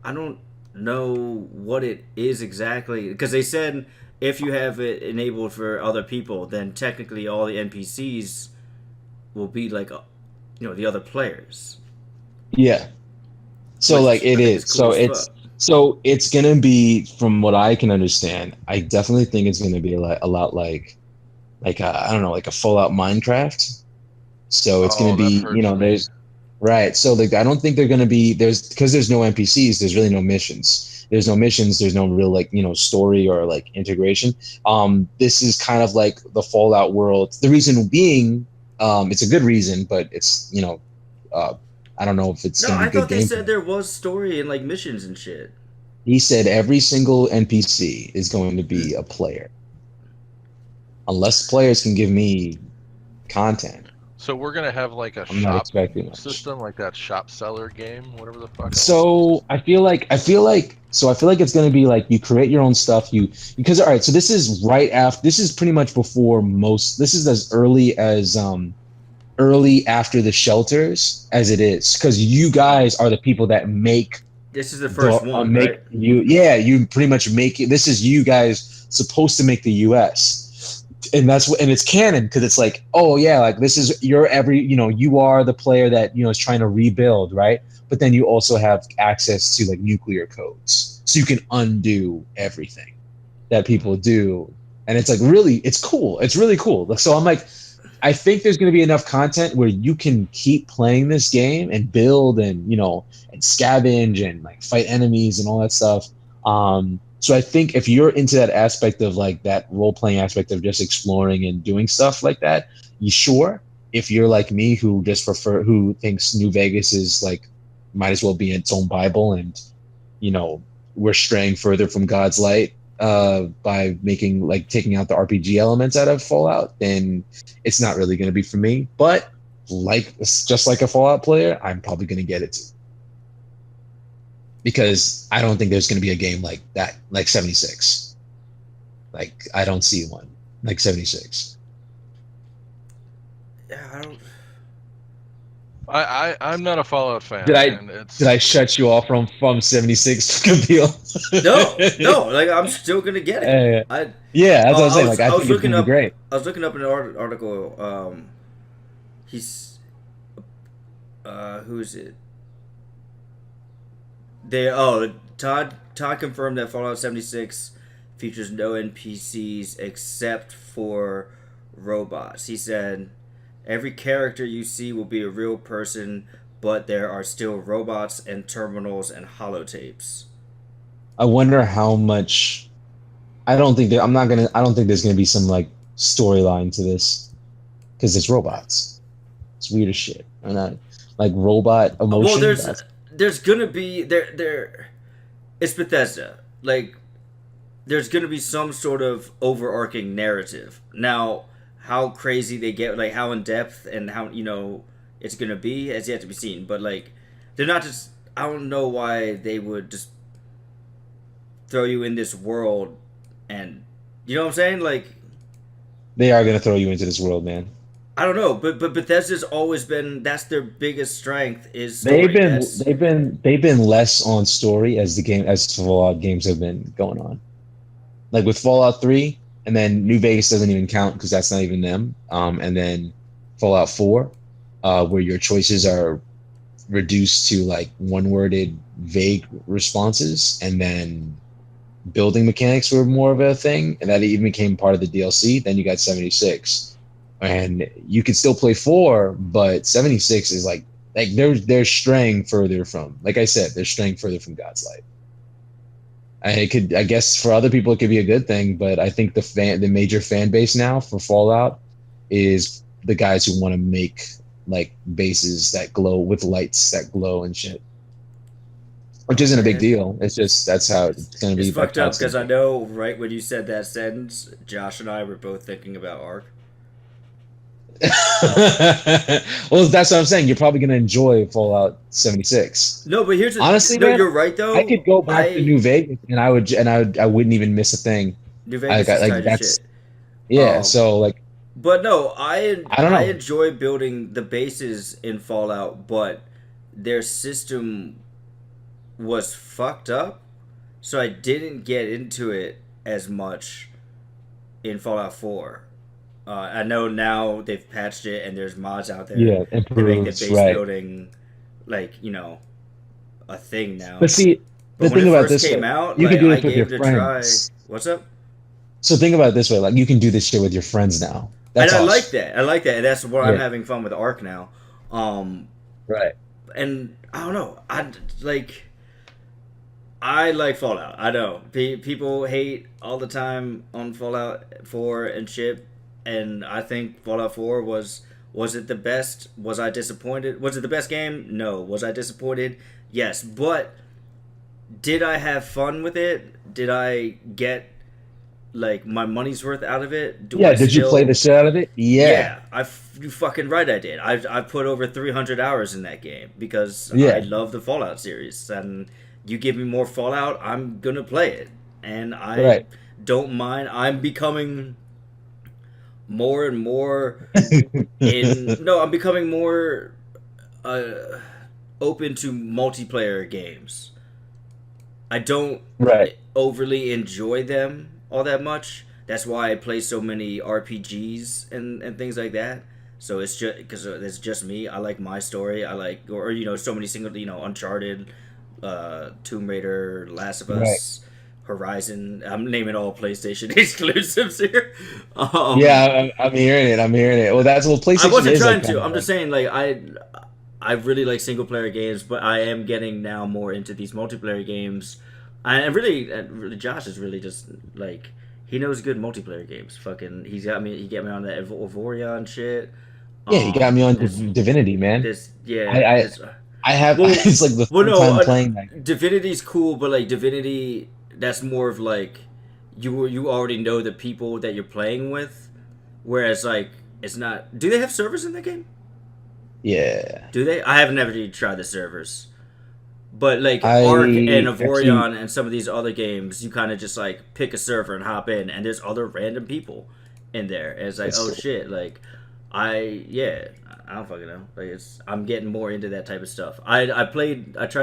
I don't know what it is exactly, because they said if you have it enabled for other people, then technically all the NPCs will be like, the other players. Yeah. So, Which like, I it think is. is cool as fuck. It's gonna be, from what I can understand, I definitely think it's gonna be a lot like I don't know, like a Fallout Minecraft. So it's gonna be, there's right. So like, I don't think they're gonna be because there's no NPCs. There's really no missions. There's no missions. There's no real story or like integration. This is kind of like the Fallout world. The reason being, it's a good reason, but it's I don't know if it's No, gonna be I good thought they gameplay. said there was story and like missions and shit. He said every single NPC is going to be a player. Unless players can give me content. So we're gonna have like a I'm not shop expecting much. system, like that shop seller game, whatever the fuck. So I feel like it's gonna be like you create your own stuff. Because all right, so this is right after. This is pretty much before most. This is as early after the shelters as it is, because you guys are the people that make. This is the first one, right? You pretty much make it. This is you guys supposed to make the U.S. and it's canon, because it's like, oh yeah, like this is you are the player that is trying to rebuild, right? But then you also have access to like nuclear codes, so you can undo everything that people do, and it's like it's cool. It's really cool. So I'm like, I think there's going to be enough content where you can keep playing this game and build and and scavenge and like fight enemies and all that stuff. So I think if you're into that aspect of like that role playing aspect of just exploring and doing stuff like that, you sure. if you're like me, who who thinks New Vegas is like, might as well be its own Bible, and we're straying further from God's light by taking out the RPG elements out of Fallout, then it's not really going to be for me. But just like a Fallout player, I'm probably going to get it too, because I don't think there's going to be a game like that, like 76. Like, I don't see one like 76. Yeah, I don't. I'm not a Fallout fan. Did and I shut you off from 76 appeal? No, like I'm still gonna get it. Yeah, that's what I'm saying. Like, I think it's gonna be great. I was looking up an article. He's who is it? Todd confirmed that Fallout 76 features no NPCs except for robots. He said, every character you see will be a real person, but there are still robots and terminals and holotapes. I wonder how much. I don't think there's gonna be some like storyline to this, because it's robots. It's weird as shit. And like robot emotion. Well, there's gonna be there. It's Bethesda. Like, there's gonna be some sort of overarching narrative. Now, how crazy they get, like how in depth and how it's gonna be, has yet to be seen. But like, they're not just. I don't know why they would just throw you in this world, and you know what I'm saying? Like, they are gonna throw you into this world, man. I don't know, but Bethesda's always been, that's their biggest strength is story. They've been less on story as Fallout games have been going on. Like with Fallout 3, and then New Vegas doesn't even count because that's not even them. And then Fallout 4, where your choices are reduced to like one-worded, vague responses, and then building mechanics were more of a thing, and that even became part of the DLC. Then you got 76, and you can still play 4, but 76 is like they're straying further from, like I said, they're straying further from God's light. I guess for other people it could be a good thing, but I think the major fan base now for Fallout is the guys who want to make like bases that glow with lights that glow and shit, which isn't a big deal. It's just that's how it's gonna be. It's fucked up because I know right when you said that sentence, Josh and I were both thinking about Ark. Well, that's what I'm saying. You're probably gonna enjoy Fallout 76. No, but here's honestly, no, man, you're right though. I could go back to New Vegas and I wouldn't even miss a thing. New Vegas is like that's shit. Yeah. So like, but no, I don't know. I enjoy building the bases in Fallout, but their system was fucked up, so I didn't get into it as much in Fallout 4. I know now they've patched it and there's mods out there. Yeah, they make the base building like a thing now. But see, the thing about this came out, you like, can do it with your friends. What's up? So think about it this way: like you can do this shit with your friends now. That's and I awesome. like that, and that's what I'm having fun with Ark now. Right. And I don't know. I like Fallout. I know people hate all the time on Fallout 4 and shit. And I think Fallout 4 was it the best? Was I disappointed? Was it the best game? No. Was I disappointed? Yes. But did I have fun with it? Did I get like my money's worth out of it? Did you play the shit out of it? Yeah. You fucking right I did. I put over 300 hours in that game because I love the Fallout series, and you give me more Fallout, I'm gonna play it. And I don't mind. I'm becoming more and more I'm becoming more open to multiplayer games. I don't overly enjoy them all that much. That's why I play so many RPGs and things like that. So it's just because it's just me. I like my story. I like or so many single Uncharted, Tomb Raider, Last of Us. Horizon. I'm naming all PlayStation exclusives here. I'm hearing it. Well, PlayStation. I wasn't trying to. I'm just saying, like I really like single player games, but I am getting now more into these multiplayer games. And really, Josh is really just like he knows good multiplayer games. Fucking, he got me on the Evoria and shit. Yeah, you got me on This Divinity, man. this yeah I this I have well it's like the well third no time playing that. Divinity's cool, but like Divinity, that's more of like you already know the people that you're playing with, whereas like it's not. Do they have servers in the game? Yeah. Do they? I haven't ever tried the servers. But like Ark and I actually Avorion and some of these other games, you kind of just like pick a server and hop in, and there's other random people in there. And it's like, that's oh cool. shit, like I don't fucking know. Like I'm getting more into that type of stuff. I tried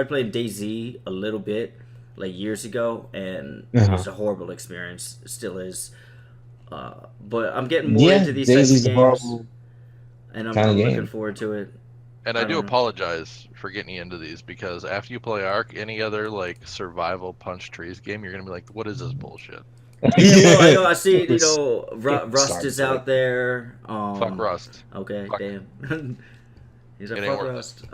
playing DayZ a little bit like years ago, and it Uh-huh. was a horrible experience. It still is. But I'm getting more Yeah, into these types of Daisy's a games, horrible and kind of I'm looking game. forward to it. And I I do don't know. apologize for getting you into these because after you play Ark, any other like survival punch trees game, you're gonna be like, "What is this bullshit?" Yeah, well, I know. I see. We're getting Rust is started late. out there. Fuck Rust. Okay, Fuck. damn. He's like It ain't fuck worth it. Rust.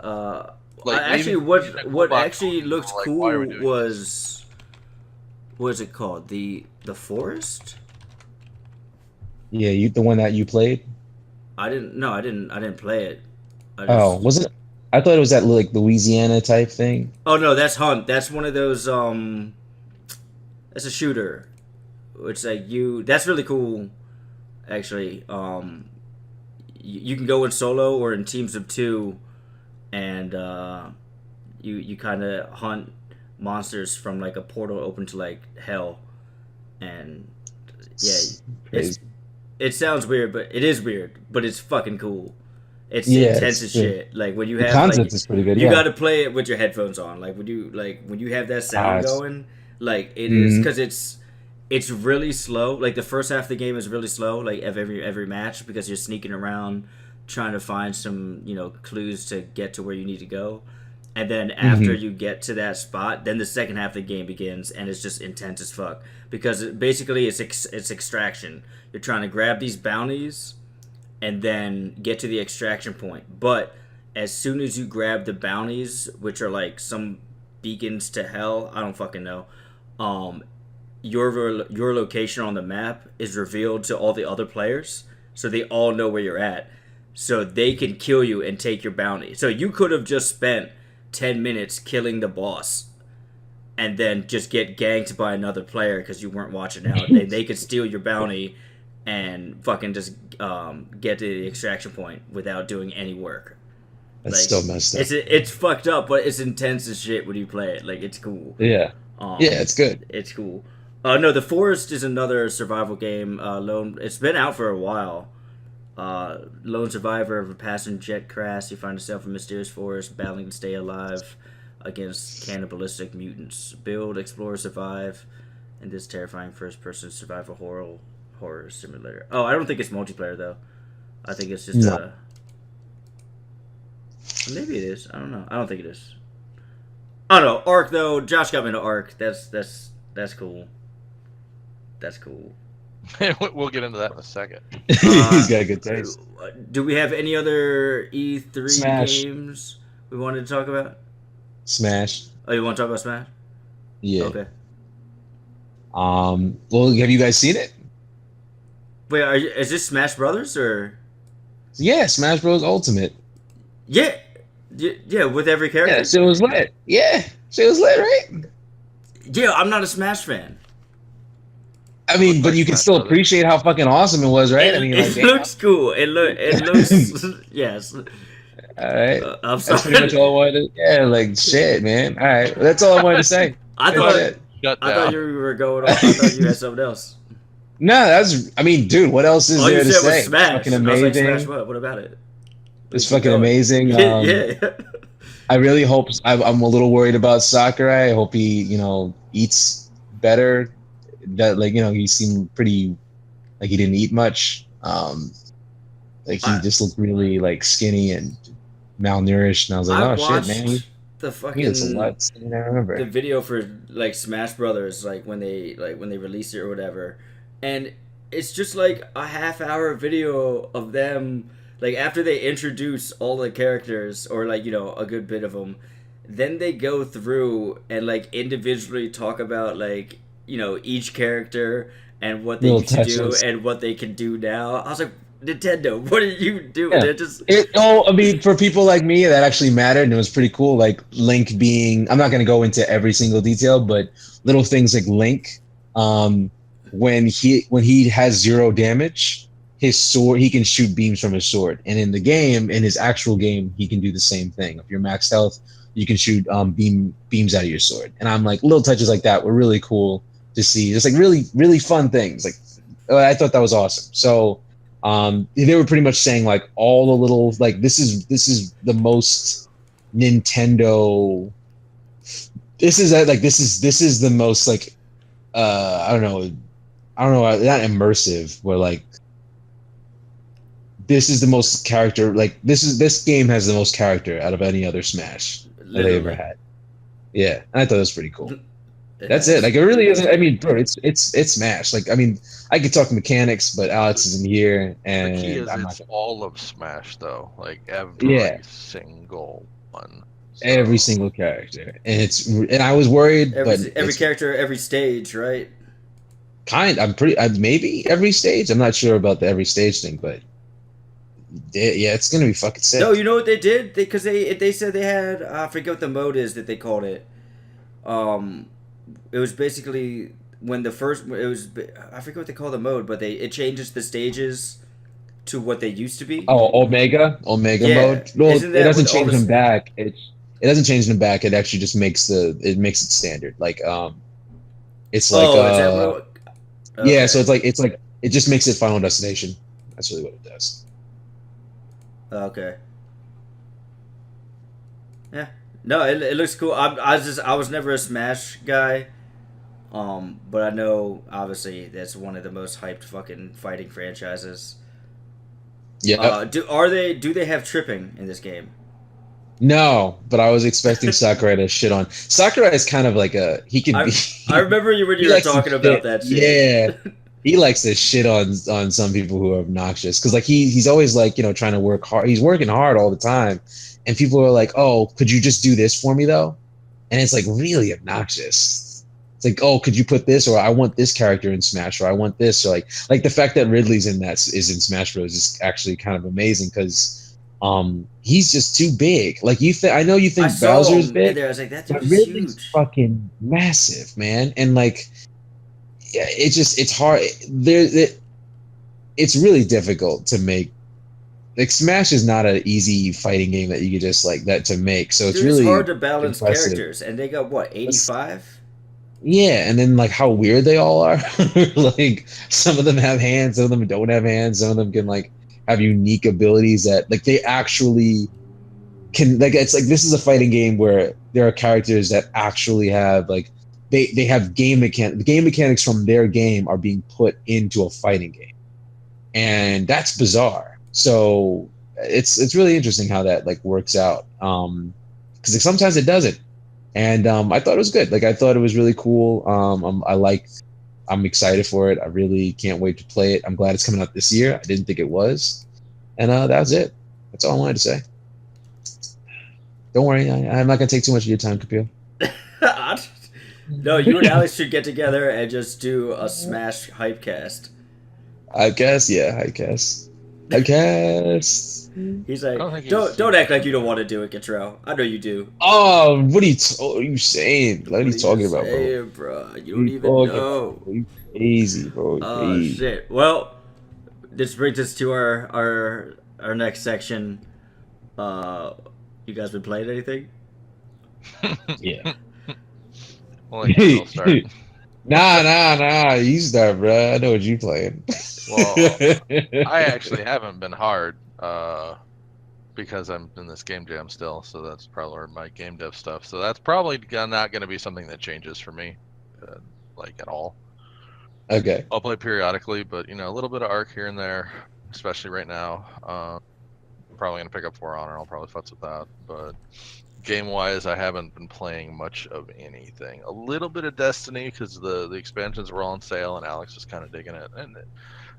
Like Actually, even that what Coolbox actually ones looked were like, "Why are we cool doing this?" was what is it called? The forest. Yeah, you the one that you played? I didn't. No, I didn't play it. I Oh, just. wasn't I thought it was that like Louisiana type thing. Oh no, that's Hunt. That's one of those. That's a shooter. It's like you. That's really cool. Actually, you can go in solo or in teams of two, and you kind of hunt monsters from like a portal open to like hell, and yeah, It's it's crazy. it sounds weird, but it is weird, but it's fucking cool. It's Yeah, intense it's as good. shit. Like when you The have concept like is pretty good, you got yeah. to play it with your headphones on. Like when you have that sound It's, going, like it is mhm. because it's really slow. Like the first half of the game is really slow. Like of every match because you're sneaking around trying to find some clues to get to where you need to go. And then after Mhm. you get to that spot, then the second half of the game begins, and it's just intense as fuck. Because basically, it's extraction. You're trying to grab these bounties, and then get to the extraction point. But as soon as you grab the bounties, which are like some beacons to hell, I don't fucking know. Um, your location on the map is revealed to all the other players, so they all know where you're at, so they can kill you and take your bounty. So you could have just spent 10 minutes killing the boss, and then just get ganked by another player because you weren't watching out. They could steal your bounty and fucking just get to the extraction point without doing any work. That's Like still messed up. it's fucked up, but it's intense as shit when you play it. Like it's cool. Yeah. Yeah, Um, it's good. it's cool. No, the Forest is another survival game. Lone. It's been out for a while. Lone survivor of a passenger jet crash. You find yourself in a mysterious forest, battling to stay alive against cannibalistic mutants. Build, explore, survive in this terrifying first-person survival horror simulator. Oh, I don't think it's multiplayer though. I think it's just No. a. Maybe it is. I don't know. I don't think it is. I don't know. Arc though. Josh got me into Arc. That's cool. That's cool. We'll get into that in a second. He's got a good taste. Do we have any other E3 Smash. games we wanted to talk about? Smash. Oh, you want to talk about Smash? Yeah. Okay. Well, have you guys seen it? Wait, is this Smash Brothers or? Yeah, Smash Bros. Ultimate. Yeah, yeah, with every Yeah, character. that shit was lit. Yeah, shit was lit, right? Yeah, I'm not a Smash fan. I mean, Looks but like you can Smash still Brothers. appreciate how fucking awesome it was, right? It, I mean, it like, damn. looks cool. It looks yes. All right. I'm That's pretty much sorry. all I wanted to. Yeah, like shit, man. All right, that's all I wanted to say. I That's thought it. Shut I thought down. you were going off. I thought you had something else. No, that's. I mean, dude, what else is All there you to said say? was Smash. Fucking I was like, amazing. Smash what? What about it? It's Keep fucking going. amazing. Yeah. I really hope. I'm a little worried about Sakurai. I hope he, eats better. That he seemed pretty like he didn't eat much. Like he I- just looked really like skinny and malnourished, and I was like, I oh shit, watched man, the he looks a fucking lot skinnier than I remember. the video for like Smash Brothers, like when they released it or whatever, and it's just like a half-hour video of them like after they introduce all the characters or like a good bit of them, then they go through and like individually talk about like each character and what they Little used to do touches. and what they can do now. I was like, Nintendo, what are you doing? Yeah. They're just I mean, for people like me, that actually mattered, and it was pretty cool. Like Link being, I'm not going to go into every single detail, but little things like Link, um, when he has 0 damage, his sword, he can shoot beams from his sword, and in the game, in his actual game, he can do the same thing. If you're maxed health, you can shoot beams out of your sword, and I'm like, little touches like that were really cool to see. Just like really really fun things. Like I thought that was awesome. So they were pretty much saying like all the little like this is the most Nintendo. This is the most like I don't know not immersive, but like this is the most character, like this game has the most character out of any other Smash that they ever literally. had. Yeah, and I thought it was pretty cool. It That's has. it. Like it really isn't. I mean, bro, it's Smash. Like I mean, I could talk mechanics, but Alex isn't here, The key and is I'm not it's gonna. all of Smash though, like Yeah, every single one. every So single character, and I was worried, but Every it's character, every stage, right? maybe every stage. I'm not sure about the every stage thing, but yeah, it's gonna be fucking No, sick. you know what they did? Because they said they had I forget what the mode is that they called it. Um, it was basically when the first it was I forget what they call the mode, but it changes the stages to what they used to be. Oh, Omega Yeah, mode. Well, isn't it that doesn't with all change them this? back. It doesn't change them back. It actually just makes it standard. Like it's like Oh, is that what? yeah. So Okay, it's like it just makes it Final Destination. That's really what it does. okay, yeah. No, it looks cool. I was never a Smash guy. But I know obviously that's one of the most hyped fucking fighting franchises. Yeah. Do they have tripping in this game? No, but I was expecting Sakurai to shit on. Sakurai is kind of like he could be. I remember you when He you were likes to talking about shit. that shit. Yeah, he likes to shit on some people who are obnoxious because like he's always like trying to work hard. He's working hard all the time, and people are like, "Oh, could you just do this for me though?" And it's like really obnoxious. It's like, "Oh, could you put this?" Or "I want this character in Smash," or "I want this," or like the fact that Ridley's in that is in Smash Bros. Is actually kind of amazing because he's just too big. Like I know you I think saw Bowser is him in big, there. I was like, that dude but is Ridley's huge. fucking massive, man. And like, yeah, it's hard. It's really difficult to make. Like Smash is not an easy fighting game that you could just like that to make. So it's Dude, it's hard really to balance impressive. characters, and they got what, That's- 85? yeah, and then like how weird they all are. Like some of them have hands, some of them don't have hands, some of them can like have unique abilities that like they actually can like it's like this is a fighting game where there are characters that actually have like they have the game mechanics from their game are being put into a fighting game, and that's bizarre. So it's really interesting how that like works out, because like, sometimes it doesn't. And I thought it was good. Like I thought it was really cool. I'm excited for it. I really can't wait to play it. I'm glad it's coming out this year. I didn't think it was, and that was it. That's all I wanted to say. Don't worry, I'm not gonna take too much of your time, Kapil. No, you and Alex should get together and just do a Smash hype cast. I guess, yeah, I guess. I guess. He's I like, don't think don't act like you don't want to do it, Gatrell. I know you do. Oh, what are you saying? What are What you are you talking about, bro? saying, bro? You What are don't you even talking about, know. bro? You crazy, bro. You Oh crazy. shit. Well, this brings us to our next section. Uh, you guys been playing anything? Yeah. well, yeah, I'll start. Nah. You start, bro. I know what you playing. Well, I actually haven't been hard because I'm in this game jam still, so that's probably my game dev stuff. So that's probably not going to be something that changes for me, like at all. Okay. I'll play periodically, but a little bit of Arc here and there, especially right now. I'm probably going to pick up For Honor. I'll probably futz with that, but game-wise, I haven't been playing much of anything. A little bit of Destiny because the expansions were all on sale, and Alex was kind of digging it. And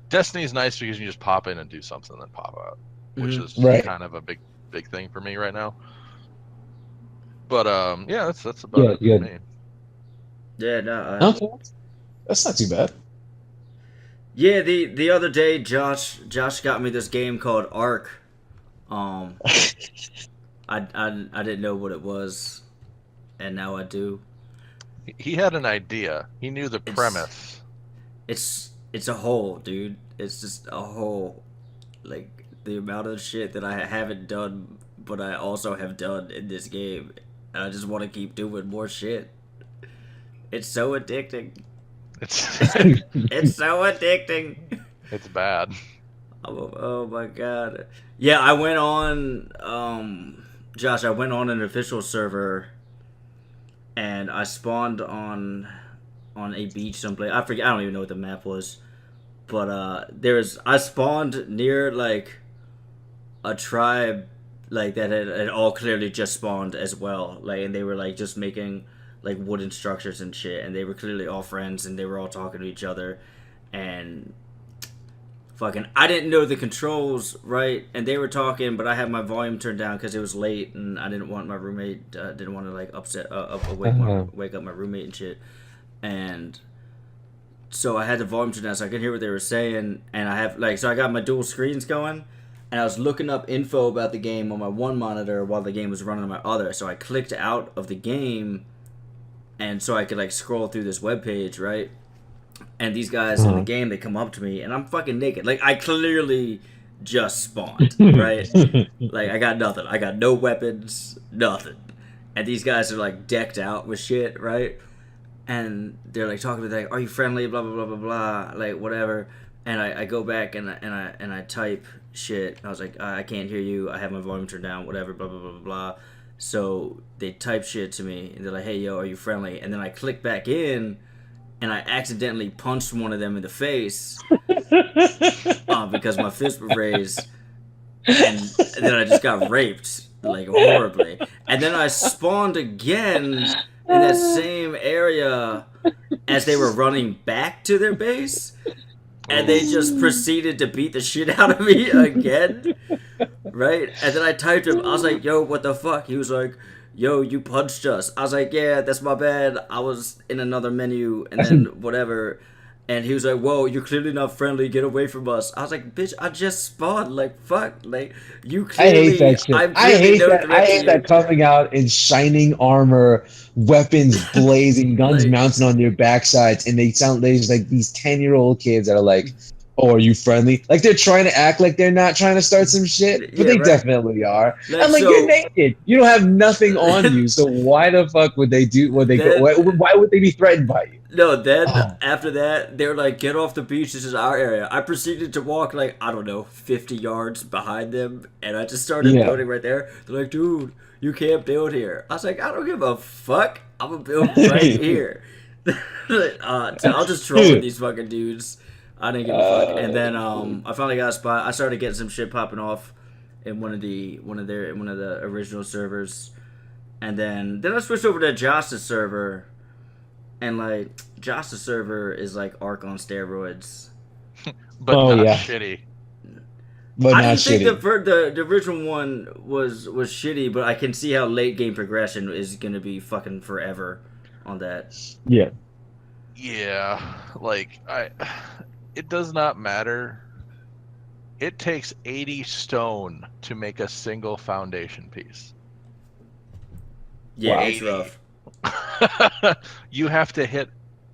Destiny's nice because you just pop in and do something, and then pop out, which is Right. kind of a big thing for me right now. But yeah, that's about it Yeah. for me. Yeah, no. Okay. That's not too bad. Yeah, the other day, Josh got me this game called Ark. Um, I didn't know what it was, and now I do. He had an idea. He knew the It's premise. it's a hole, dude. It's just a hole. Like the amount of shit that I haven't done, but I also have done in this game. And I just want to keep doing more shit. It's so addicting. It's It's so addicting. it's bad. Oh my god. Yeah, I went on Josh, I went on an official server and I spawned on a beach someplace. I forget, I don't even know what the map was. But I spawned near like a tribe like that had all clearly just spawned as well. Like and they were like just making like wooden structures and shit and they were clearly all friends and they were all talking to each other and fucking I didn't know the controls right and they were talking but I had my volume turned down because it was late and I didn't want my roommate didn't want to like upset wake up my roommate and shit and so I had the volume turned down so I could hear what they were saying and I have like so I got my dual screens going and I was looking up info about the game on my one monitor while the game was running on my other so I clicked out of the game and so I could like scroll through this web page right and these guys in the game they come up to me and I'm fucking naked like I clearly just spawned right like I got nothing I got no weapons nothing and these guys are like decked out with shit right and they're like talking to me like are you friendly blah blah blah blah blah like whatever and I go back and I type shit I was like I can't hear you I have my volume turned down whatever blah blah blah blah blah so they type shit to me and they're like hey yo are you friendly and then I click back in and I accidentally punched one of them in the face because my fist was raised, and then I just got raped like horribly. And then I spawned again in that same area as they were running back to their base, and they just proceeded to beat the shit out of me again. Right? And then I typed him. I was like, "Yo, what the fuck?" He was like, yo, you punched us. I was like, yeah, that's my bad. I was in another menu and then whatever. And he was like, whoa, you're clearly not friendly. Get away from us. I was like, bitch, I just spawned. Like, fuck. Like, you I clearly... hate that shit. I hate that coming out in shining armor, weapons blazing, guns Like- mounted on their backsides, and they sound like these 10-year-old kids that are like, oh, are you friendly? Like they're trying to act like they're not trying to start some shit, but Yeah, they right. definitely are. Like, I'm like, so- you're naked. You don't have nothing on you, so why the fuck would they do what they go? Why would they be threatened by you? No, then Oh. after that, they were like, get off the beach. This is our area. I proceeded to walk like, I don't know, 50 yards behind them. And I just started building right there. They're like, dude, you can't build here. I was like, I don't give a fuck. I'm going to build right here. I'll just troll with these fucking dudes. I didn't give a fuck. And then I finally got a spot. I started getting some shit popping off in one of the original servers. And then I switched over to Josh's server. And like Josh's server is like Ark on steroids. But not shitty. But I not didn't think shitty. the original one was shitty, but I can see how late game progression is gonna be fucking forever on that. Yeah. Yeah, like it does not matter. It takes 80 stone to make a single foundation piece. Yeah, Wow. it's rough. You have to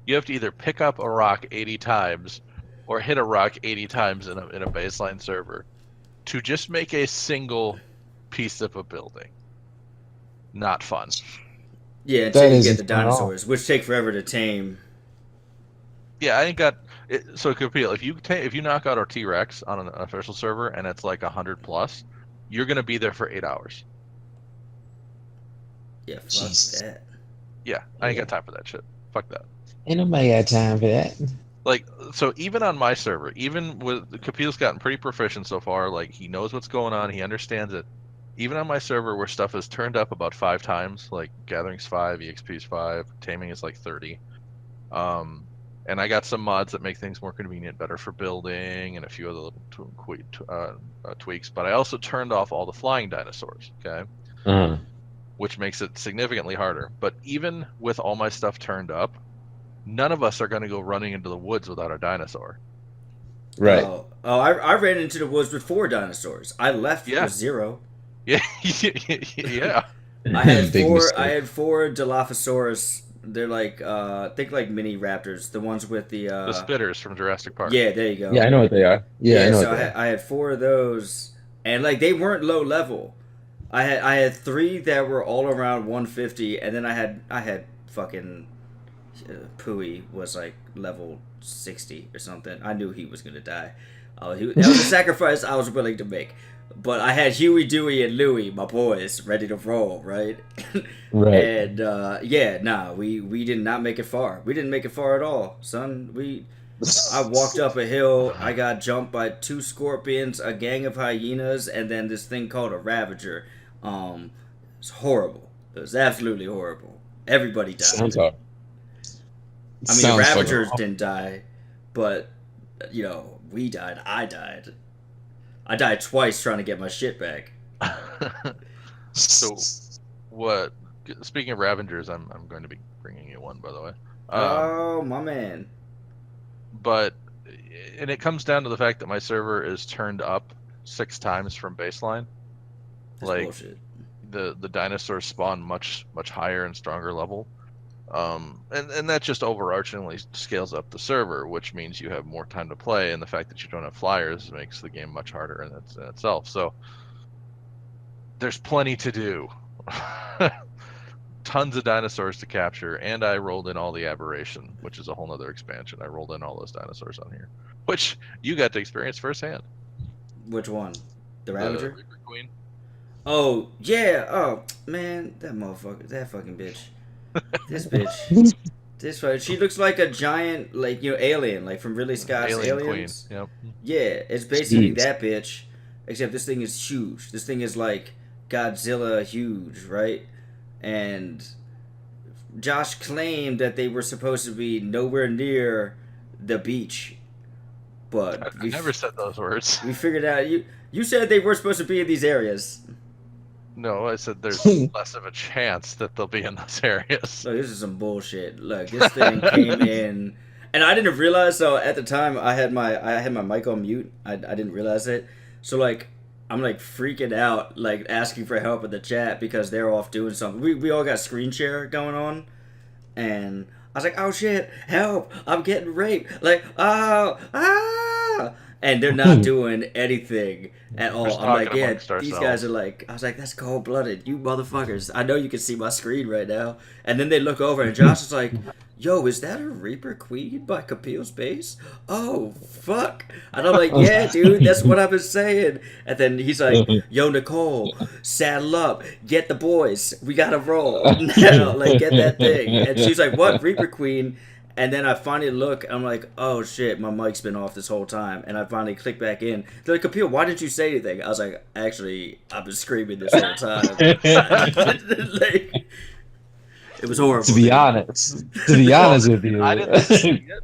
either pick up a rock 80 times or hit a rock 80 times in a baseline server to just make a single piece of a building. Not fun. Yeah, until That you isn't get the fun at all. dinosaurs, which take forever to tame. Yeah, I think that so Kapil, if you knock out our T-Rex on an official server and it's like 100 plus, you're gonna be there for 8 hours. Yeah, fuck Jesus. that. Yeah, I ain't got time for that shit. Fuck that. Ain't nobody got time for that. Like, so even on my server, even with Kapil's gotten pretty proficient so far. Like, he knows what's going on, he understands it. Even on my server where stuff is turned up about 5 times, like Gathering's 5, EXP's 5, Taming is like 30. And I got some mods that make things more convenient, better for building, and a few other little tweaks. But I also turned off all the flying dinosaurs, okay? Uh-huh. Which makes it significantly harder. But even with all my stuff turned up, none of us are going to go running into the woods without our dinosaur. Right. I ran into the woods with 4 dinosaurs. I left Yeah. with 0. Yeah, yeah. I had Big 4. mistake. I had 4 Dilophosaurus. They're like think like mini raptors, the ones with the The spitters from Jurassic Park. yeah, there you go. Yeah, I know what they are. Yeah, I know so what they are. I had 4 of those, and like they weren't low level. I had 3 that were all around 150, and then I had fucking Pui was like level 60 or something. I knew he was gonna die. That was a sacrifice I was willing to make. But I had Huey, Dewey, and Louie, my boys, ready to roll, right? Right. And we did not make it far. We didn't make it far at all, son. I walked up a hill. I got jumped by 2 scorpions, a gang of hyenas, and then this thing called a ravager. It's horrible. It was absolutely horrible. Everybody died. Sounds hard. I mean, the Ravagers didn't die, but we died. I died. I died twice trying to get my shit back. So, what? Speaking of Ravengers, I'm going to be bringing you one, by the way. Oh, my man. But, and it comes down to the fact that my server is turned up 6 times from baseline. That's like bullshit. the dinosaurs spawn much higher and stronger level. And that just overarchingly scales up the server, which means you have more time to play, and the fact that you don't have flyers makes the game much harder in itself. So there's plenty to do. Tons of dinosaurs to capture, and I rolled in all the aberration, which is a whole nother expansion. I rolled in all those dinosaurs on here, which you got to experience firsthand. Which one? The Ravager? The Reaper Queen. Oh, yeah. Oh, man. That motherfucker. That fucking bitch. This bitch. She looks like a giant, like, alien, like from Ridley Scott's Aliens. Queen. Yep. Yeah, it's basically Jeez. that bitch, except this thing is huge. This thing is like Godzilla huge, right? And Josh claimed that they were supposed to be nowhere near the beach, but I never said those words. we figured out. You said they were supposed to be in these areas. No, I said there's less of a chance that they'll be in those areas. Look, this is some bullshit. Look, this thing came in, and I didn't realize. So at the time, I had my mic on mute. I didn't realize it. So like, I'm like freaking out, like asking for help in the chat because they're off doing something. We all got screen share going on, and I was like, oh shit, help! I'm getting raped. Like, oh. And they're not doing anything at all. I'm like, yeah, these guys are like, I was like, that's cold blooded, you motherfuckers. I know you can see my screen right now. And then they look over and Josh is like, yo, is that a Reaper Queen by Kapil's base? Oh, fuck. And I'm like, yeah, dude, that's what I've been saying. And then he's like, yo, Nicole, saddle up, get the boys. We gotta roll now, like, get that thing. And she's like, what, Reaper Queen? And then I finally look, I'm like, oh shit, my mic's been off this whole time. And I finally click back in. They're like, Kapil, why didn't you say anything? I was like, actually, I've been screaming this whole time. Like, it was horrible. To be honest with you, I didn't see it.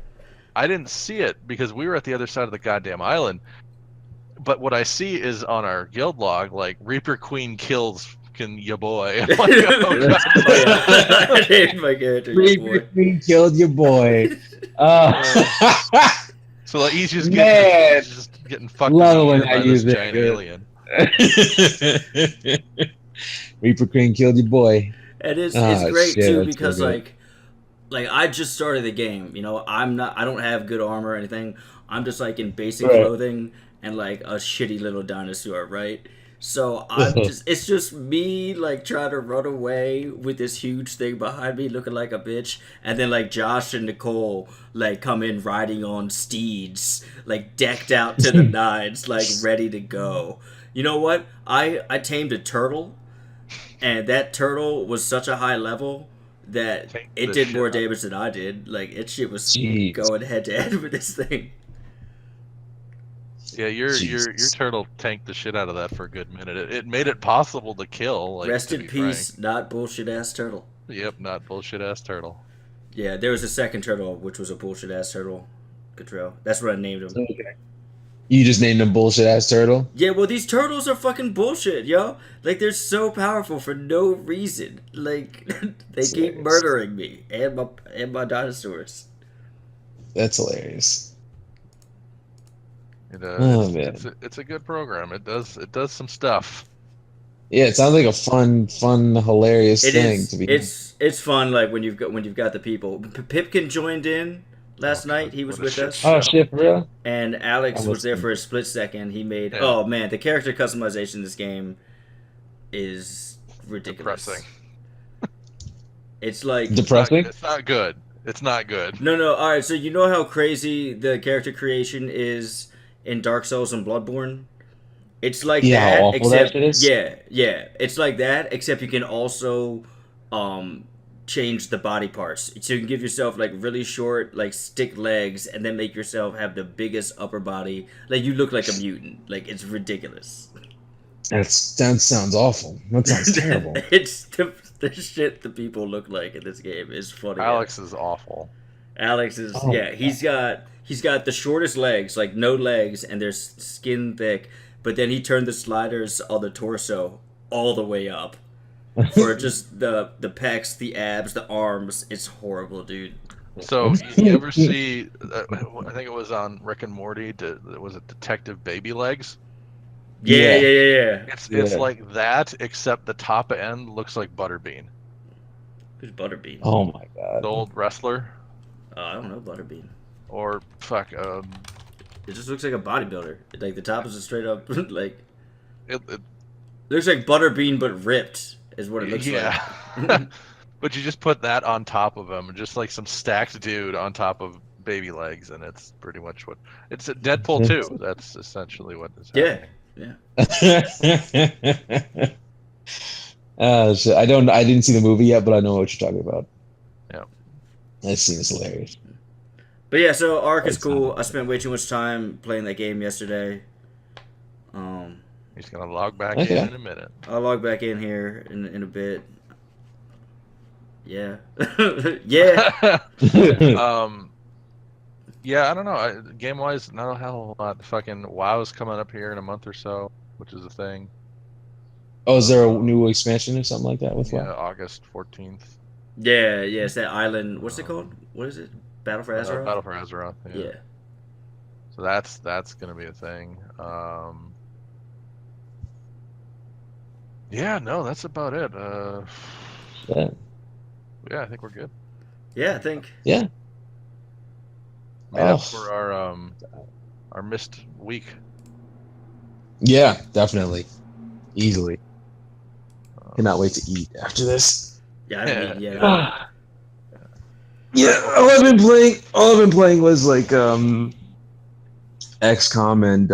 I didn't see it because we were at the other side of the goddamn island. But what I see is on our guild log, like, Reaper Queen kills your boy. I'm like, oh, God. I named my character your boy. Queen killed your boy. So like, he's just Man. getting fucked Love it when by I this use that, giant good. alien. Reaper Queen killed your boy. And it's Oh, great shit, too that's because so good. like I just started the game. I don't have good armor or anything. I'm just like in basic Right. clothing and like a shitty little dinosaur, right? So it's just me like trying to run away with this huge thing behind me looking like a bitch, and then like Josh and Nicole like come in riding on steeds, like decked out to the nines, like ready to go. You know what? I tamed a turtle, and that turtle was such a high level that Take it the did shit more out. damage than I did. Like it shit was Jeez. going head to head with this thing. Yeah, your Jesus. turtle tanked the shit out of that for a good minute. It made it possible to kill. Like, Rest to in be peace, not bullshit ass turtle. frank. Yep, not bullshit ass turtle. Yeah, there was a second turtle, which was a bullshit ass turtle. Cottrell. That's what I named him. Okay. You just named him bullshit ass turtle. Yeah, well, these turtles are fucking bullshit, yo. Like, they're so powerful for no reason. Like, they That's keep hilarious. murdering me and my dinosaurs. That's hilarious. Oh man. It's a good program. It does some stuff. Yeah, it sounds like a fun, hilarious It thing is. to be. It's fun. Like when you've got the people. Pipkin joined in last Oh, night. God, He was what a with shit us, show. Oh shit, for real? and I Alex was was there for a split second. He made. Yeah. Oh man, the character customization in this game is ridiculous. Depressing. It's like depressing. It's not good. It's not good. no. All right, so you know how crazy the character creation is in Dark Souls and Bloodborne. It's like Yeah, how that, awful that except shit is? yeah. It's like that, except you can also um change the body parts. So you can give yourself like really short, like stick legs, and then make yourself have the biggest upper body. Like you look like a mutant. Like it's ridiculous. That sounds awful. That sounds terrible. It's the shit the people look like in this game is funny. Alex is awful. Alex is Oh, yeah. He's got the shortest legs, like no legs, and they're skin thick. But then he turned the sliders on the torso all the way up for just the pecs, the abs, the arms. It's horrible, dude. So you ever see? I think it was on Rick and Morty. Was it Detective Baby Legs? Yeah. It's Yeah. like that, except the top end looks like Butterbean, Who's Butterbean? Oh my the god. old wrestler, I don't know Butterbean. or fuck. It just looks like a bodybuilder. Like the top is a straight up like It, looks like Butterbean but ripped is what it looks yeah. like. But you just put that on top of him, just like some stacked dude on top of baby legs, and it's pretty much what it's. Deadpool 2. That's essentially what is Yeah. happening. Shit. I didn't see the movie yet, but I know what you're talking about. Yeah. That scene is hilarious. But yeah, so Ark is That's cool. not- I spent way too much time playing that game yesterday. He's gonna log back Okay. in a minute. I'll log back in here in a bit. Yeah. Yeah. Yeah, I don't know. Game wise, not a hell of a lot. Fucking WoW's coming up here in a month or so, which is a thing. Oh, is there a new expansion or something like that with Yeah, WoW? August 14th. Yeah, it's that island. What's it called? What is it? Battle for Azeroth? Battle for Azeroth. Yeah. So that's gonna be a thing. Yeah, no, that's about it. Yeah. Yeah, I think we're good. Yeah, I think. Yeah. Made up Oh. for our missed week. Yeah, definitely. Easily. Cannot wait to eat after this. Yeah, I haven't eaten yet. Yeah, all I've been playing was like XCOM and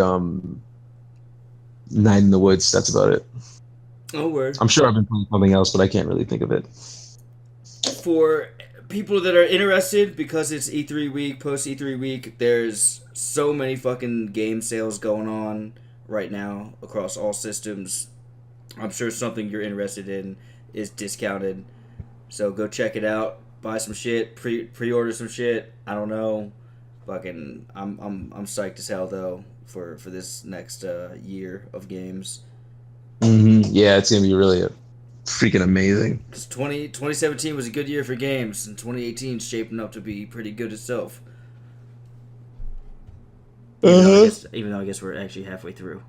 Night in the Woods. That's about it. Oh, word. I'm sure I've been playing something else, but I can't really think of it. For people that are interested, because it's E3 week, post E3 week, there's so many fucking game sales going on right now across all systems. I'm sure something you're interested in is discounted. So go check it out. Buy some shit. Pre-order some shit. I don't know. Fucking, I'm psyched as hell though for this next year of games. Yeah, it's gonna be really freaking amazing. Because 2017 was a good year for games, and 2018 is shaping up to be pretty good itself. Even though I guess we're actually halfway through.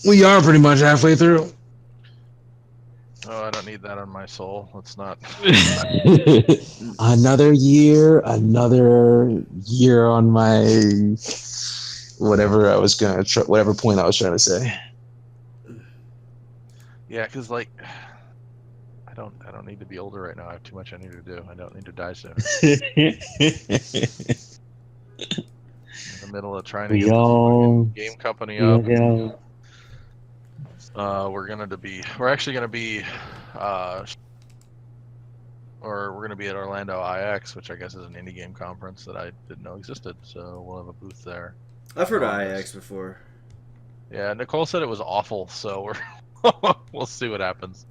We are pretty much halfway through. Oh, I don't need that on my soul. Let's not. Another year on my whatever I was gonna whatever point I was trying to say. Yeah, because like, I don't need to be older right now. I have too much I need to do. I don't need to die soon. In the middle of trying to get Yo. the game company up. Yeah. We're actually gonna be, or we're gonna be at Orlando IX, which I guess is an indie game conference that I didn't know existed. So we'll have a booth there. I've heard of IX before. Yeah, Nicole said it was awful, so we'll see what happens.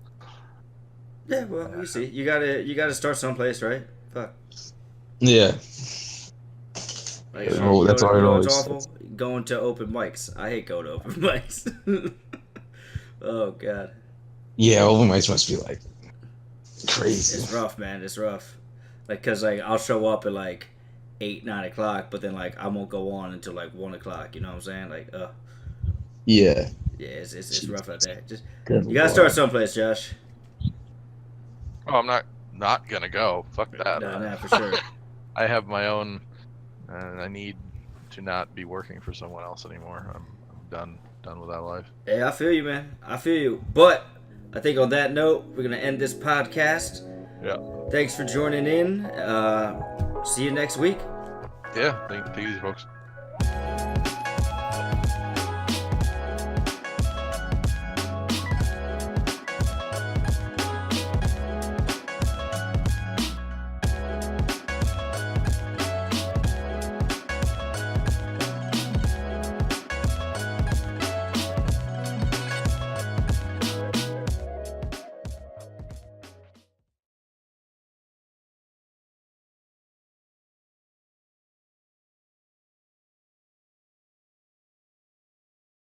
Yeah, well, we see. You gotta start someplace, right? Fuck. Yeah. Like, Oh, that's all I know. It's awful. Going to open mics. I hate going to open mics. Oh god. Yeah, open mics must be like crazy. It's rough, man. It's rough. Like, cause like I'll show up at like 8, 9 o'clock, but then like I won't go on until like 1 o'clock. You know what I'm saying? Like, Yeah. yeah, it's rough out there. Just Good you gotta lord. start someplace, Josh. Oh, I'm not gonna go. Fuck that. No, for sure. I have my own, and I need to not be working for someone else anymore. I'm done with that life. Hey, I feel you, man. I feel you. But I think on that note, we're gonna end this podcast. Yeah. Thanks for joining in. See you next week. Yeah. Take it easy, folks.